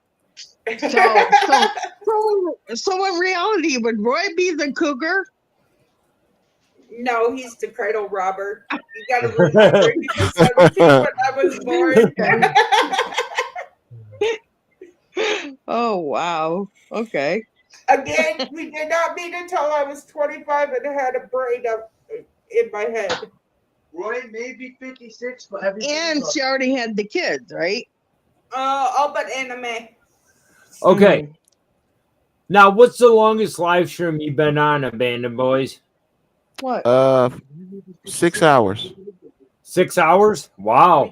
so in reality, would Roy be the cougar? No, he's the cradle robber. You got to remember, he was 17 when I was born. Oh wow. Okay. Again, we did not meet until I was 25 and had a braid up in my head. Roy may be 56, but everything. And she already had the kids, right? All but anime. Okay. Now, what's the longest live stream you've been on, Abandoned Boys? What? 6 hours. 6 hours? Wow.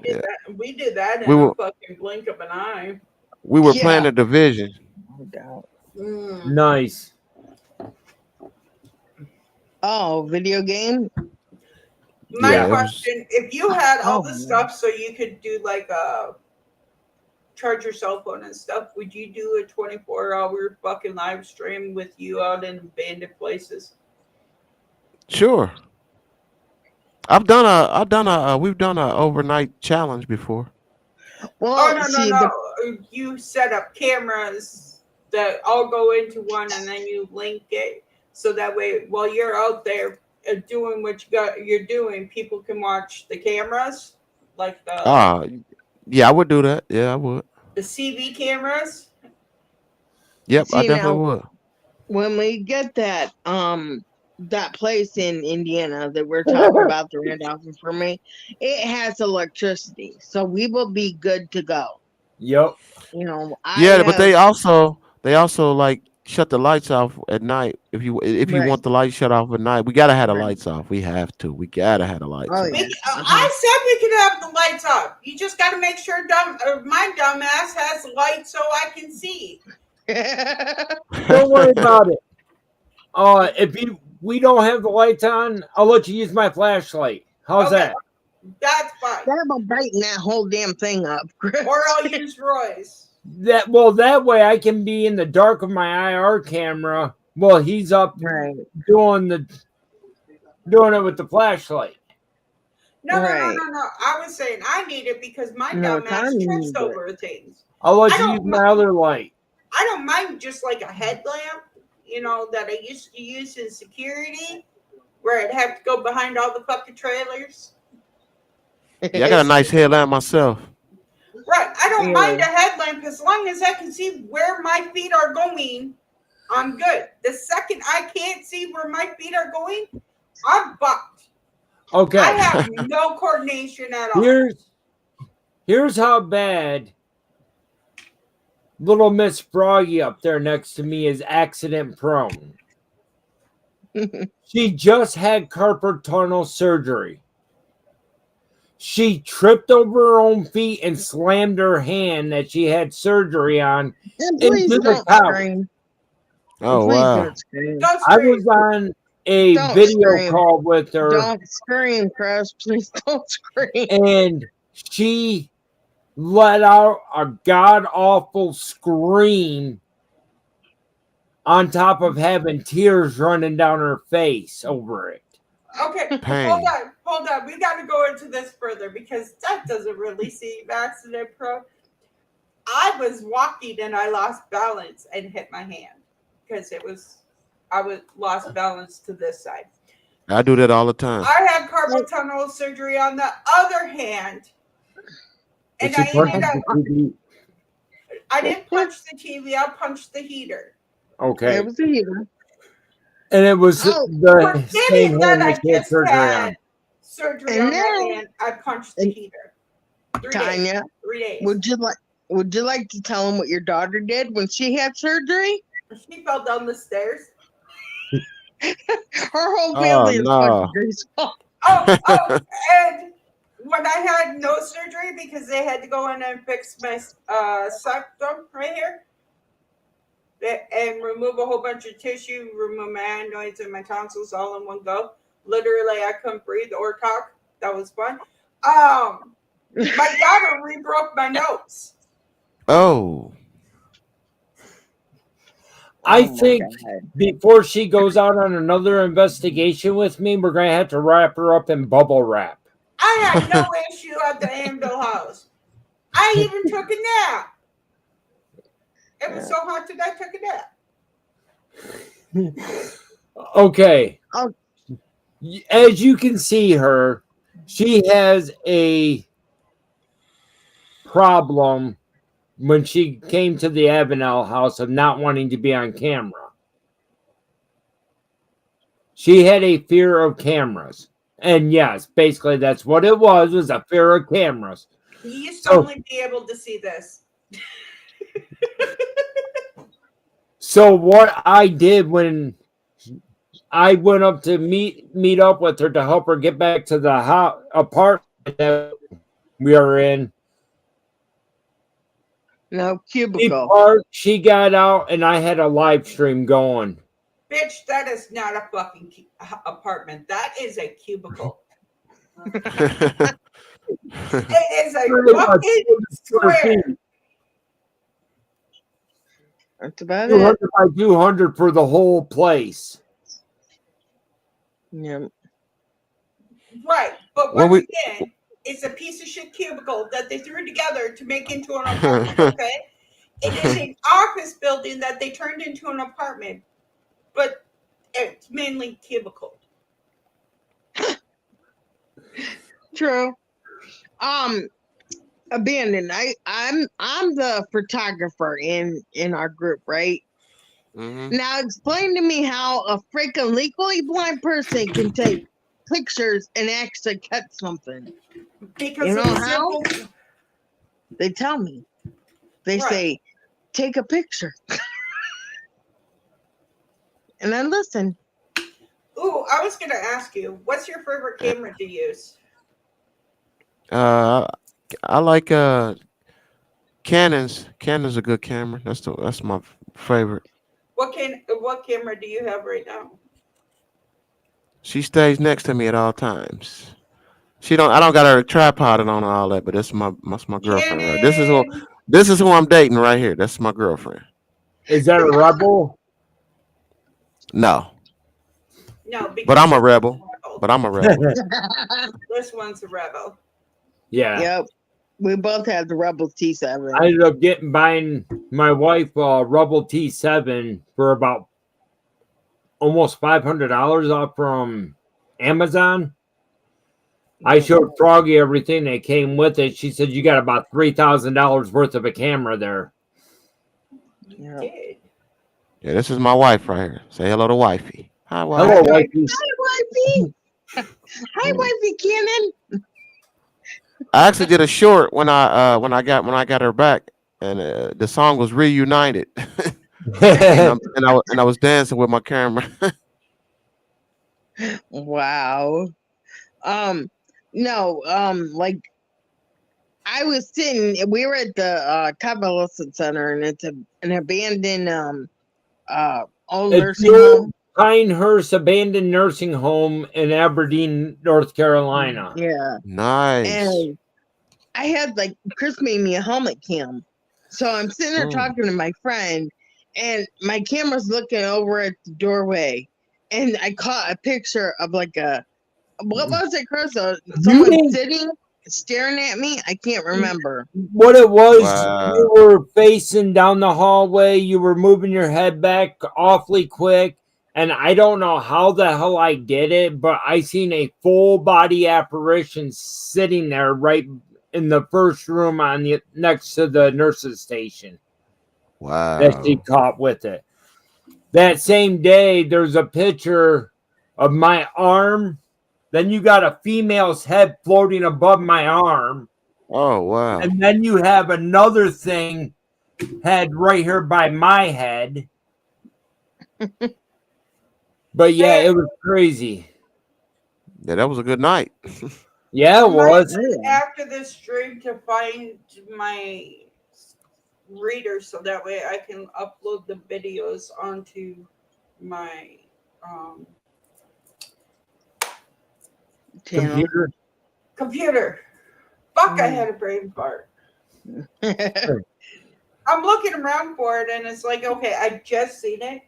We did that in We were- a fucking blink of an eye. We were Yeah. playing the division. No doubt. Nice. Oh, video game? My Yeah, it was- question: if you had all the Oh, stuff so you could do like a charge your cell phone and stuff, would you do a 24-hour fucking live stream with you out in abandoned places? Sure. We've done a overnight challenge before. Well, Oh no, see, no. You set up cameras that all go into one, and then you link it so that way, while you're out there doing what you're doing, people can watch the cameras, like Yeah, I would do that. Yeah, I would. the CV cameras. Yep, I See, definitely now- would. when we get that place in Indiana that we're talking about, the Randolph for me, it has electricity, so we will be good to go. Yep. You know, Yeah, but they also like shut the lights off at night. If you Right. want the lights shut off at night, we gotta have the Right. lights off. We have to. We gotta have the lights Oh, off. yeah. I said we could have the lights off. You just got to make sure my dumbass has lights so I can see. Don't worry about it. If we don't have the lights on, I'll let you use my flashlight. How's Okay. that? That's fine. What about brighten that whole damn thing up, Chris? Or I'll use Roy's. That way I can be in the dark of my IR camera while he's up Right. doing it with the flashlight. No. Right. I was saying I need it because my No, dumbass Tommy trips needs it. over things. I'll let I you don't use my other light. I don't mind just like a headlamp, that I used to use in security, where I'd have to go behind all the fucking trailers. Yeah, I got a nice headlamp myself. Right. I don't Yeah. mind a headlamp as long as I can see where my feet are going. I'm good. The second I can't see where my feet are going, I'm fucked. Okay. I have no coordination at all. Here's how bad little Miss Froggy up there next to me is accident prone. She just had carpal tunnel surgery. She tripped over her own feet and slammed her hand that she had surgery on. And please into the don't couch. scream. Oh Please wow. don't scream. Don't I scream. was on a Don't video scream. call with her, Don't scream, Chris. Please don't scream. and she let out a god awful scream on top of having tears running down her face over it. Okay, Pain. hold on. We got to go into this further because that doesn't really seem accident prone. I was walking and I lost balance and hit my hand because I lost balance to this side. I do that all the time. I had carpal tunnel surgery on the other hand, and I ended up. I didn't punch the TV. I punched the heater. Okay. It was a heater. And it was Oh, the same Forgetting that hand I that she had just surgery had on. surgery And on that now- hand, I punched the heater. 3 days. Tanya, 3 days. would you like to tell him what your daughter did when she had surgery? She fell down the stairs. Her whole Oh, family is no. fucking graceful. And when I had no surgery because they had to go in and fix my septum right here and remove a whole bunch of tissue, remove my adenoids and my tonsils all in one go. Literally, I couldn't breathe or talk. That was fun. My daughter re-broke my nose. Oh. I Oh my think God. before she goes out on another investigation with me, we're gonna have to wrap her up in bubble wrap. I had no issue at the Anvil house. I even took a nap. It was so hot today, I took a nap. Okay. Oh. As you can see her, she has a problem when she came to the Avenel house of not wanting to be on camera. She had a fear of cameras. And yes, basically that's what it was a fear of cameras. You used to So- only be able to see this. So what I did when I went up to meet up with her to help her get back to the apartment that we are in, No, she cubicle. parked, she got out, and I had a live stream going. Bitch, that is not a fucking apartment. That is a cubicle. It is a Pretty much fucking 200 square square. feet. That's about 200 it. by 200 for the whole place. Yeah. Right. But Well, once we- again, it's a piece of shit cubicle that they threw together to make into an apartment, okay? It is an office building that they turned into an apartment, but it's mainly cubicle. True. Abandoned. I'm the photographer in our group, right? Mhm. Now explain to me how a freaking legally blind person can take pictures and actually catch something. Because You of know the how? simple. They tell me. They Right. say, take a picture. And I listen. Ooh, I was going to ask you, what's your favorite camera to use? I like Canon's. Canon's a good camera. That's my favorite. What camera do you have right now? She stays next to me at all times. I don't got her tripod and on all that, but that's my girlfriend. Right? Canon. This is who I'm dating right here. That's my girlfriend. Is that a rebel? No, No, because but I'm a this rebel. one's a rebel. But I'm a rebel. This one's a rebel. Yeah. Yep. We both have the Rebel T7. I ended up buying my wife a Rebel T7 for about almost $500 off from Amazon. I showed Froggy everything that came with it. She said you got about $3,000 worth of a camera there. You Yep. did. Yeah, this is my wife right here. Say hello to wifey. Hi, wife. Hello, wifey. Hi, wifey. Hi, wifey Cannon. I actually did a short when I got her back, and the song was Reunited, and I was dancing with my camera. Wow. No, like I was sitting, we were at the convalescent center, and it's an abandoned old It's nursing the home. old Pinehurst Abandoned Nursing Home in Aberdeen, North Carolina. Yeah. Nice. And I had like Chris made me a helmet cam. So I'm sitting there Oh. talking to my friend, and my camera's looking over at the doorway, and I caught a picture of like what was it, Chris? Someone didn't- sitting staring at me. I can't remember. What it was, Wow. you were facing down the hallway, you were moving your head back awfully quick, and I don't know how the hell I did it, but I seen a full body apparition sitting there right in the first room on the next to the nurse's station that she Wow. caught with it. That same day, there's a picture of my arm. Then you got a female's head floating above my arm. Oh, wow. And then you have another thing head right here by my head. But yeah, it was crazy. Yeah, that was a good night. Yeah, it was. After this stream to find my reader so that way I can upload the videos onto my Channel. computer. Fuck, I had a brain fart. I'm looking around for it, and it's like, okay, I just seen it.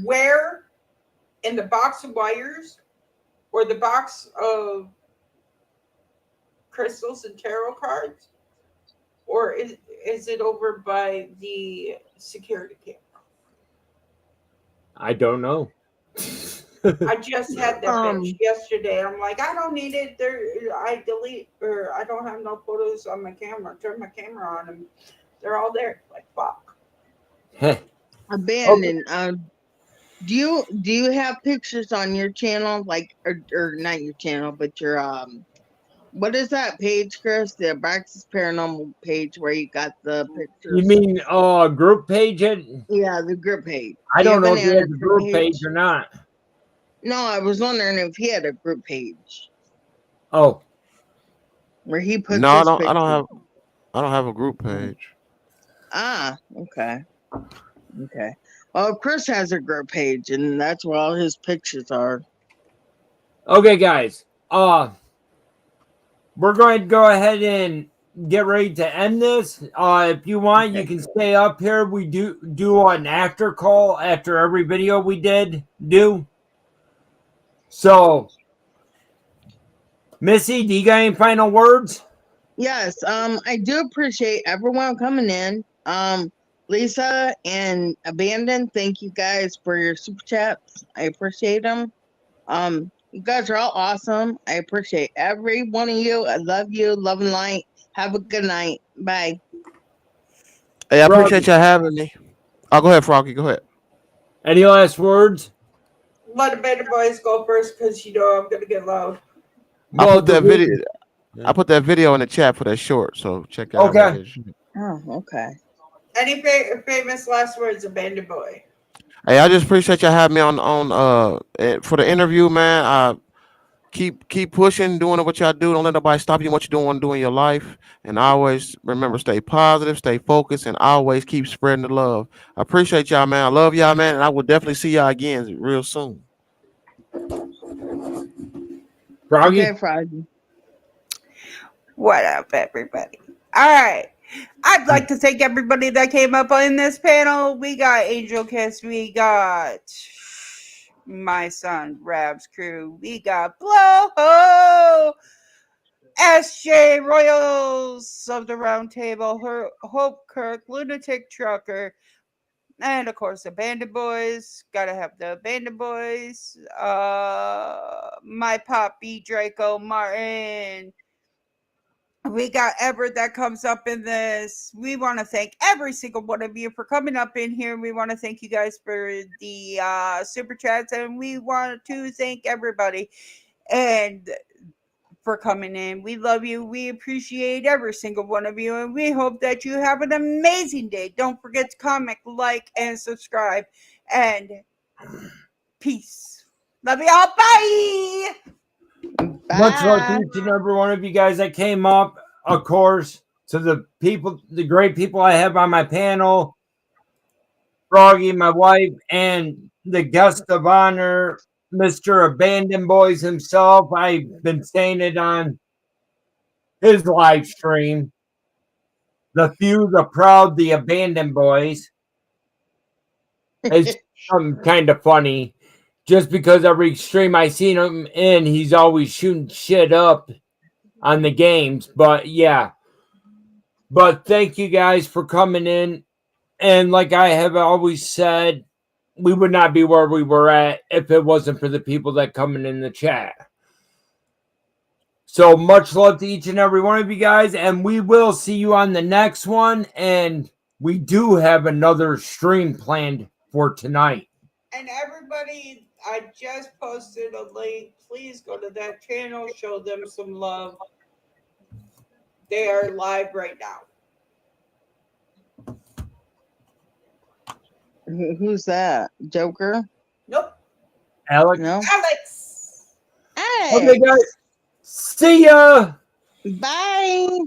Where in the box of wires or the box of crystals and tarot cards, or is it over by the security camera? I don't know. I just had that bitch yesterday. I'm like, I don't need it. There, I delete or I don't have no photos on my camera. Turn my camera on, and they're all there. Like fuck. Abandoned. Do you have pictures on your channel, like or not your channel, but your what is that page, Chris? The Braxis Paranormal page where you got the pictures. You mean group page? Yeah, the group page. I don't know if he he has a group page or not. No, I was wondering if he had a group page. Oh, where he puts No, his I don't pictures. have a group page. Ah, okay. Okay. Well, Chris has a group page, and that's where all his pictures are. okay, guys. We're going to go ahead and get ready to end this. If you want, you can stay up here. We do an after call after every video we do. So, Missy, do you got any final words? Yes, I do appreciate everyone coming in. Lisa and Abandon, thank you guys for your super chats. I appreciate them. You guys are all awesome. I appreciate every one of you. I love you. Love and light. Have a good night. Bye. Hey, I appreciate y'all having me. Oh, go ahead, Froggy. Go ahead. Any last words? Let the Abandoned Boys go first, because you know I'm gonna get loud. I put that video in the chat for that short, so check out. Okay. Oh, okay. Any famous last words, Abandoned Boy? Hey, I just appreciate y'all having me on for the interview, man. Keep pushing, doing what y'all do. Don't let nobody stop you what you're doing in your life. And always remember, stay positive, stay focused, and always keep spreading the love. I appreciate y'all, man. I love y'all, man, and I will definitely see y'all again real soon. Froggy? Okay, Froggy. What up, everybody? All right. I'd like to thank everybody that came up on this panel. We got Angel Kiss. We got my son, Rab's crew. We got Blow, SJ Royals of the Round Table, Hope Kirk, Lunatic Trucker, and of course, Abandoned Boys. Gotta have the Abandoned Boys. My Poppy, Draco, Martin. We got Everett that comes up in this. We want to thank every single one of you for coming up in here. We want to thank you guys for the super chats, and we want to thank everybody and for coming in. We love you. We appreciate every single one of you, and we hope that you have an amazing day. Don't forget to comment, like, and subscribe. And peace. Love y'all. Bye. Bye. Much love to each and every one of you guys that came up. Of course, to the people, the great people I have on my panel, Froggy, my wife, and the guest of honor, Mr. Abandoned Boys himself. I've been saying it on his live stream. The few, the proud, the Abandoned Boys. It's kind of funny. Just because every stream I seen him in, he's always shooting shit up on the games. But yeah. But thank you guys for coming in. And like I have always said, we would not be where we were at if it wasn't for the people that coming in the chat. So much love to each and every one of you guys. And we will see you on the next one. And we do have another stream planned for tonight. And everybody, I just posted a link. Please go to that channel, show them some love. They are live right now. Who's that? Joker? Nope. Alex? No. Alex. Hey. Okay, guys. See ya. Bye.